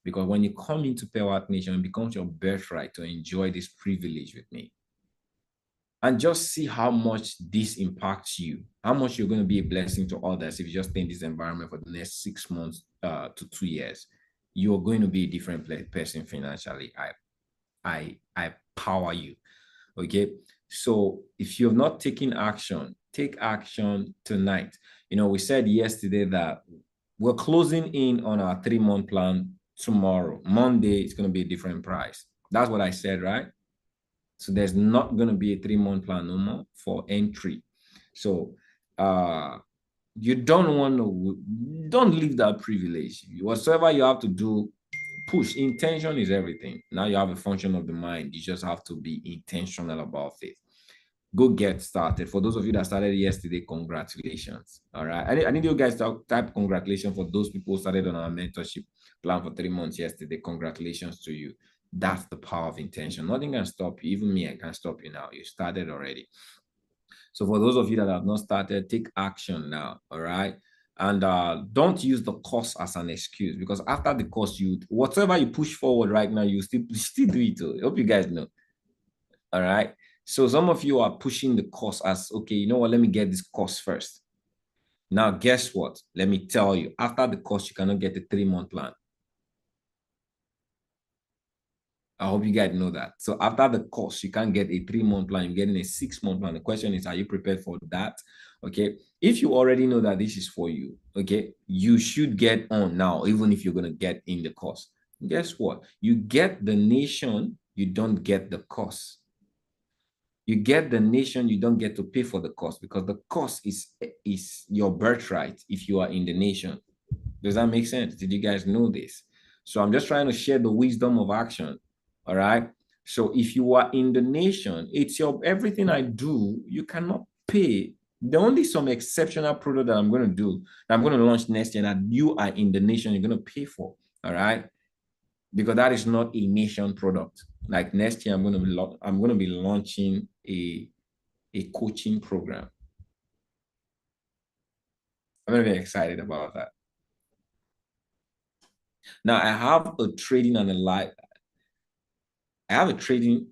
Because when you come into Pewat Nation, it becomes your birthright to enjoy this privilege with me. And just see how much this impacts you, how much you're going to be a blessing to others if you just stay in this environment for the next 6 months to 2 years. You're going to be a different person financially. I power you. Okay. So if you've not taken action, take action tonight. You know, we said yesterday that we're closing in on our 3-month plan tomorrow. Monday, it's going to be a different price. That's what I said, right? So there's not going to be a 3-month plan no more for entry. So you don't want to, don't leave that privilege. Whatsoever you have to do, push. Intention is everything. Now you have a function of the mind. You just have to be intentional about it. Go get started. For those of you that started yesterday, congratulations. All right. I need you guys to type congratulations for those people who started on our mentorship plan for 3 months yesterday. Congratulations to you. That's the power of intention. Nothing can stop you. Even me, I can't stop you now. You started already. So for those of you that have not started, take action now. All right. And don't use the course as an excuse, because after the course, whatever you push forward right now, you still do it. I hope you guys know. All right. So some of you are pushing the course as, okay, you know what, let me get this course first. Now, guess what? Let me tell you, after the course, you cannot get a 3-month plan. I hope you guys know that. So after the course, you can't get a 3-month plan. You're getting a 6-month plan. The question is, are you prepared for that? Okay. If you already know that this is for you, okay, you should get on now, even if you're going to get in the course. Guess what? You get the nation, you don't get the course. You get the nation, you don't get to pay for the cost, because the cost is your birthright if you are in the nation. Does that make sense? Did you guys know this? So I'm just trying to share the wisdom of action. All right. So if you are in the nation, it's your everything I do, you cannot pay. The only some exceptional product that I'm going to do, that I'm going to launch next year, that you are in the nation, you're going to pay for. All right. Because that is not a nation product. Like next year, I'm going to be launching a coaching program. I'm going to be excited about that. Now I have a trading and a life. I have a trading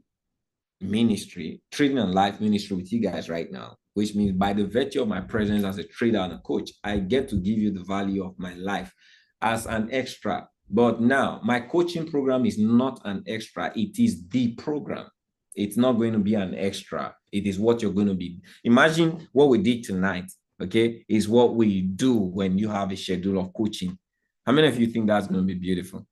and life ministry with you guys right now, which means by the virtue of my presence as a trader and a coach, I get to give you the value of my life as an extra. But now my coaching program is not an extra. It is the program. It's not going to be an extra. It is what you're going to be. Imagine what we did tonight, okay, is what we do when you have a schedule of coaching. How many of you think that's going to be beautiful?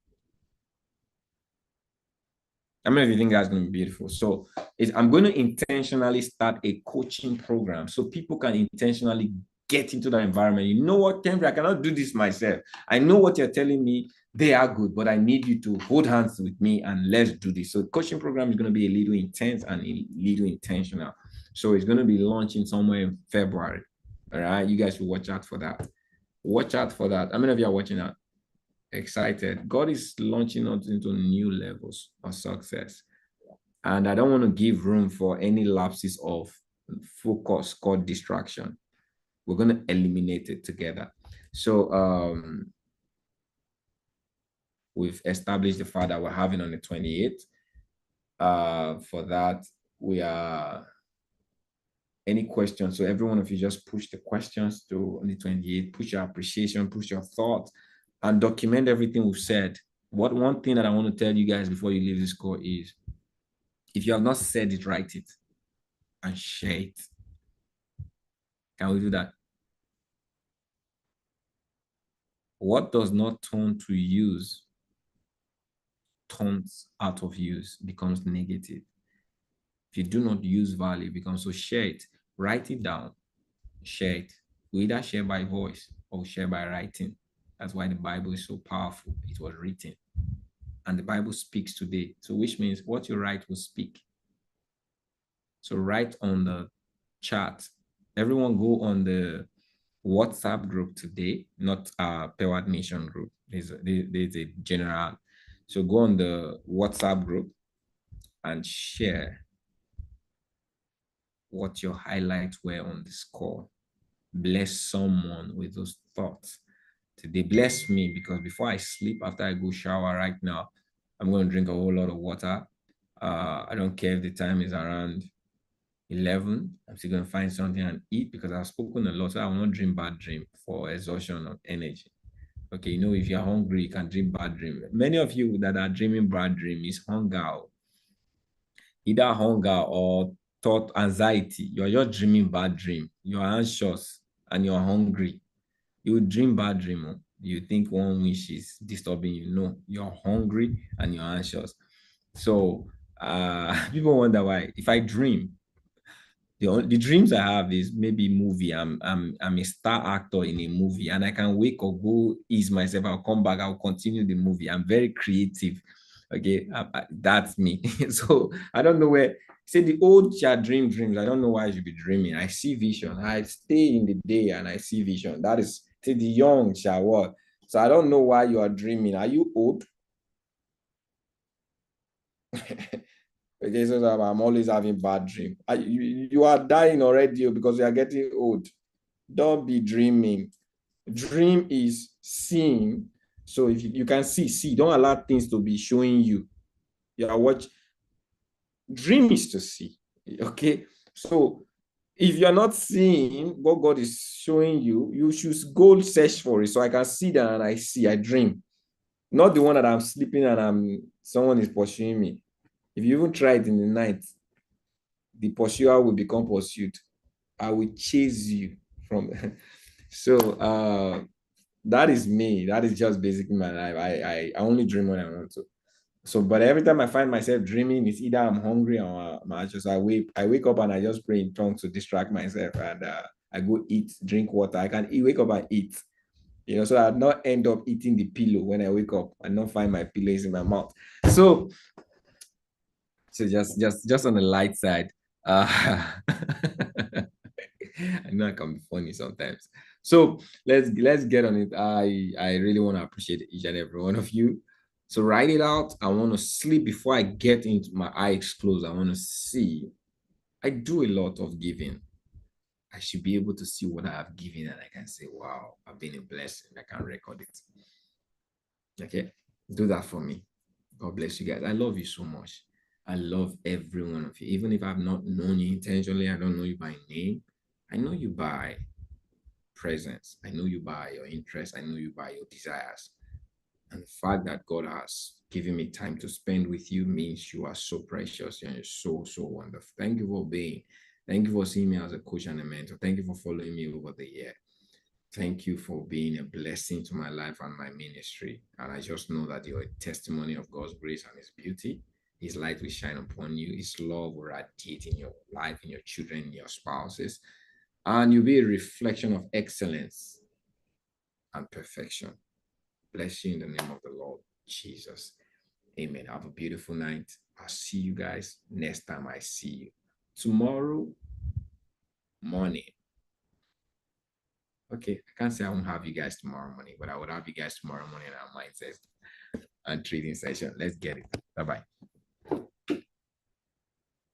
How many of you think that's going to be beautiful? So I'm going to intentionally start a coaching program so people can intentionally get into that environment. You know what, Kendra, I cannot do this myself. I know what you're telling me. They are good, but I need you to hold hands with me and let's do this. So the coaching program is going to be a little intense and a little intentional. So it's going to be launching somewhere in February. All right. You guys should watch out for that. Watch out for that. How many of you are watching that? Excited. God is launching us into new levels of success. And I don't want to give room for any lapses of focus called distraction. We're going to eliminate it together. So we've established the file that we're having on the 28th. For that, we are any questions. So every one of you just push the questions to on the 28th, push your appreciation, push your thoughts, and document everything we've said. One thing that I want to tell you guys before you leave this call is, if you have not said it, write it and share it. Can we do that? What does not turn to use turns out of use, becomes negative. If you do not use value, it becomes, so share it, write it down, share it. We either share by voice or share by writing. That's why the Bible is so powerful. It was written. And the Bible speaks today. So which means what you write will speak. So write on the chat. Everyone go on the WhatsApp group today, not our Pewat Nation group. There's a general. So go on the WhatsApp group and share what your highlights were on this call. Bless someone with those thoughts they bless me because before I sleep, after I go shower right now, I'm going to drink a whole lot of water. I don't care if the time is around 11. I'm still going to find something and eat because I've spoken a lot. So I will not dream bad dream for exhaustion of energy. Okay, you know, if you're hungry, you can dream bad dream. Many of you that are dreaming bad dream is hunger, either hunger or thought anxiety. You're just dreaming bad dream. You're anxious and you're hungry. You dream bad dream. You think one wish is disturbing you. No, you're hungry and you're anxious. So people wonder why. If I dream, the dreams I have is maybe movie. I'm a star actor in a movie, and I can wake or go ease myself. I'll come back. I'll continue the movie. I'm very creative. Okay, that's me. So I don't know where. Say the old child dreams. I don't know why I should be dreaming. I see vision. I stay in the day and I see vision. That is say the young child. What? So I don't know why you are dreaming. Are you old? Okay, so I'm always having bad dream. You are dying already because you are getting old. Don't be dreaming. Dream is seeing. So if you can see, don't allow things to be showing you. You are watching. Dream is to see. Okay, so if you're not seeing what God is showing you, you should go search for it. So I can see that and I dream. Not the one that I'm sleeping and someone is pursuing me. If you even try it in the night, the pursuer will become pursued. I will chase you from. So that is me. That is just basically my life. I only dream when I want to. So, but every time I find myself dreaming, it's either I'm hungry or I wake up and I just pray in tongues to distract myself, and I go eat, drink water. I can wake up and eat, you know, so I not end up eating the pillow when I wake up and not find my pillows in my mouth. So just on the light side, I know I can be funny sometimes. So let's get on it. I really want to appreciate each and every one of you. So write it out. I want to sleep before I get into my eyes closed. I want to see. I do a lot of giving. I should be able to see what I have given and I can say, wow, I've been a blessing. I can record it. Okay, do that for me. God bless you guys. I love you so much. I love every one of you. Even if I've not known you intentionally, I don't know you by name. I know you by presence. I know you by your interests. I know you by your desires. And the fact that God has given me time to spend with you means you are so precious and you're so, so wonderful. Thank you for being. Thank you for seeing me as a coach and a mentor. Thank you for following me over the year. Thank you for being a blessing to my life and my ministry. And I just know that you're a testimony of God's grace and His beauty. His light will shine upon you. His love will radiate in your life, in your children, in your spouses. And you'll be a reflection of excellence and perfection. Bless you in the name of the Lord Jesus. Amen. Have a beautiful night. I'll see you guys next time I see you. Tomorrow morning. Okay, I can't say I won't have you guys tomorrow morning, but I would have you guys tomorrow morning at mindset and trading session. Let's get it. Bye-bye.